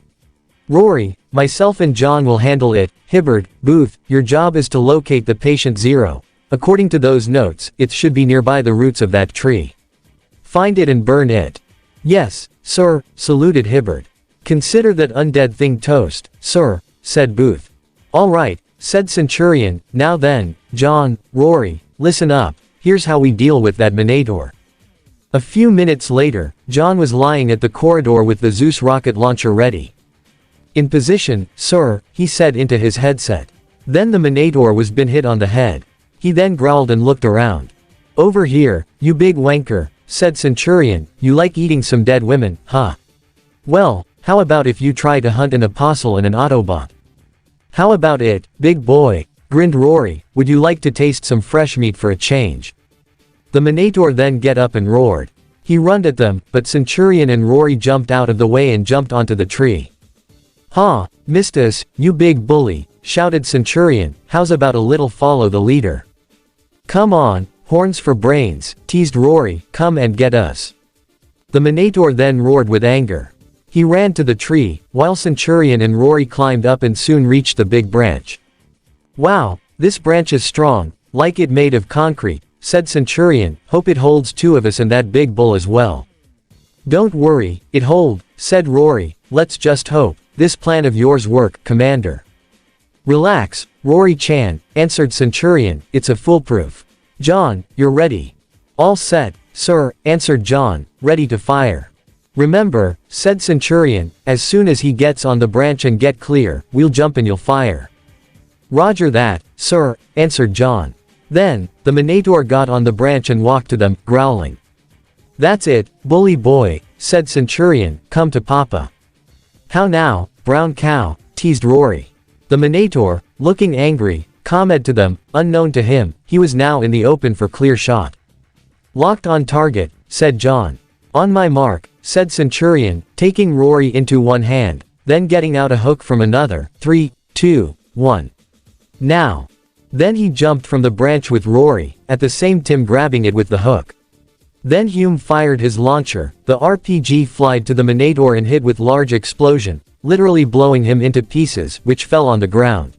Rory, myself and John will handle it. Hibbard, Booth, your job is to locate the patient zero. According to those notes, it should be nearby the roots of that tree. Find it and burn it." "Yes, sir," saluted Hibbard. "Consider that undead thing toast, sir," said Booth. "All right," said Centurion. "Now then, John, Rory, listen up. Here's how we deal with that Minotaur." A few minutes later, John was lying at the corridor with the Zeus rocket launcher ready. "In position, sir," he said into his headset. Then the Minotaur was been hit on the head. He then growled and looked around. "Over here, you big wanker," said Centurion, "you like eating some dead women, huh? Well, how about if you try to hunt an apostle and an Autobot?" "How about it, big boy?" grinned Rory. "Would you like to taste some fresh meat for a change?" The Minotaur then get up and roared. He runned at them, but Centurion and Rory jumped out of the way and jumped onto the tree. "Ha, missed us, you big bully," shouted Centurion. "How's about a little follow the leader?" "Come on, horns for brains," teased Rory. "Come and get us." The Minotaur then roared with anger. He ran to the tree, while Centurion and Rory climbed up and soon reached the big branch. "Wow, this branch is strong, like it made of concrete," said Centurion. "Hope it holds two of us and that big bull as well." "Don't worry, it hold," said Rory. "Let's just hope this plan of yours work, Commander." "Relax, Rory-chan," answered Centurion. "It's a foolproof. John, you're ready?" "All set, sir," answered John, "ready to fire." "Remember," said Centurion, "as soon as he gets on the branch and get clear, we'll jump and you'll fire." "Roger that, sir," answered John. Then, the Minotaur got on the branch and walked to them, growling. "That's it, bully boy," said Centurion, "come to Papa." "How now, brown cow," teased Rory. The Minotaur, looking angry, commented to them. Unknown to him, he was now in the open for clear shot. "Locked on target," said John. "On my mark," said Centurion, taking Rory into one hand, then getting out a hook from another. 3, 2, 1. Now. Then he jumped from the branch with Rory, at the same time grabbing it with the hook. Then Hume fired his launcher. The RPG flied to the Minotaur and hit with large explosion, literally blowing him into pieces, which fell on the ground.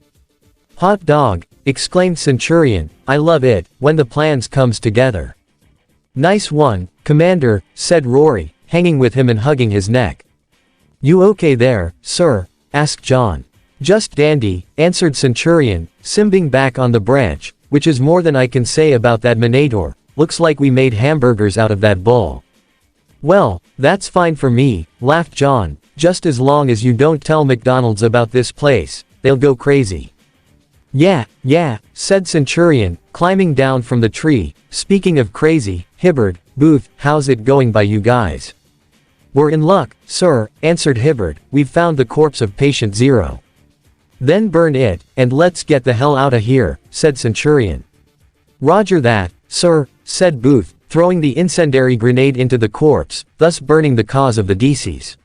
"Hot dog," exclaimed Centurion. "I love it, when the plans comes together." "Nice one, Commander," said Rory, hanging with him and hugging his neck. "You okay there, sir?" asked John. "Just dandy," answered Centurion, simbing back on the branch, "which is more than I can say about that Minotaur. Looks like we made hamburgers out of that bull." "Well, that's fine for me," laughed John, "just as long as you don't tell McDonald's about this place, they'll go crazy." Yeah, said Centurion, climbing down from the tree. "Speaking of crazy, Hibbard, Booth, how's it going by you guys?" "We're in luck, sir," answered Hibbard. "We've found the corpse of patient zero." "Then burn it, and let's get the hell outta here," said Centurion. "Roger that, sir," said Booth, throwing the incendiary grenade into the corpse, thus burning the cause of the disease.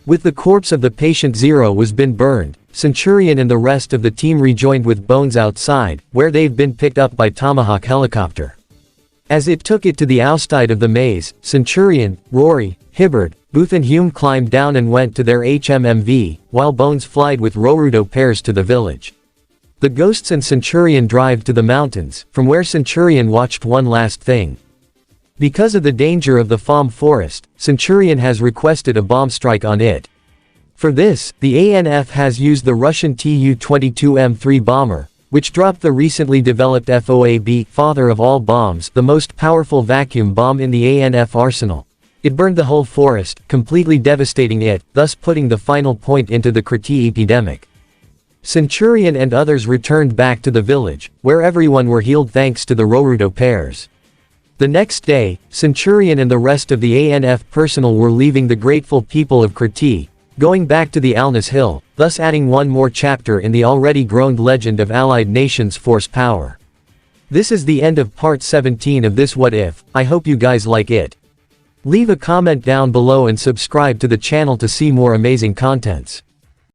With the corpse of the patient zero was been burned, Centurion and the rest of the team rejoined with Bones outside, where they've been picked up by Tomahawk helicopter. As it took it to the outside of the maze, Centurion, Rory, Hibbard, Booth and Hume climbed down and went to their HMMV, while Bones flied with Rorudo pairs to the village. The Ghosts and Centurion drive to the mountains, from where Centurion watched one last thing. Because of the danger of the Foam Forest, Centurion has requested a bomb strike on it. For this, the ANF has used the Russian Tu-22M3 bomber, which dropped the recently developed FOAB, father of all bombs, the most powerful vacuum bomb in the ANF arsenal. It burned the whole forest, completely devastating it, thus putting the final point into the Kree epidemic. Centurion and others returned back to the village, where everyone were healed thanks to the Rorudo pairs. The next day, Centurion and the rest of the ANF personnel were leaving the grateful people of Kree, going back to the Alnus Hill, thus adding one more chapter in the already groaned legend of Allied Nations force power. This is the end of part 17 of this What If. I hope you guys like it. Leave a comment down below and subscribe to the channel to see more amazing contents.